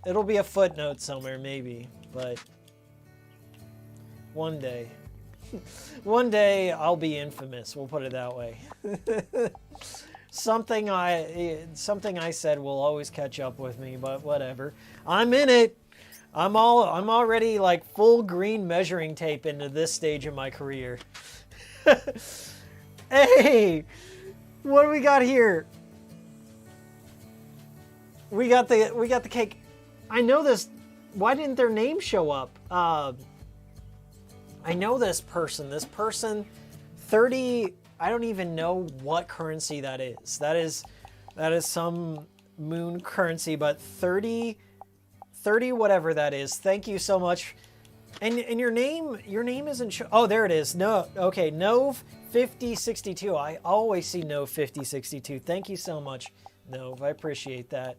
It'll be a footnote somewhere, maybe, but one day. One day I'll be infamous, we'll put it that way. Something I said will always catch up with me, but whatever. I'm in it. I'm already like full green measuring tape into this stage of my career. Hey, what do we got here? We got the cake. I know this. Why didn't their name show up? I know this person. This person, 30. I don't even know what currency that is. That is some moon currency, but 30 whatever that is. Thank you so much. And your name isn't oh, there it is. No, okay, Nove 5062. I always see Nove 5062. Thank you so much, Nove. I appreciate that.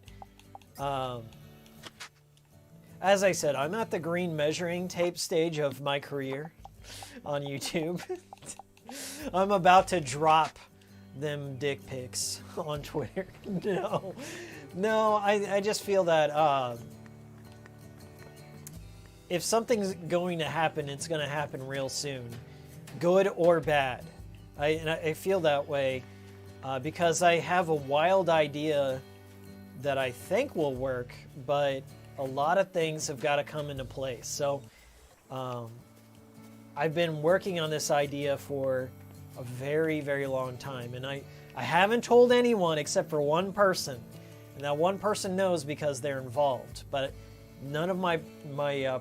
As I said, I'm at the green measuring tape stage of my career on YouTube. I'm about to drop them dick pics on Twitter. No, I just feel that if something's going to happen, it's going to happen real soon, good or bad. I feel that way because I have a wild idea that I think will work, but a lot of things have got to come into place. So I've been working on this idea for a very, very long time, and I haven't told anyone except for one person, and that one person knows because they're involved, but none of my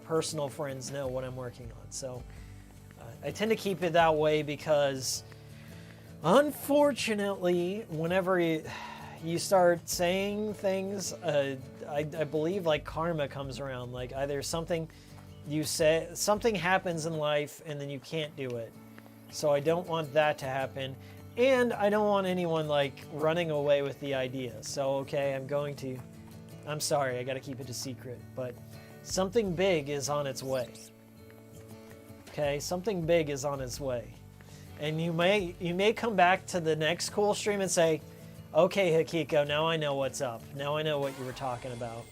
personal friends know what I'm working on. So I tend to keep it that way because unfortunately, whenever you start saying things, I believe like karma comes around. Like either something you say, something happens in life and then you can't do it. So I don't want that to happen. And I don't want anyone like running away with the idea. So, okay, I'm sorry, I gotta keep it a secret, but something big is on its way. Okay, something big is on its way. And you may come back to the next cool stream and say, okay, Hikiko, now I know what's up. Now I know what you were talking about.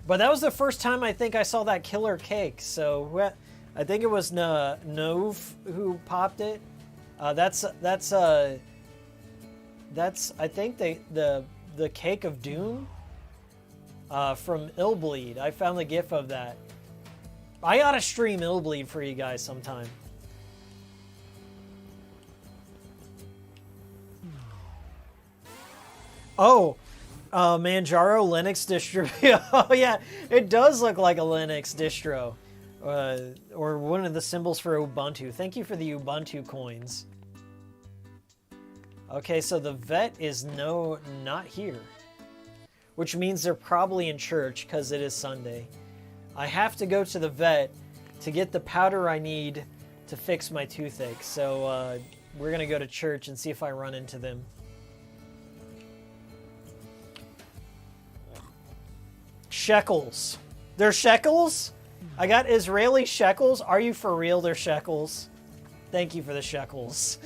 But that was the first time I think I saw that killer cake. So I think it was Nove who popped it. That's I think the cake of doom from Illbleed. I found the gif of that. I ought to stream Illbleed for you guys sometime. Oh, Manjaro Linux distro. Oh yeah, it does look like a Linux distro. Or one of the symbols for Ubuntu. Thank you for the Ubuntu coins. Okay, so the vet is not here. Which means they're probably in church because it is Sunday. I have to go to the vet to get the powder I need to fix my toothache. So we're going to go to church and see if I run into them. Shekels. They're shekels? I got Israeli shekels. Are you for real? They're shekels. Thank you for the shekels.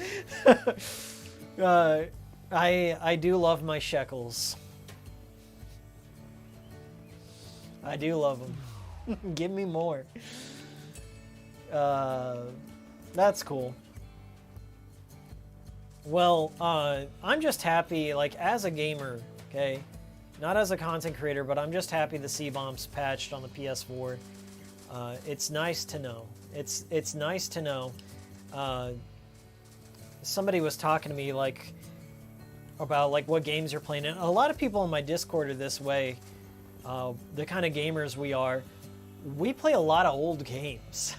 I do love my shekels. I do love them. Give me more. That's cool. Well, I'm just happy, like, as a gamer, okay? Not as a content creator, but I'm just happy the C-Bomb's patched on the PS4. It's nice to know. It's nice to know. Somebody was talking to me, like, about, like, what games you're playing. And a lot of people in my Discord are this way. The kind of gamers we are. We play a lot of old games.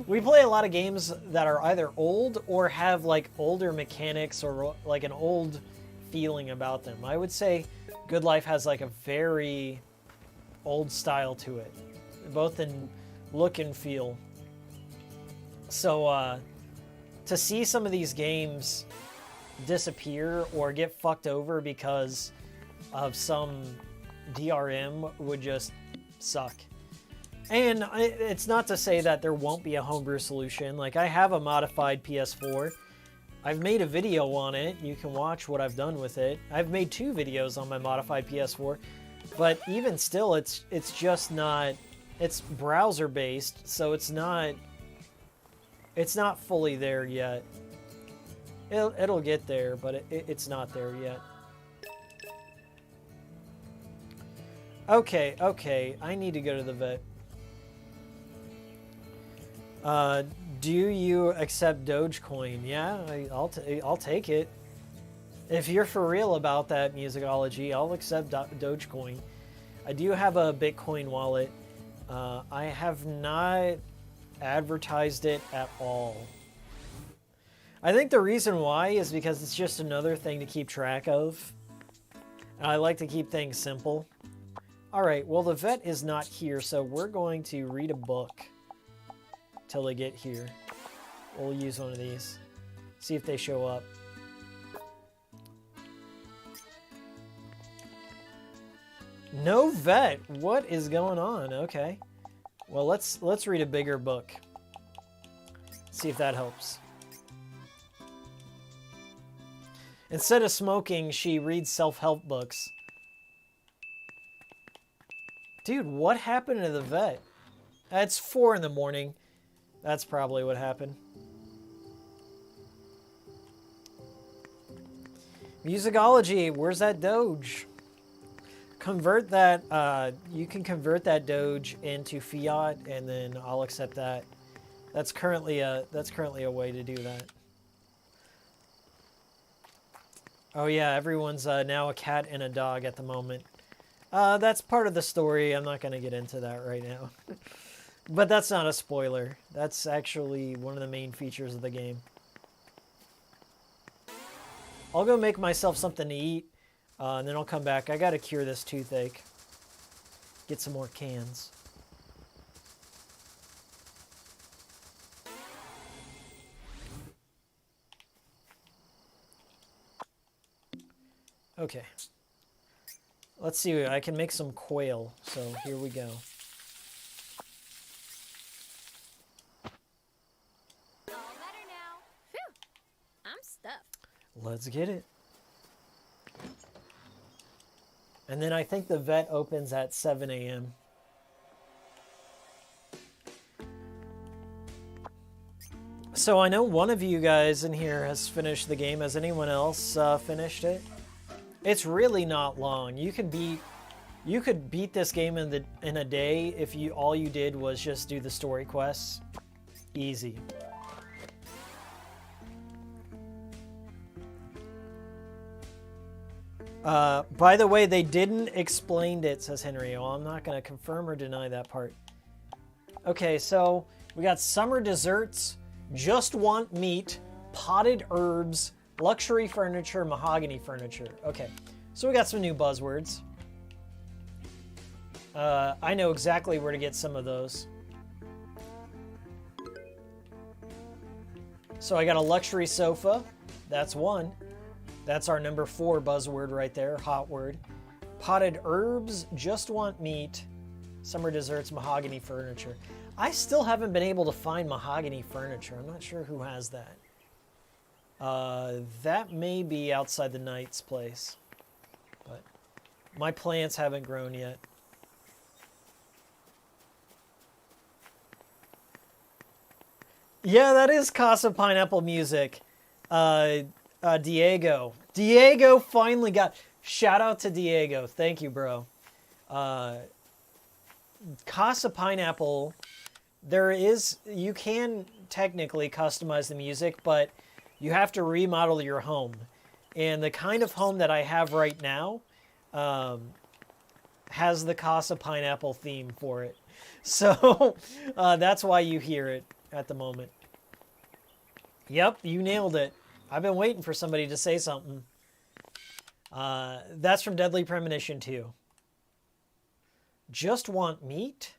We play a lot of games that are either old or have, like, older mechanics or, like, an old feeling about them. I would say Good Life has, like, a very old style to it, both in look and feel. So, to see some of these games disappear or get fucked over because of some DRM would just suck. And it's not to say that there won't be a homebrew solution. Like, I have a modified PS4. I've made a video on it. You can watch what I've done with it. I've made 2 videos on my modified PS4. But even still, it's just not... It's browser-based, so it's not fully there yet. It'll get there, but it's not there yet. Okay, I need to go to the vet. Do you accept Dogecoin? Yeah, I'll take it. If you're for real about that, Musicology, I'll accept Dogecoin. I do have a Bitcoin wallet. I have not advertised it at all. I think the reason why is because it's just another thing to keep track of. And I like to keep things simple. Alright, well the vet is not here, so we're going to read a book till they get here. We'll use one of these. See if they show up. No vet! What is going on? Okay. Well, let's read a bigger book. See if that helps. Instead of smoking, she reads self-help books. Dude, what happened to the vet? It's 4 in the morning. That's probably what happened. Musicology, where's that Doge? Convert that, you can convert that Doge into fiat, and then I'll accept that. That's currently a way to do that. Oh yeah, everyone's now a cat and a dog at the moment. That's part of the story. I'm not going to get into that right now. But that's not a spoiler. That's actually one of the main features of the game. I'll go make myself something to eat, and then I'll come back. I got to cure this toothache. Get some more cans. Okay. Let's see. I can make some quail, so here we go. All better now. Phew. I'm stuffed. Let's get it. And then I think the vet opens at 7 a.m. So I know one of you guys in here has finished the game. Has anyone else finished it? It's really not long. You could beat this game in a day if all you did was just do the story quests. Easy. By the way, they didn't explain it, says Henry. Well, I'm not going to confirm or deny that part. Okay, so we got summer desserts, just want meat, potted herbs, luxury furniture, mahogany furniture. Okay, so we got some new buzzwords. I know exactly where to get some of those. So I got a luxury sofa. That's one. That's our number 4 buzzword right there, hot word. Potted herbs, just want meat, summer desserts, mahogany furniture. I still haven't been able to find mahogany furniture. I'm not sure who has that. That may be outside the knight's place. But my plants haven't grown yet. Yeah, that is Casa Pineapple music. Diego. Diego finally got... Shout out to Diego. Thank you, bro. Casa Pineapple, you can technically customize the music, but you have to remodel your home. And the kind of home that I have right now has the Casa Pineapple theme for it. So that's why you hear it at the moment. Yep, you nailed it. I've been waiting for somebody to say something. That's from Deadly Premonition 2. Just want meat?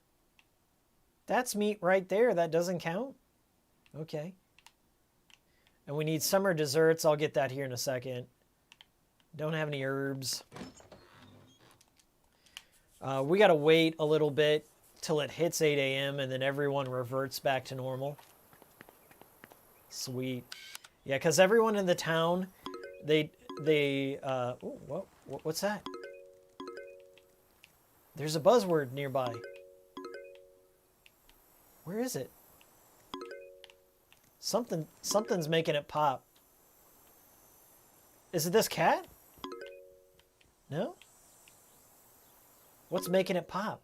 That's meat right there. That doesn't count? Okay. And we need summer desserts. I'll get that here in a second. Don't have any herbs. We got to wait a little bit till it hits 8 a.m. and then everyone reverts back to normal. Sweet. Yeah, because everyone in the town, what's that? There's a buzzword nearby. Where is it? Something's making it pop. Is it this cat? No? What's making it pop?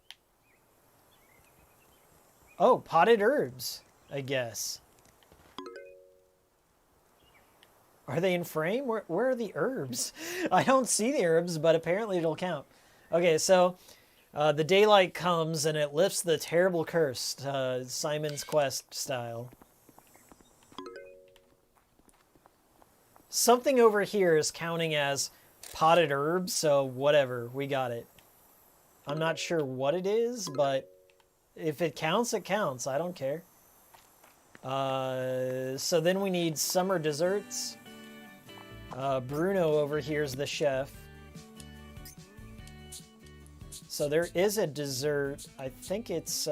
Oh, potted herbs, I guess. Are they in frame? Where are the herbs? I don't see the herbs, but apparently it'll count. Okay, so the daylight comes and it lifts the terrible curse, Simon's Quest style. Something over here is counting as potted herbs, so whatever, we got it. I'm not sure what it is, but if it counts, it counts. I don't care. So then we need summer desserts. Bruno over here is the chef. So there is a dessert. I think it's...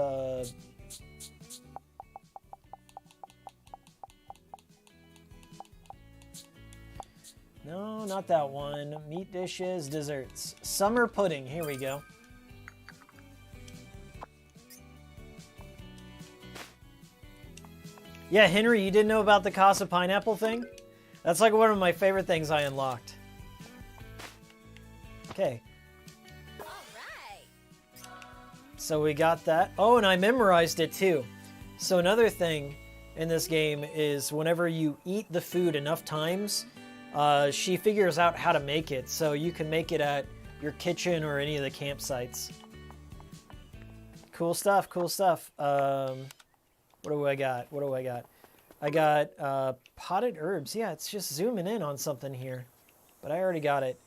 No, not that one. Meat dishes, desserts. Summer pudding. Here we go. Yeah, Henry, you didn't know about the Casa Pineapple thing? That's like one of my favorite things I unlocked. Okay. All right. So we got that. Oh, and I memorized it too. So another thing in this game is whenever you eat the food enough times, she figures out how to make it. So you can make it at your kitchen or any of the campsites. Cool stuff, cool stuff. What do I got? What do I got? I got potted herbs. Yeah, it's just zooming in on something here. but I already got it.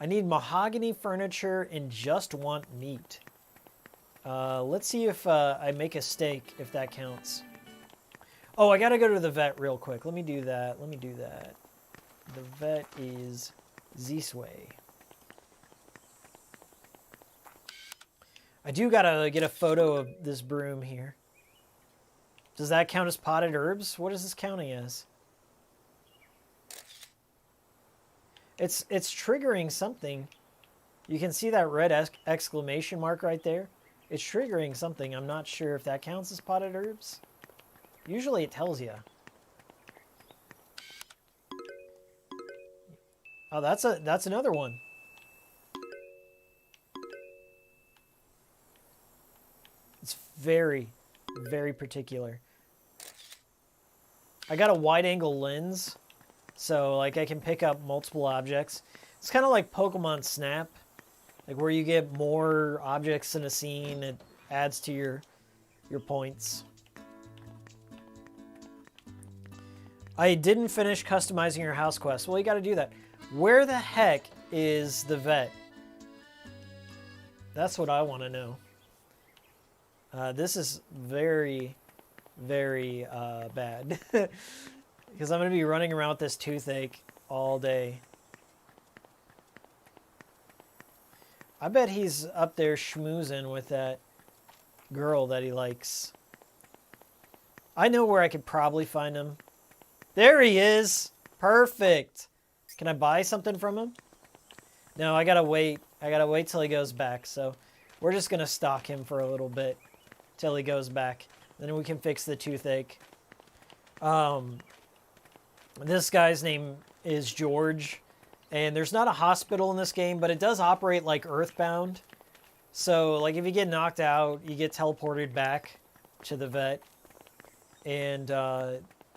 I need mahogany furniture and just want meat. Let's see if I make a steak, if that counts. Oh, I gotta go to the vet real quick. Let me do that. The vet is this way. I do gotta get a photo of this broom here. Does that count as potted herbs? What is this counting as? It's triggering something. You can see that red exclamation mark right there. It's triggering something. I'm not sure if that counts as potted herbs. Usually it tells you. Oh, that's another one. It's very, very particular. I got a wide angle lens, so like I can pick up multiple objects. It's kind of like Pokemon Snap, like where you get more objects in a scene. It adds to your points. I didn't finish customizing your house quest. Well, you got to do that. Where the heck is the vet? That's what I want to know. This is very, very bad. Because I'm going to be running around with this toothache all day. I bet he's up there schmoozing with that girl that he likes. I know where I could probably find him. There he is! Perfect! Can I buy something from him? No, I gotta wait. I gotta wait till he goes back, so we're just gonna stalk him for a little bit till he goes back. Then we can fix the toothache. This guy's name is George, and there's not a hospital in this game, but it does operate like Earthbound. So, like, if you get knocked out, you get teleported back to the vet. And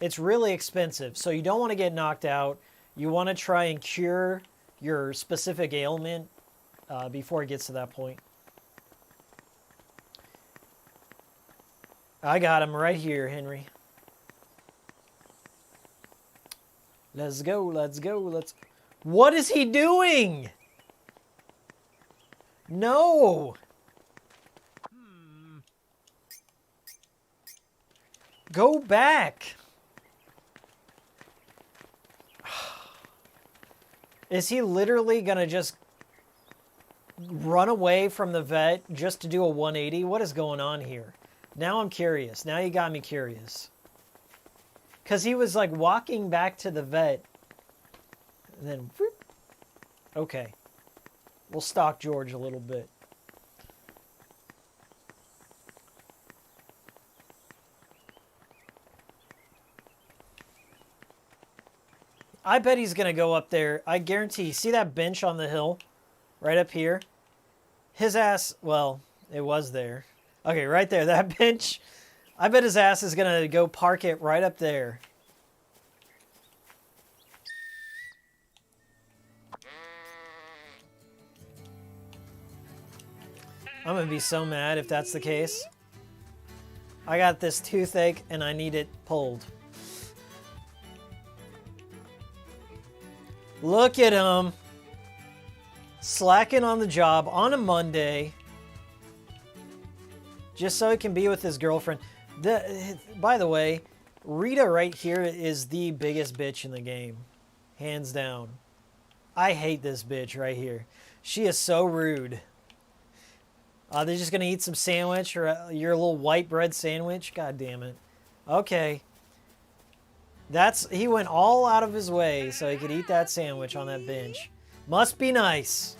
it's really expensive, so you don't want to get knocked out. You want to try and cure your specific ailment before it gets to that point. I got him right here, Henry. Let's go, let's go, let's... What is he doing? No! Go back! Is he literally gonna just run away from the vet just to do a 180? What is going on here? Now I'm curious. Now you got me curious. Because he was like walking back to the vet. And then, whoop. Okay. We'll stalk George a little bit. I bet he's going to go up there. I guarantee. See that bench on the hill? Right up here? His ass, well, it was there. Okay, right there. That bench. I bet his ass is going to go park it right up there. I'm going to be so mad if that's the case. I got this toothache and I need it pulled. Look at him. Slacking on the job on a Monday. Just so he can be with his girlfriend. By the way, Rita right here is the biggest bitch in the game. Hands down. I hate this bitch right here. She is so rude. They're just going to eat some sandwich or your little white bread sandwich? God damn it. Okay. He went all out of his way so he could eat that sandwich on that bench. Must be nice.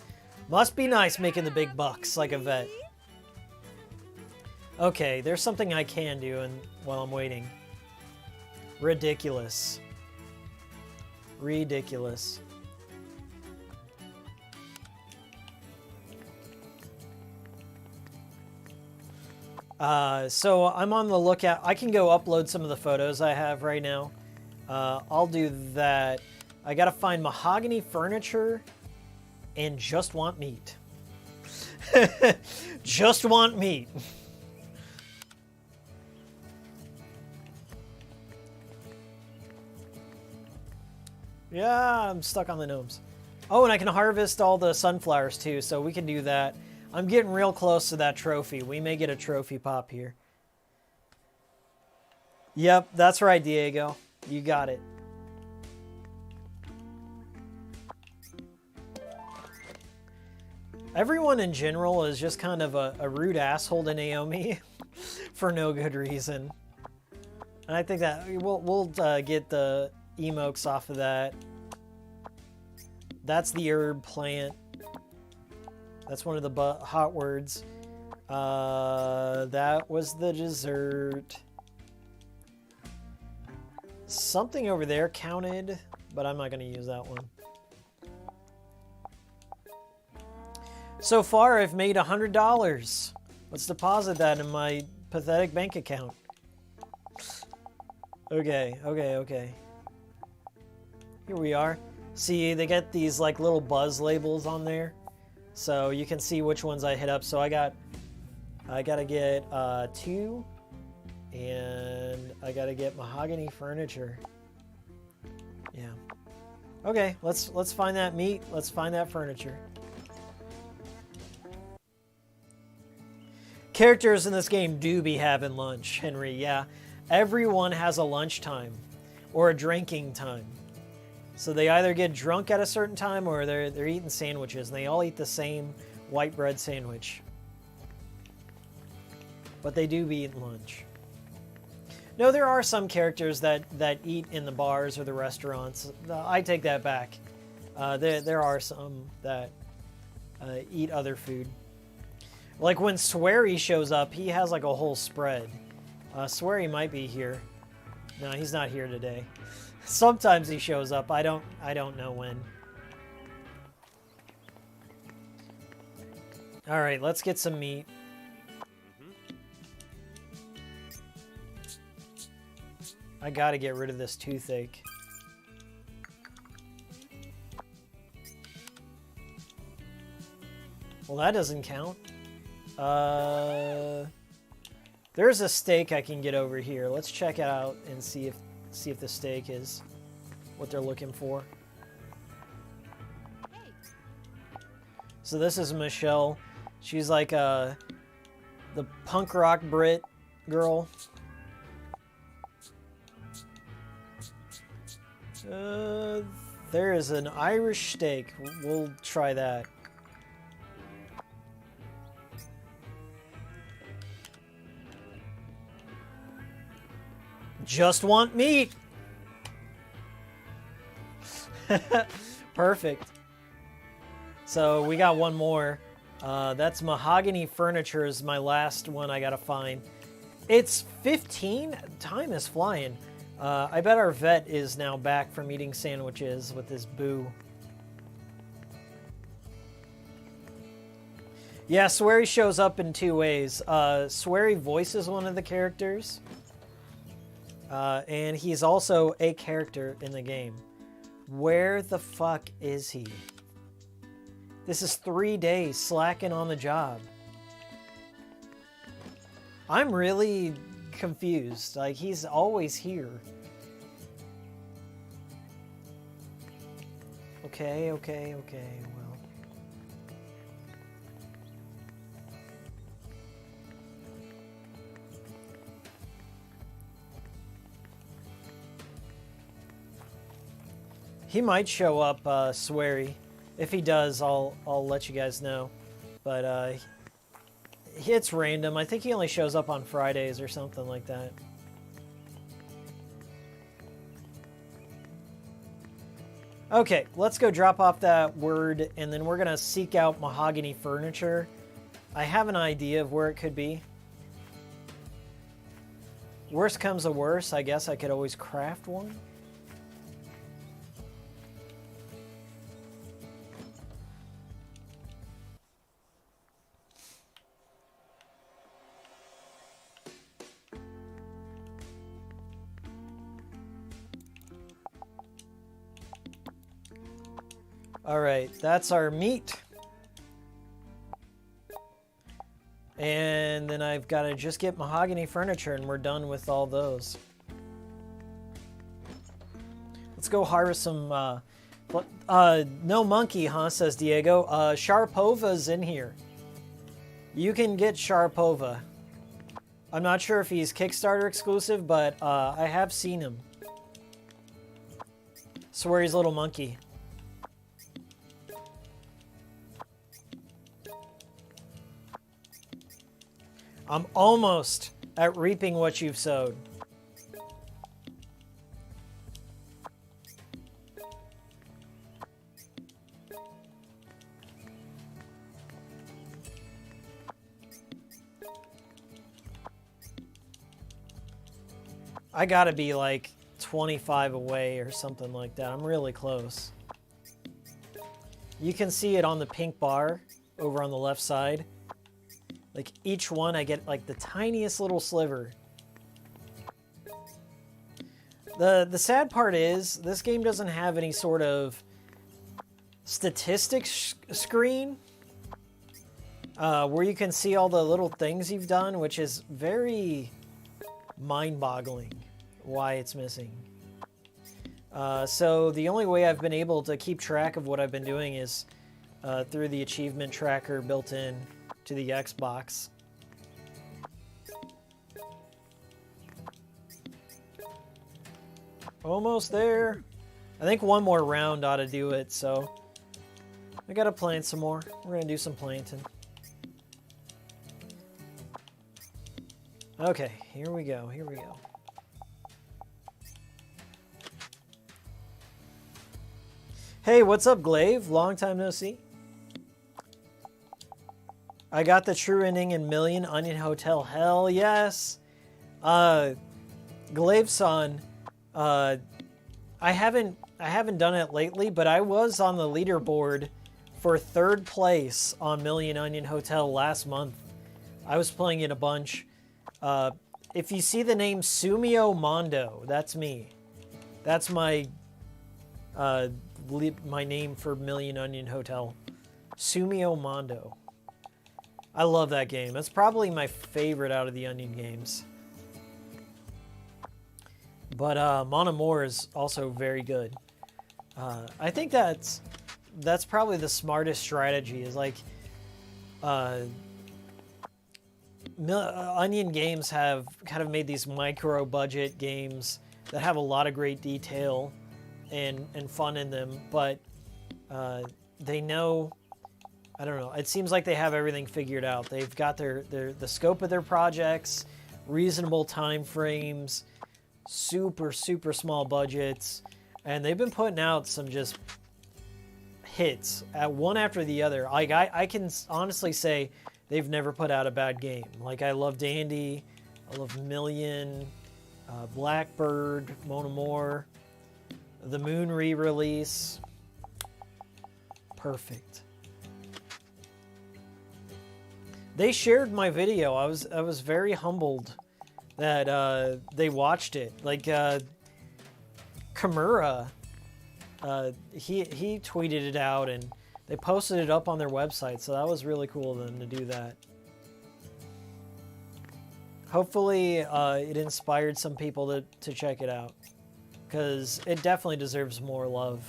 Must be nice making the big bucks like a vet. Okay, there's something I can do while I'm waiting. Ridiculous. Ridiculous. So I'm on the lookout. I can go upload some of the photos I have right now. I'll do that. I gotta find mahogany furniture and just want meat. Just want meat. Yeah, I'm stuck on the gnomes. Oh, and I can harvest all the sunflowers too, so we can do that. I'm getting real close to that trophy. We may get a trophy pop here. Yep, that's right, Diego. You got it. Everyone in general is just kind of a rude asshole to Naomi for no good reason. And I think that we'll get the emotes off of that. That's the herb plant. That's one of the hot words. That was the dessert. Something over there counted, but I'm not going to use that one. So far, I've made $100. Let's deposit that in my pathetic bank account. Okay. Here we are. See, they get these like little buzz labels on there, so you can see which ones I hit up. So I gotta get 2, and I gotta get mahogany furniture. Yeah. Okay, let's find that meat. Let's find that furniture. Characters in this game do be having lunch, Henry. Yeah, everyone has a lunchtime or a drinking time. So they either get drunk at a certain time or they're eating sandwiches, and they all eat the same white bread sandwich. But they do be eating lunch. No, there are some characters that eat in the bars or the restaurants. I take that back. There are some that eat other food. Like when Swery shows up, he has like a whole spread. Swery might be here. No, he's not here today. Sometimes he shows up. I don't know when. All right, let's get some meat. I gotta get rid of this toothache. Well, that doesn't count. There's a steak I can get over here. Let's check it out and see if the steak is what they're looking for. So this is Michelle. She's like the punk rock Brit girl. There is an Irish steak. We'll try that. Just want meat. Perfect. So we got one more. That's mahogany furniture is my last one I gotta find. It's 15. Time is flying. I bet our vet is now back from eating sandwiches with his boo. Yeah, Swery shows up in 2 ways. Swery voices one of the characters. And he's also a character in the game. Where the fuck is he? This is 3 days slacking on the job. I'm really confused. Like, he's always here. Okay, well. He might show up, Swery. If he does, I'll let you guys know. But it's random. I think he only shows up on Fridays or something like that. Okay, let's go drop off that word, and then we're gonna seek out mahogany furniture. I have an idea of where it could be. Worst comes to worst, I guess I could always craft one. All right, that's our meat. And then I've got to just get mahogany furniture and we're done with all those. Let's go harvest some No monkey, huh? Says Diego. Sharapova's in here. You can get Sharapova. I'm not sure if he's Kickstarter exclusive, but I have seen him. Swear he's a little monkey. I'm almost at reaping what you've sowed. I gotta be like 25 away or something like that. I'm really close. You can see it on the pink bar over on the left side. Like each one I get like the tiniest little sliver. The sad part is this game doesn't have any sort of statistics screen where you can see all the little things you've done, which is very mind-boggling why it's missing. So the only way I've been able to keep track of what I've been doing is through the achievement tracker built in to the Xbox. Almost there. I think one more round ought to do it, so I gotta plant some more. We're gonna do some planting. Okay, here we go, here we go. Hey, what's up, Glaive? Long time no see. I got the true ending in Million Onion Hotel. Hell yes. Glaive-san, I haven't done it lately, but I was on the leaderboard for 3rd place on Million Onion Hotel last month. I was playing it a bunch. If you see the name Sumio Mondo, that's me. That's my name for Million Onion Hotel. Sumio Mondo. I love that game. That's probably my favorite out of the Onion games. But Mon Amour is also very good. I think that's probably the smartest strategy. Is like Onion games have kind of made these micro budget games that have a lot of great detail and fun in them, but they know, I don't know, it seems like they have everything figured out. They've got the scope of their projects, reasonable time frames, super small budgets, and they've been putting out some just hits at one after the other. Like I can honestly say they've never put out a bad game. Like I love Dandy, I love Million, Blackbird, Mon Amour, the Moon re-release. Perfect. They shared my video. I was very humbled that they watched it. Like Kimura, he tweeted it out and they posted it up on their website. So that was really cool of them to do that. Hopefully it inspired some people to check it out, because it definitely deserves more love.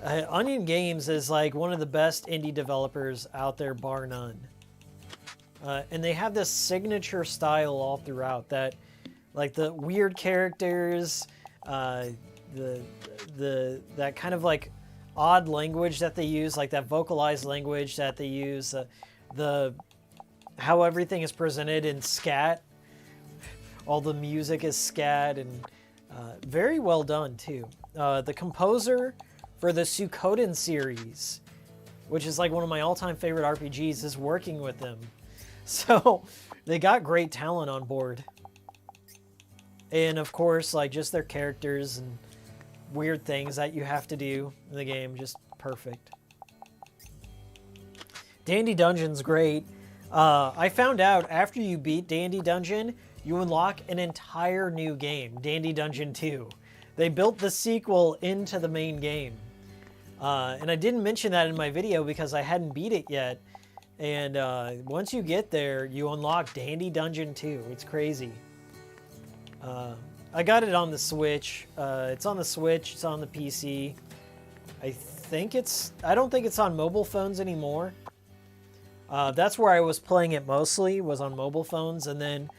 Onion Games is like one of the best indie developers out there, bar none. And they have this signature style all throughout that, like the weird characters, that kind of like odd language that they use, like that vocalized language that they use, how everything is presented in scat. All the music is scat and very well done too. The composer for the Suikoden series, which is like one of my all-time favorite RPGs, is working with them. So they got great talent on board. And of course, like just their characters and weird things that you have to do in the game, just perfect. Dandy Dungeon's great. I found out after you beat Dandy Dungeon, you unlock an entire new game, Dandy Dungeon 2. They built the sequel into the main game. And I didn't mention that in my video because I hadn't beat it yet. And once you get there, you unlock Dandy Dungeon 2. It's crazy. I got it on the Switch. It's on the Switch. It's on the PC. I don't think it's on mobile phones anymore. That's where I was playing it mostly, was on mobile phones, and then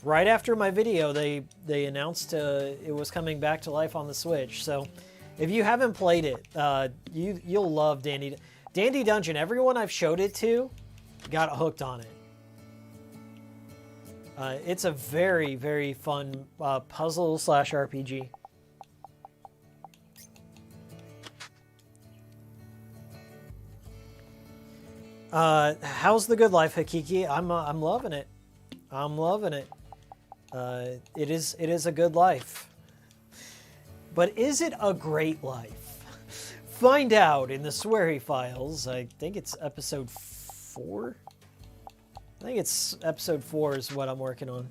right after my video, they announced it was coming back to life on the Switch. So if you haven't played it, you'll love Dandy Dungeon. Everyone I've showed it to got hooked on it. It's a very, very fun puzzle / RPG. How's the good life, Hikiki? I'm loving it. I'm loving it. It is a good life. But is it a great life? Find out in the Sweary Files. I think it's episode 4. I think it's episode 4 is what I'm working on.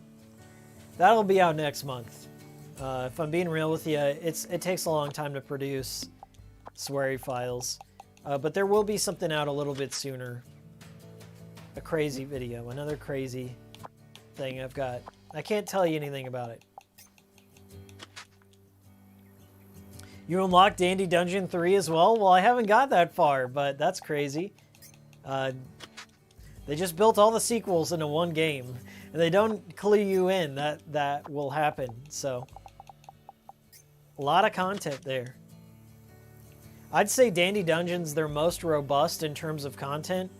That'll be out next month. If I'm being real with you, it takes a long time to produce Sweary Files. But there will be something out a little bit sooner. A crazy video, another crazy thing I've got. I can't tell you anything about it. You unlocked Dandy Dungeon 3 as well? Well, I haven't got that far, but that's crazy. They just built all the sequels into one game, and they don't clue you in that will happen, so. A lot of content there. I'd say Dandy Dungeon's their most robust in terms of content.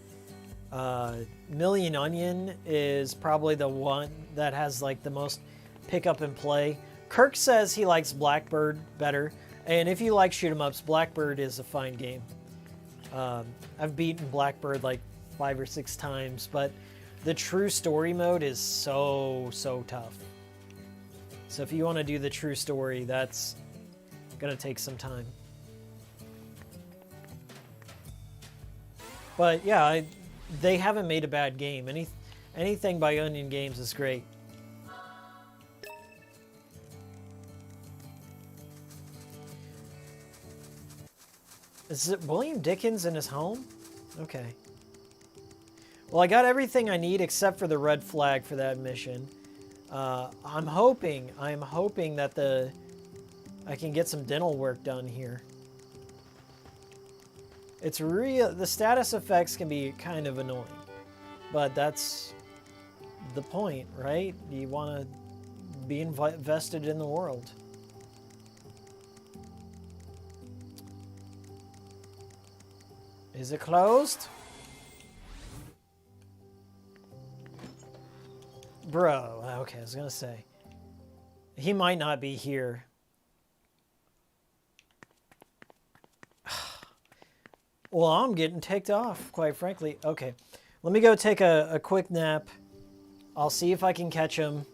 Million Onion is probably the one that has like the most pick up and play. Kirk says he likes Blackbird better, and if you like shoot 'em ups, Blackbird is a fine game. I've beaten Blackbird like 5 or 6 times, but the true story mode is so tough. So if you want to do the true story, that's gonna take some time. But yeah, they haven't made a bad game. Anything by Onion Games is great. Is it William Dickens in his home? Okay. Well, I got everything I need except for the red flag for that mission. I'm hoping that I can get some dental work done here. It's real. The status effects can be kind of annoying, but that's the point, right? You want to be invested in the world. Is it closed? Bro, okay, I was gonna say. He might not be here. Well, I'm getting ticked off, quite frankly. Okay, let me go take a quick nap. I'll see if I can catch him.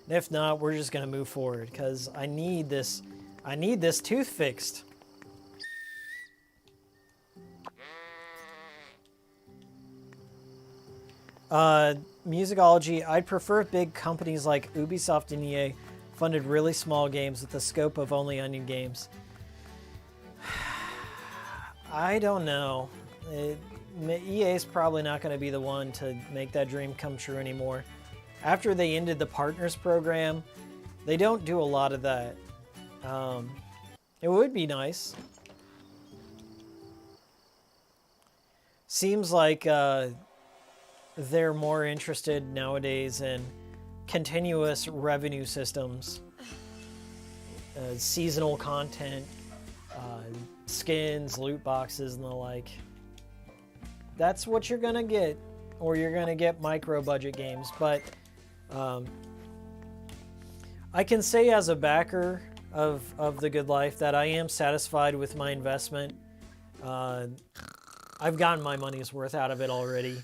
And if not, we're just gonna move forward because I need this tooth fixed. Musicology, I'd prefer if big companies like Ubisoft and EA funded really small games with the scope of only Onion Games. I don't know. EA is probably not going to be the one to make that dream come true anymore. After they ended the Partners program, they don't do a lot of that. It would be nice. Seems like they're more interested nowadays in continuous revenue systems, seasonal content, skins, loot boxes, and the like. That's what you're gonna get, or you're gonna get micro budget games. But I can say as a backer of The Good Life that I am satisfied with my investment. I've gotten my money's worth out of it already.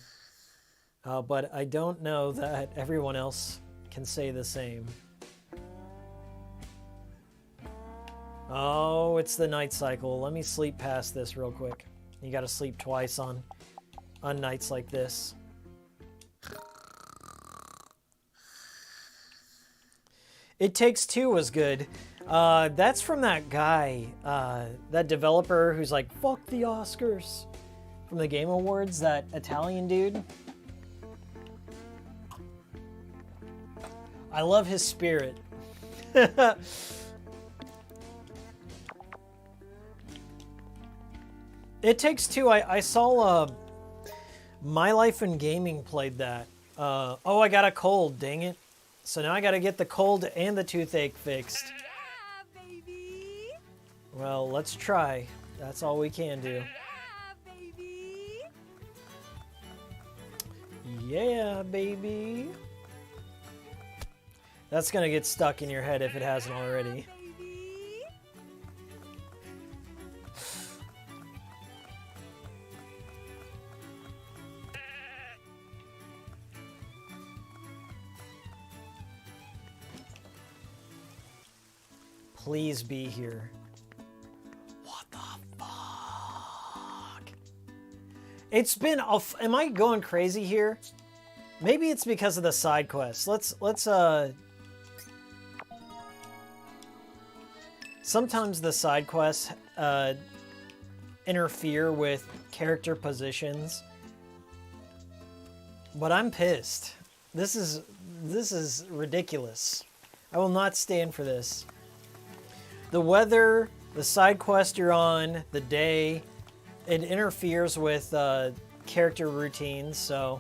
But I don't know that everyone else can say the same. Oh, it's the night cycle. Let me sleep past this real quick. You gotta sleep twice on nights like this. It Takes Two was good. That's from that guy, that developer who's like, fuck the Oscars. From the Game Awards, that Italian dude. I love his spirit. It Takes Two. I saw My Life in Gaming played that. Oh, I got a cold. Dang it. So now I got to get the cold and the toothache fixed. Yeah, baby. Well, let's try. That's all we can do. Yeah, baby. Yeah, baby. That's gonna get stuck in your head if it hasn't already. Baby. Please be here. What the fuck? It's been am I going crazy here? Maybe it's because of the side quests. Let's sometimes the side quests interfere with character positions. But I'm pissed. This is ridiculous. I will not stand for this. The weather, the side quest you're on, the day, it interferes with character routines, so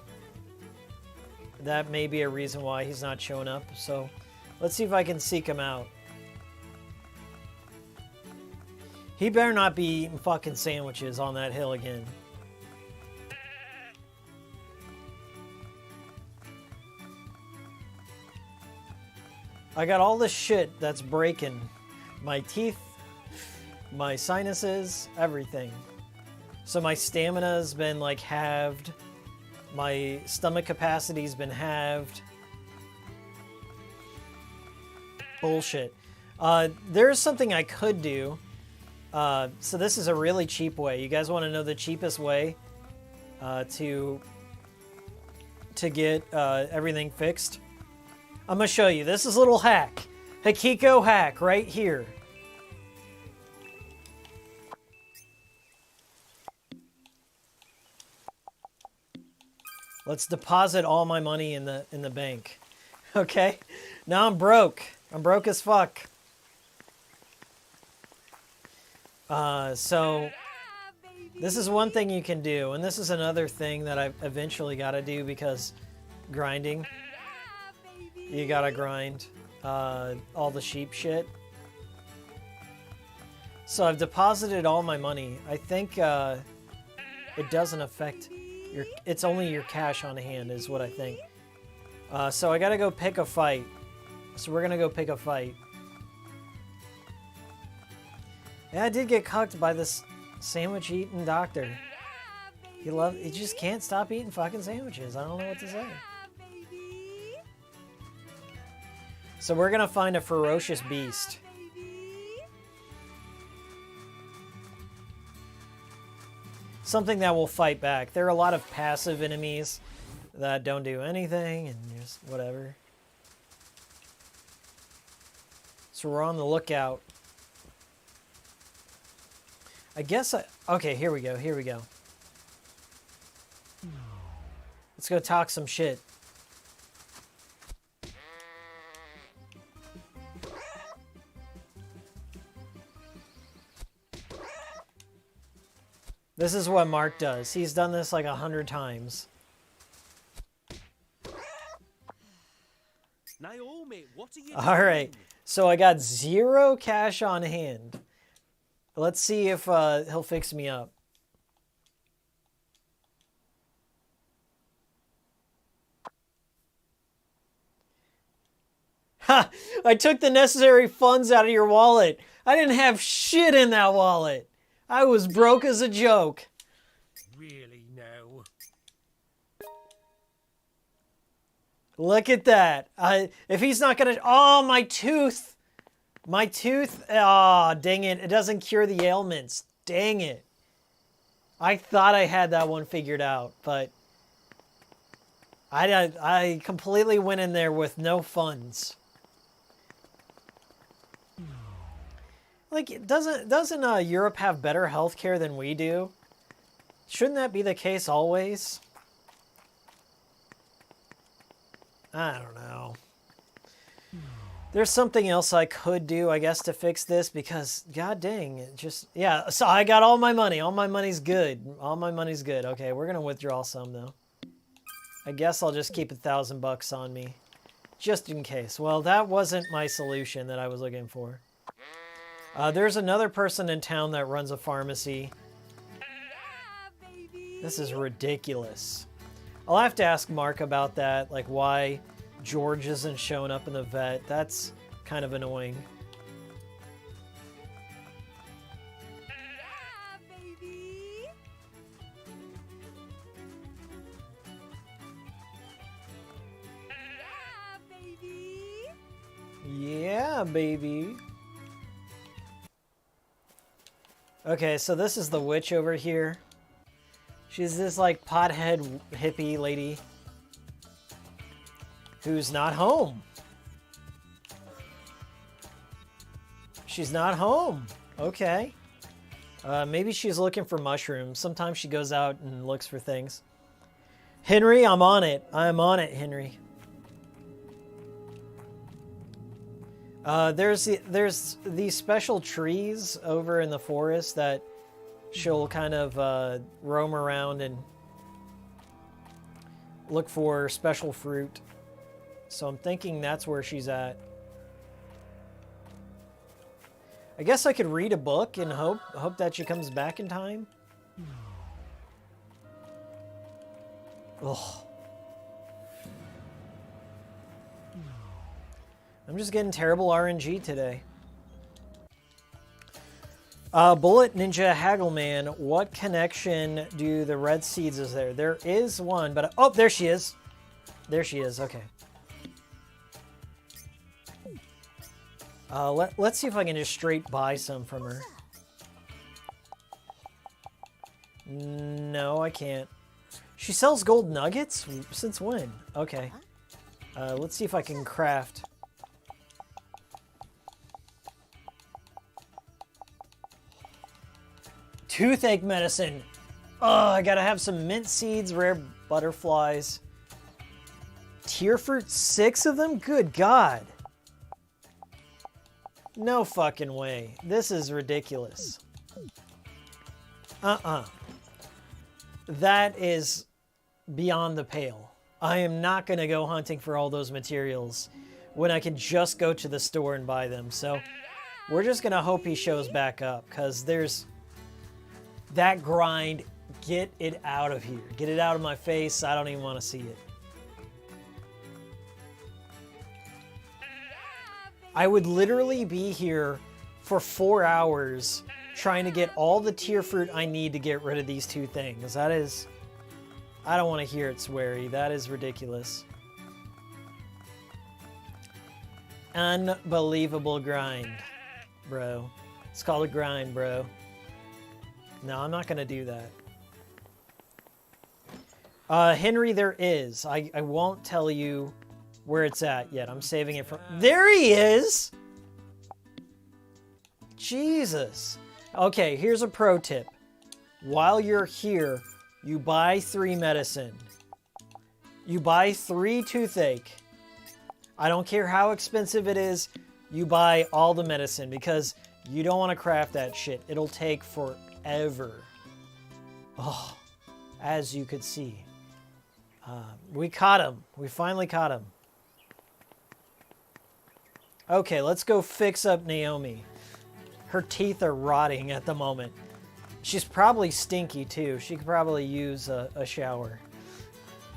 that may be a reason why he's not showing up. So let's see if I can seek him out. He better not be eating fucking sandwiches on that hill again. I got all this shit that's breaking. My teeth, my sinuses, everything. So my stamina's been like halved. My stomach capacity's been halved. Bullshit. There's something I could do. So this is a really cheap way. You guys want to know the cheapest way to get everything fixed? I'm going to show you. This is a little hack. Hikiko hack right here. Let's deposit all my money in the bank. Okay? Now I'm broke. I'm broke as fuck. So this is one thing you can do, and this is another thing that I eventually got to do because grinding. You gotta grind all the sheep shit. So I've deposited all my money. I think it doesn't affect your... It's only your cash on hand is what I think. So I gotta go pick a fight. So we're gonna go pick a fight. Yeah, I did get cucked by this sandwich-eating doctor. He just can't stop eating fucking sandwiches. I don't know what to say. So we're gonna find a ferocious beast. Something that will fight back. There are a lot of passive enemies that don't do anything and just whatever. So we're on the lookout. I guess okay, here we go, here we go. Let's go talk some shit. This is what Mark does. He's done this like 100 times. Naomi, what are you All right, so I got 0 cash on hand. Let's see if he'll fix me up. Ha! I took the necessary funds out of your wallet. I didn't have shit in that wallet. I was broke as a joke. Really, no. Look at that. If he's not gonna... Oh, my tooth. My tooth. Ah, oh, dang it. It doesn't cure the ailments. Dang it. I thought I had that one figured out, but... I completely went in there with no funds. Like, doesn't Europe have better healthcare than we do? Shouldn't that be the case always? I don't know. There's something else I could do, I guess, to fix this because, god dang, it just, yeah, so I got all my money. All my money's good. All my money's good. Okay, we're going to withdraw some, though. I guess I'll just keep $1,000 on me, just in case. Well, that wasn't my solution that I was looking for. There's another person in town that runs a pharmacy. This is ridiculous. I'll have to ask Mark about that, like why George isn't showing up in the vet. That's kind of annoying. Yeah, baby. Okay, so this is the witch over here. She's this, like, pothead hippie lady who's not home. She's not home. Okay. Maybe she's looking for mushrooms. Sometimes she goes out and looks for things. Henry, I'm on it. I'm on it, Henry. There's these special trees over in the forest that she'll kind of roam around and look for special fruit. So I'm thinking that's where she's at. I guess I could read a book and hope that she comes back in time. Ugh. I'm just getting terrible RNG today. Bullet Ninja Haggleman, what connection do the red seeds is there? There is one, but... oh, there she is. There she is, okay. Let's see if I can just straight buy some from her. No, I can't. She sells gold nuggets? Since when? Okay. Let's see if I can craft... toothache medicine. Oh, I gotta have some mint seeds, rare butterflies. Tear fruit, 6 of them? Good God. No fucking way. This is ridiculous. That is beyond the pale. I am not gonna go hunting for all those materials when I can just go to the store and buy them. So we're just gonna hope he shows back up, because there's that grind. Get it out of here. Get it out of my face. I don't even want to see it. I would literally be here for 4 hours trying to get all the tier fruit I need to get rid of these 2 things. That is... I don't want to hear it, sweary. That is ridiculous. Unbelievable grind, bro. It's called a grind, bro. No, I'm not going to do that. Henry, there is. I won't tell you where it's at yet. I'm saving it for... there he is! Jesus. Okay, here's a pro tip. While you're here, you buy 3 medicine. You buy 3 toothache. I don't care how expensive it is. You buy all the medicine because you don't want to craft that shit. It'll take forever. Oh, as you could see. We caught him. We finally caught him. Okay, let's go fix up Naomi. Her teeth are rotting at the moment. She's probably stinky too. She could probably use a shower.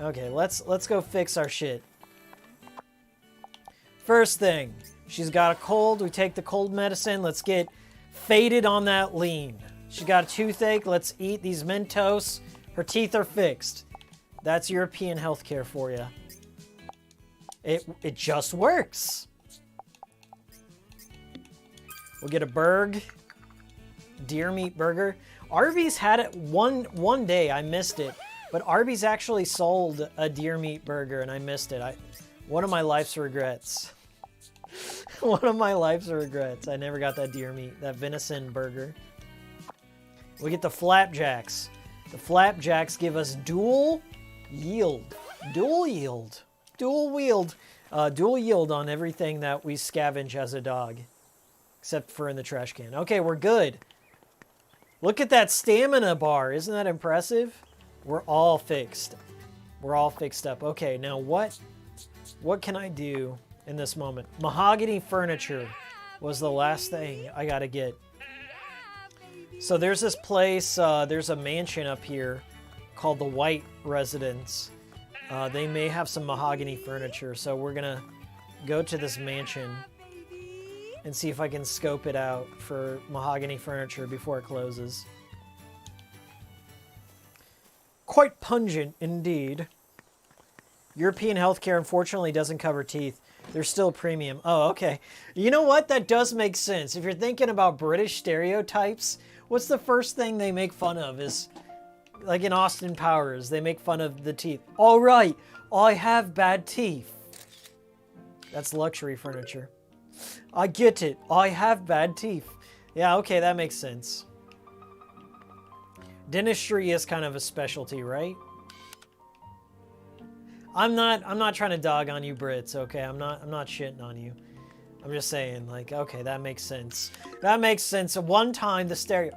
Okay, let's go fix our shit. First thing, she's got a cold. We take the cold medicine. Let's get faded on that lean. She got a toothache. Let's eat these Mentos. Her teeth are fixed. That's European healthcare for you. It just works. We'll get a burg. Deer meat burger. Arby's had it one day. I missed it. But Arby's actually sold a deer meat burger and I missed it. One of my life's regrets. One of my life's regrets. I never got that deer meat, that venison burger. We get the flapjacks. The flapjacks give us dual yield. Dual yield. Dual wield. Dual yield on everything that we scavenge as a dog. Except for in the trash can. Okay, we're good. Look at that stamina bar. Isn't that impressive? We're all fixed. We're all fixed up. Okay, now what can I do in this moment? Mahogany furniture was the last thing I gotta get. So there's this place, there's a mansion up here called the White Residence. They may have some mahogany furniture, so we're gonna go to this mansion and see if I can scope it out for mahogany furniture before it closes. Quite pungent indeed. European healthcare unfortunately doesn't cover teeth. They're still premium. Oh, okay. You know what? That does make sense. If you're thinking about British stereotypes, what's the first thing they make fun of is, like in Austin Powers, they make fun of the teeth. All right, I have bad teeth. That's luxury furniture. I get it. I have bad teeth. Yeah, okay, that makes sense. Dentistry is kind of a specialty, right? I'm not trying to dog on you Brits, okay? I'm not shitting on you. I'm just saying, like, okay, that makes sense. That makes sense. One time the stereo...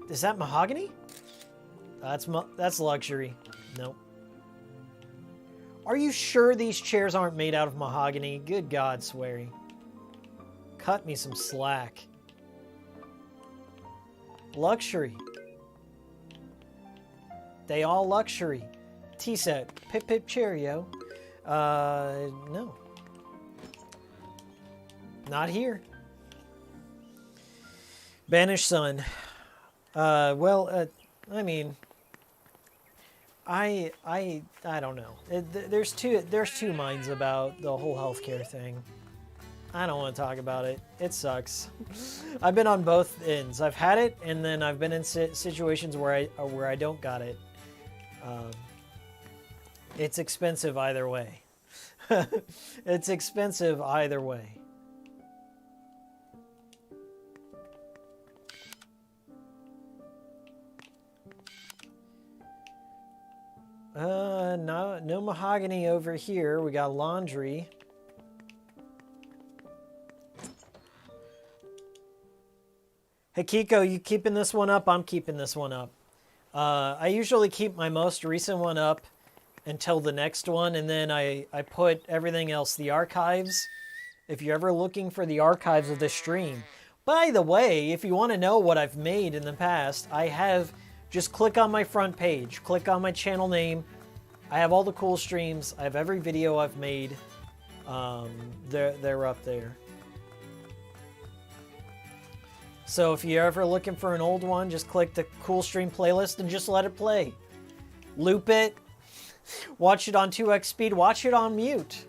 Is that mahogany? That's luxury. Nope. Are you sure these chairs aren't made out of mahogany? Good God, Swery. Cut me some slack. Luxury. They all luxury. T-set. Pip pip cheerio. No. Not here. Banished Sun. I mean, I don't know. There's two minds about the whole healthcare thing. I don't want to talk about it. It sucks. I've been on both ends. I've had it, and then I've been in situations where I don't got it. It's expensive either way. It's expensive either way. No mahogany over here. We got laundry. Hey, Kiko, you keeping this one up? I'm keeping this one up. I usually keep my most recent one up until the next one, and then I put everything else, the archives. If you're ever looking for the archives of the stream. By the way, if you want to know what I've made in the past, I have... Just click on my front page. Click on my channel name. I have all the cool streams. I have every video I've made. They're up there. So if you're ever looking for an old one, just click the cool stream playlist and just let it play. Loop it. Watch it on 2x speed. Watch it on mute.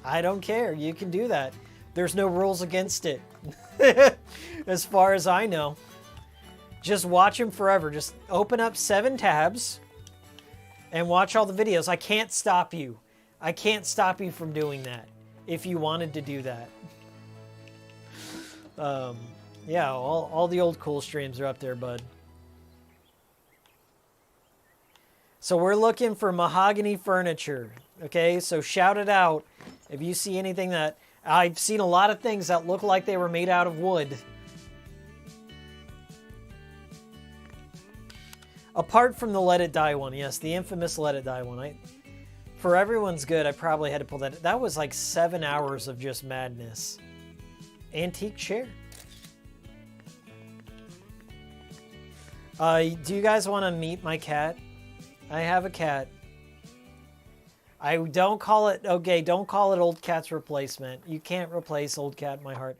I don't care. You can do that. There's no rules against it. As far as I know. Just watch them forever. Just open up 7 tabs and watch all the videos. I can't stop you. I can't stop you from doing that if you wanted to do that. Yeah, all the old cool streams are up there, bud. So we're looking for mahogany furniture. Okay, so shout it out if you see anything that... I've seen a lot of things that look like they were made out of wood. Apart from the Let It Die one, yes, the infamous Let It Die one. For everyone's good, I probably had to pull that. That was like 7 hours of just madness. Antique chair. Do you guys want to meet my cat? I have a cat. I don't call it, okay, don't call it old cat's replacement. You can't replace old cat in my heart.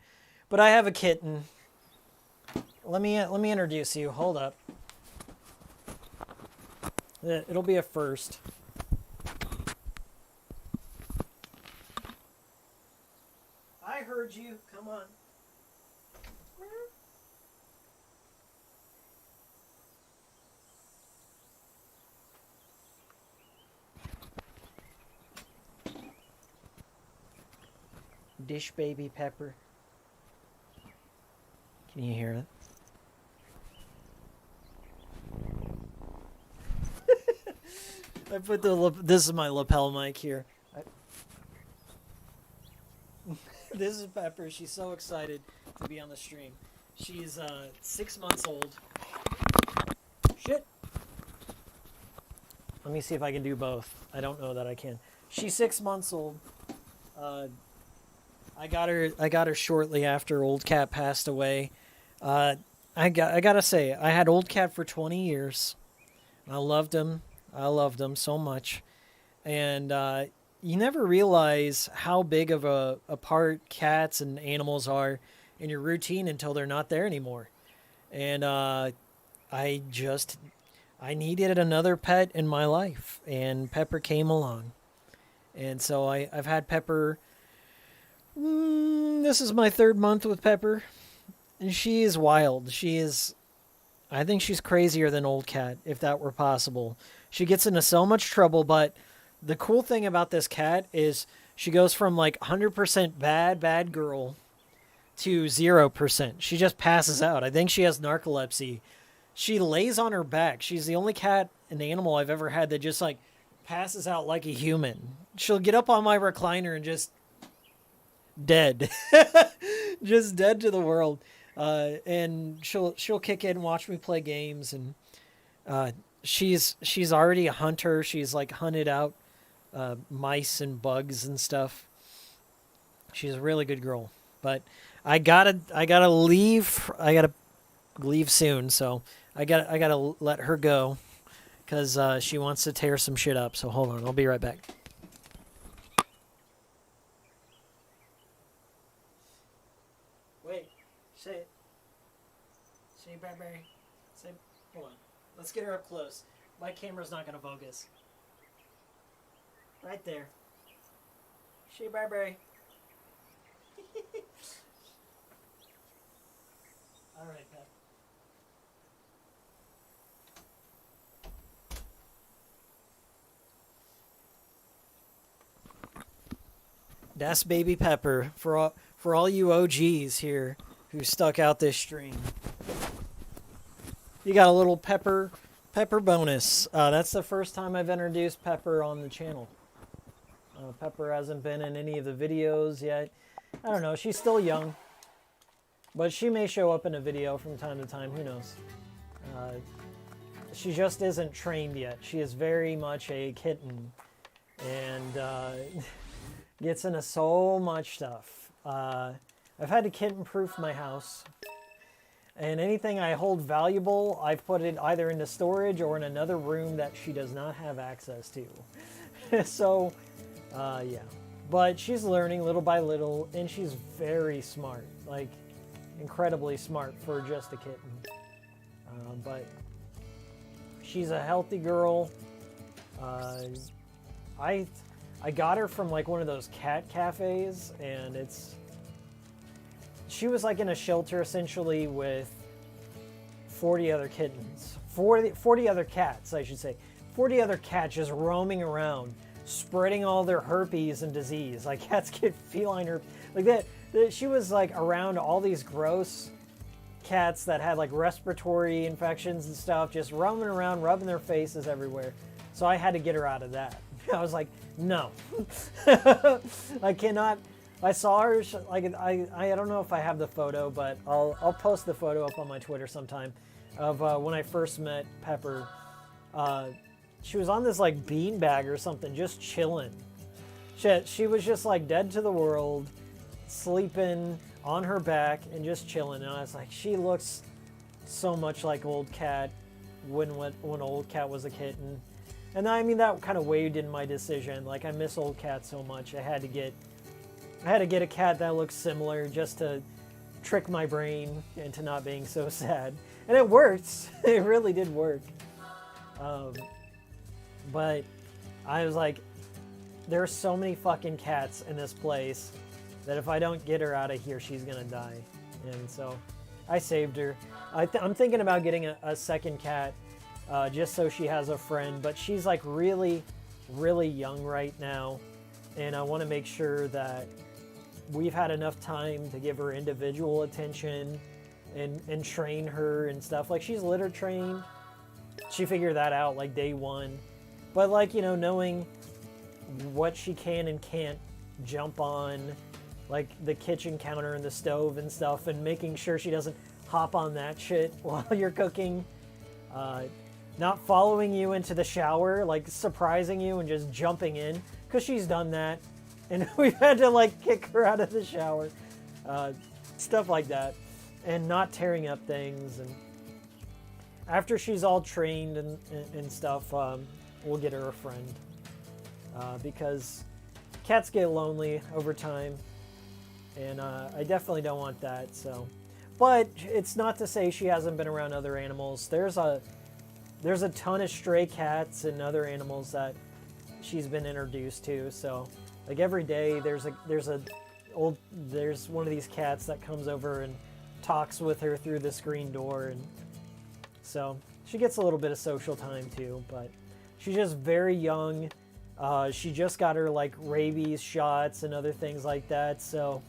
But I have a kitten. Let me introduce you. Hold up. It'll be a first. I heard you. Come on. Dish baby pepper. Can you hear it? I put this is my lapel mic here. This is Pepper. She's so excited to be on the stream. She's 6 months old. Shit. Let me see if I can do both. I don't know that I can. She's 6 months old. I got her shortly after Old Cat passed away. I gotta say, I had Old Cat for 20 years. I loved him. I loved him so much. And you never realize how big of a part cats and animals are in your routine until they're not there anymore. And I needed another pet in my life, and Pepper came along. And so I've had Pepper. This is my 3rd month with Pepper, and she is wild. I think she's crazier than Old Cat, if that were possible. She gets into so much trouble, but the cool thing about this cat is she goes from like 100% bad girl to 0%. She just passes out. I think she has narcolepsy. She lays on her back. She's the only cat and animal I've ever had that just like passes out like a human. She'll get up on my recliner and just dead. Just dead to the world. And she'll kick in and watch me play games, and she's already a hunter. She's like hunted out mice and bugs and stuff. She's a really good girl. But I gotta leave. I gotta leave soon, so I gotta let her go because she wants to tear some shit up. So hold on, I'll be right back. Wait, say it. Say bye-bye. Say, hold on. Let's get her up close. My camera's not gonna focus. Right there. Say bye-bye. All right, Pep. That's baby Pepper for all you OGs here who stuck out this stream. You got a little Pepper bonus. That's the first time I've introduced Pepper on the channel. Pepper hasn't been in any of the videos yet. I don't know. She's still young. But she may show up in a video from time to time. Who knows? She just isn't trained yet. She is very much a kitten. And gets into so much stuff. I've had to kitten-proof my house. And anything I hold valuable, I've put it either into storage or in another room that she does not have access to. So, yeah. But she's learning little by little, and she's very smart. Like, incredibly smart for just a kitten. But she's a healthy girl. I got her from like one of those cat cafes, and she was like in a shelter essentially with 40 other kittens. 40 other cats, I should say. 40 other cats just roaming around, spreading all their herpes and disease. Like cats get feline herpes. Like that. She was like around all these gross cats that had like respiratory infections and stuff, just roaming around, rubbing their faces everywhere. So I had to get her out of that. I was like, no. I cannot. I saw her, like, I don't know if I have the photo, but I'll post the photo up on my Twitter sometime of when I first met Pepper. She was on this like beanbag or something, just chilling. She was just like dead to the world, sleeping on her back and just chilling. And I was like, she looks so much like Old Cat when Old Cat was a kitten. And I mean, that kind of weighed in my decision. Like, I miss Old Cat so much. I had to get a cat that looks similar just to trick my brain into not being so sad. And it worked. It really did work. But I was like, there are so many fucking cats in this place that if I don't get her out of here, she's gonna die. And so I saved her. I'm thinking about getting a second cat just so she has a friend. But she's like really, really young right now. And I want to make sure that we've had enough time to give her individual attention and train her and stuff. Like, she's litter trained. She figured that out like day one. But like, you know, knowing what she can and can't jump on, like the kitchen counter and the stove and stuff, and making sure she doesn't hop on that shit while you're cooking. Not following you into the shower, like surprising you and just jumping in, because she's done that. And we've had to like kick her out of the shower. Stuff like that. And not tearing up things. And after she's all trained and stuff, we'll get her a friend. Because cats get lonely over time. And I definitely don't want that, so. But it's not to say she hasn't been around other animals. There's a ton of stray cats and other animals that she's been introduced to. So, like every day, there's one of these cats that comes over and talks with her through the screen door, and so she gets a little bit of social time too. But she's just very young. She just got her like rabies shots and other things like that. So,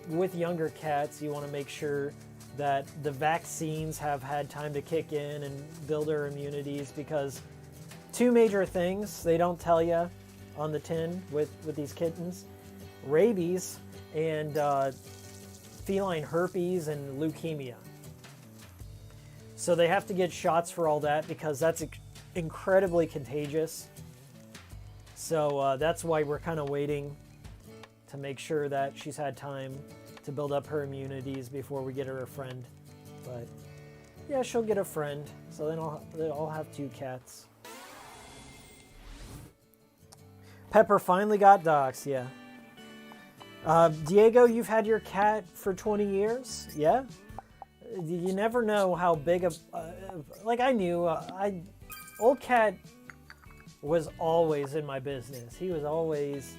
with younger cats, you want to make sure that the vaccines have had time to kick in and build their immunities, because two major things they don't tell you on the tin with these kittens: rabies and feline herpes and leukemia. So they have to get shots for all that, because that's incredibly contagious. So that's why we're kind of waiting to make sure that she's had time to build up her immunities before we get her a friend. But yeah, she'll get a friend. So then they'll all have two cats. Pepper finally got doxxed, yeah. Diego, you've had your cat for 20 years? Yeah? You never know how big of... like I knew, old cat was always in my business. He was always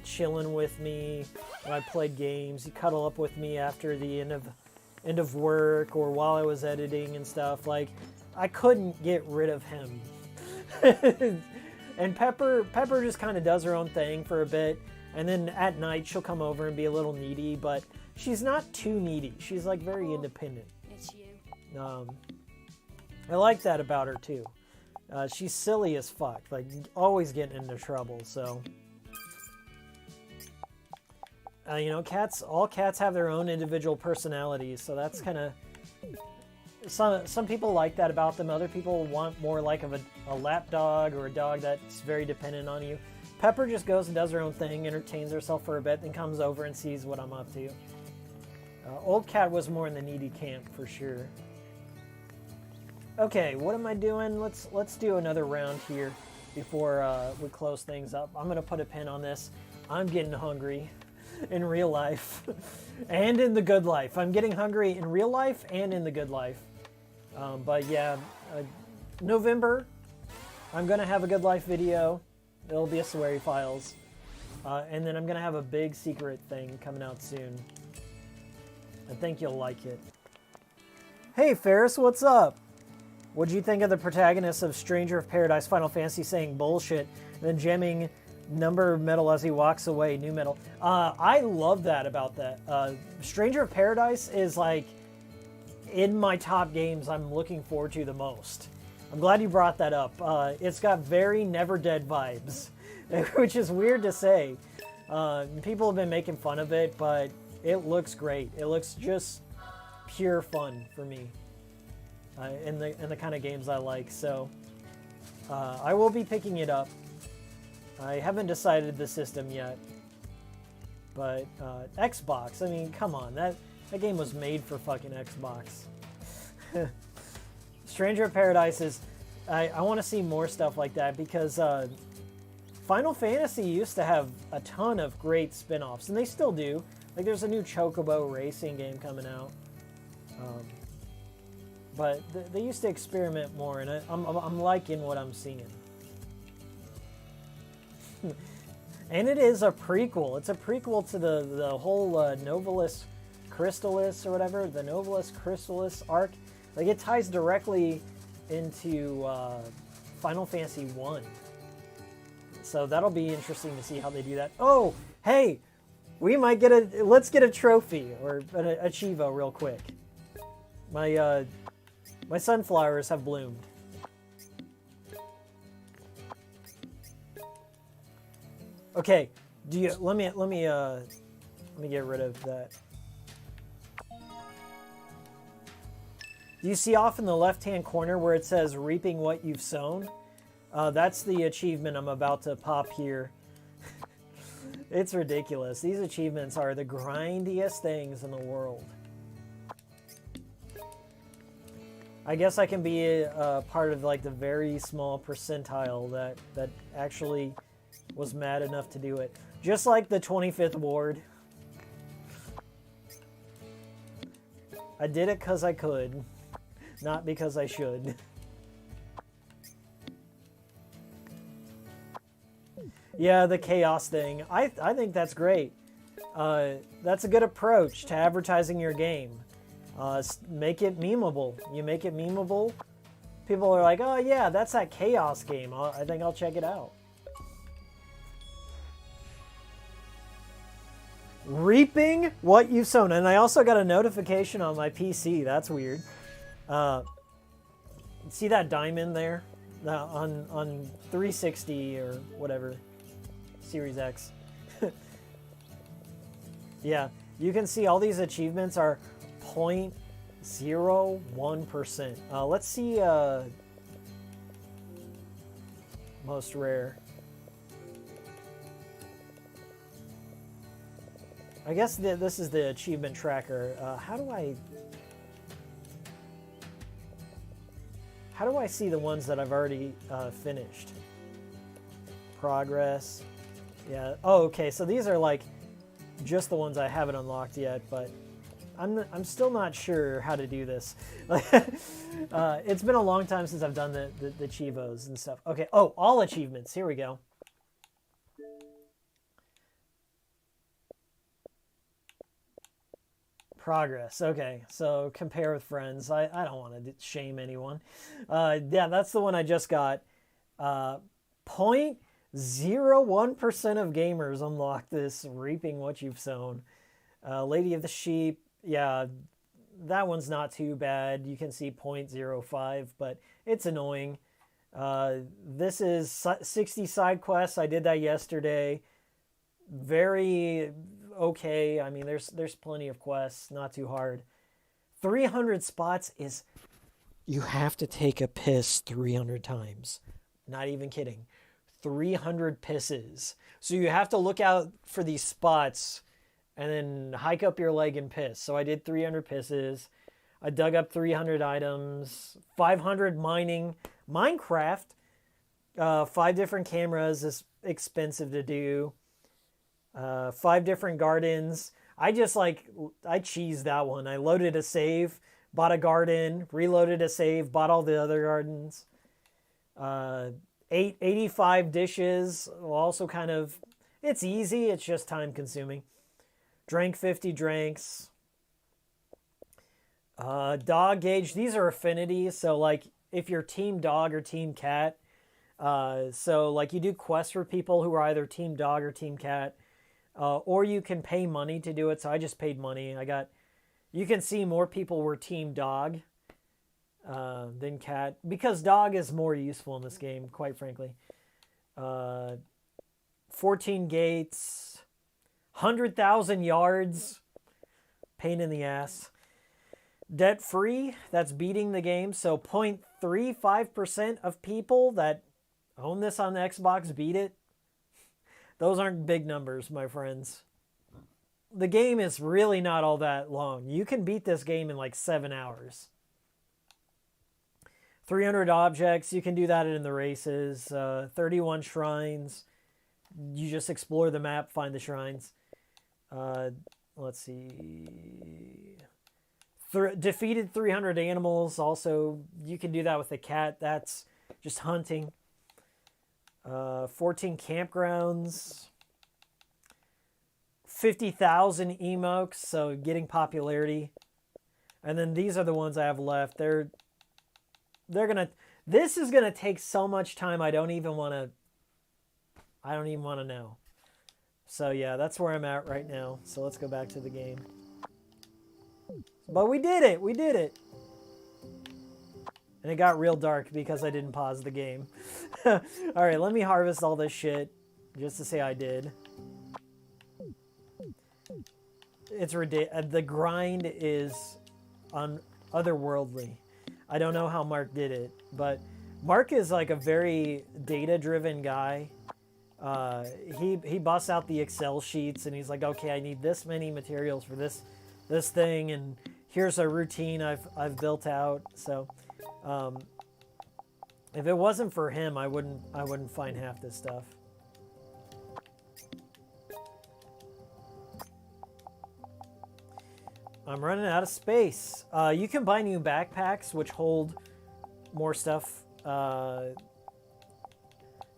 chilling with me when I played games. He'd cuddle up with me after the end of work or while I was editing and stuff. Like, I couldn't get rid of him. And Pepper just kind of does her own thing for a bit, and then at night she'll come over and be a little needy, but she's not too needy. She's like very independent. It's you. I like that about her too. She's silly as fuck, like always getting into trouble. So you know, all cats have their own individual personalities, so that's kind of... Some people like that about them. Other people want more like of a lap dog or a dog that's very dependent on you. Pepper just goes and does her own thing, entertains herself for a bit, then comes over and sees what I'm up to. Old cat was more in the needy camp for sure. Okay, what am I doing? Let's do another round here before we close things up. I'm gonna put a pin on this. I'm getting hungry in real life and in the good life. I'm getting hungry in real life and in the good life. But yeah, November, I'm gonna have a good life video. It'll be a Sweary Files. And then I'm gonna have a big secret thing coming out soon. I think you'll like it. Hey Ferris, what's up? What'd you think of the protagonist of Stranger of Paradise Final Fantasy saying bullshit and then jamming number metal as he walks away, new metal? I love that about that. Stranger of Paradise is like in my top games I'm looking forward to the most. I'm glad you brought that up. It's got very Never Dead vibes, which is weird to say. People have been making fun of it, but it looks great. It looks just pure fun for me. In the kind of games I like. So I will be picking it up. I haven't decided the system yet, but Xbox, I mean, come on, that game was made for fucking Xbox. Stranger of Paradise is, I want to see more stuff like that, because Final Fantasy used to have a ton of great spin-offs, and they still do. Like, there's a new Chocobo racing game coming out. But they used to experiment more, and I'm liking what I'm seeing. And it is a prequel. It's a prequel to the whole Novalis Crystallis or whatever, the Novalis Crystallis arc. Like, it ties directly into Final Fantasy 1. So that'll be interesting to see how they do that. Oh, hey, we might get let's get a trophy or an Achievo real quick. My sunflowers have bloomed. Okay, Do you? Let me get rid of that. Do you see off in the left-hand corner where it says reaping what you've sown? That's the achievement I'm about to pop here. It's ridiculous. These achievements are the grindiest things in the world. I guess I can be a part of like the very small percentile that actually was mad enough to do it. Just like the 25th ward. I did it because I could, not because I should. Yeah, the chaos thing. I think that's great. That's a good approach to advertising your game. Make it memeable. You make it memeable, people are like, oh yeah, that's that chaos game. I think I'll check it out. Reaping what you've sown. And I also got a notification on my PC. That's weird. See that diamond there? On 360 or whatever. Series X. Yeah, you can see all these achievements are 0.01%. Let's see most rare. I guess this is the achievement tracker. How do I see the ones that I've already finished? Progress. Yeah. Oh, okay. So these are like just the ones I haven't unlocked yet, but I'm still not sure how to do this. It's been a long time since I've done the Chivos and stuff. Okay. Oh, all achievements. Here we go. Progress. Okay, so compare with friends. I don't want to shame anyone. Yeah, that's the one I just got. 0.01% of gamers unlock this reaping what you've sown. Lady of the Sheep. Yeah, that one's not too bad. You can see 0.05, but it's annoying. This is 60 side quests. I did that yesterday. Very okay. I mean, there's plenty of quests, not too hard. 300 spots is, you have to take a piss 300 times. Not even kidding. 300 pisses. So you have to look out for these spots and then hike up your leg and piss. So I did 300 pisses. I dug up 300 items. 500 mining. Minecraft. 5 different cameras is expensive to do. 5 different gardens. I cheesed that one. I loaded a save, bought a garden, reloaded a save, bought all the other gardens. 85 dishes. Also kind of, it's easy. It's just time consuming. Drank 50 drinks. Dog gauge. These are affinities. So like if you're team dog or team cat, so like you do quests for people who are either team dog or team cat. Or you can pay money to do it. So I just paid money. You can see more people were team dog than cat. Because dog is more useful in this game, quite frankly. 14 gates. 100,000 yards. Pain in the ass. Debt free. That's beating the game. So 0.35% of people that own this on the Xbox beat it. Those aren't big numbers, my friends. The game is really not all that long. You can beat this game in like 7 hours. 300 objects. You can do that in the races. 31 shrines. You just explore the map, find the shrines. Let's see. Defeated 300 animals. Also, you can do that with a cat. That's just hunting. 14 campgrounds, 50,000 emotes, so getting popularity. And then these are the ones I have left. This is gonna take so much time. I don't even want to know. So yeah, that's where I'm at right now. So let's go back to the game. But we did it. And it got real dark because I didn't pause the game. Alright, let me harvest all this shit. Just to say I did. it's ridiculous. The grind is otherworldly. I don't know how Mark did it, but Mark is like a very data-driven guy. He busts out the Excel sheets and he's like, okay, I need this many materials for this thing, and here's a routine I've built out. So if it wasn't for him, I wouldn't find half this stuff. I'm running out of space. You can buy new backpacks which hold more stuff.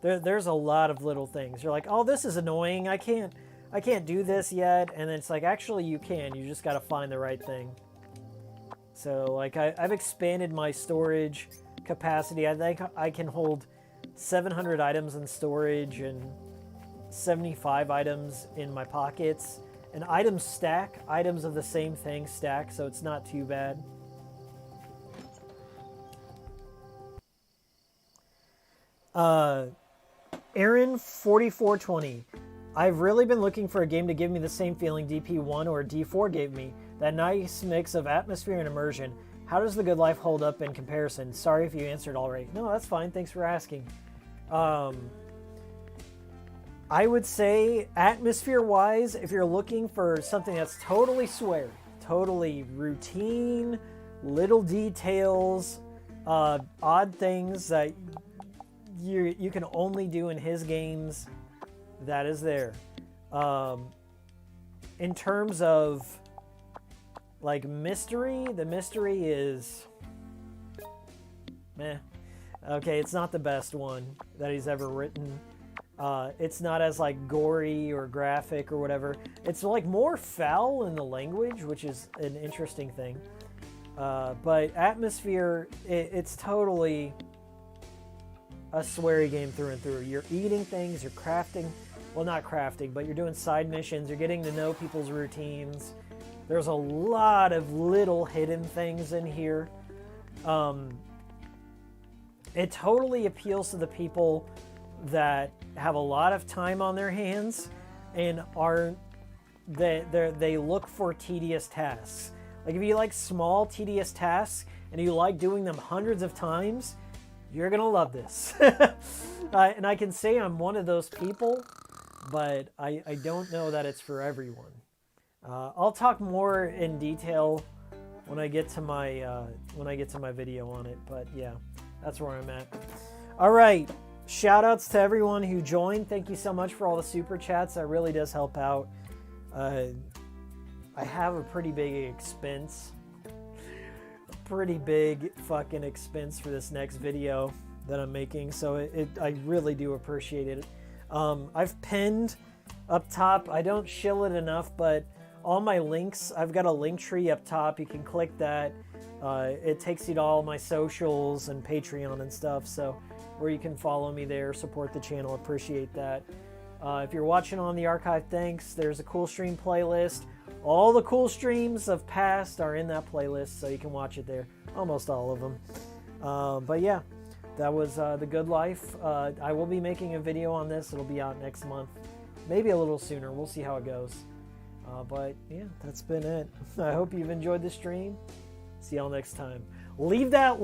There's a lot of little things. You're like, oh, this is annoying. I can't do this yet. And then it's like, actually, you can. You just got to find the right thing. So, like, I've expanded my storage capacity. I think I can hold 700 items in storage and 75 items in my pockets. And items stack. Items of the same thing stack, so it's not too bad. Aaron4420. I've really been looking for a game to give me the same feeling DP1 or D4 gave me. That nice mix of atmosphere and immersion. How does The Good Life hold up in comparison? Sorry if you answered already. No, that's fine. Thanks for asking. I would say atmosphere-wise, if you're looking for something that's totally sweary, totally routine, little details, odd things that you can only do in his games, that is there. In terms of like mystery, the mystery is meh. Okay, it's not the best one that he's ever written. It's not as like gory or graphic or whatever. It's like more foul in the language, which is an interesting thing. But atmosphere, it's totally a sweary game through and through. You're eating things, you're crafting. Well, not crafting, but you're doing side missions. You're getting to know people's routines. There's a lot of little hidden things in here. It totally appeals to the people that have a lot of time on their hands and they look for tedious tasks. Like if you like small tedious tasks and you like doing them hundreds of times, you're gonna love this. And I can say I'm one of those people, but I don't know that it's for everyone. I'll talk more in detail when I get to my video on it. But yeah, that's where I'm at. All right. Shout outs to everyone who joined. Thank you so much for all the super chats. That really does help out. I have a pretty big expense. Pretty big fucking expense for this next video that I'm making. So I really do appreciate it. I've pinned up top. I don't shill it enough, but all my links, I've got a link tree up top. You can click that. It takes you to all my socials and Patreon and stuff. So where you can follow me there, support the channel, appreciate that. If you're watching on the archive, thanks. There's a cool stream playlist. All the cool streams of past are in that playlist, so you can watch it there. Almost all of them. But yeah, that was The Good Life. I will be making a video on this. It'll be out next month. Maybe a little sooner. We'll see how it goes. But yeah, that's been it. I hope you've enjoyed the stream. See y'all next time. Leave that like.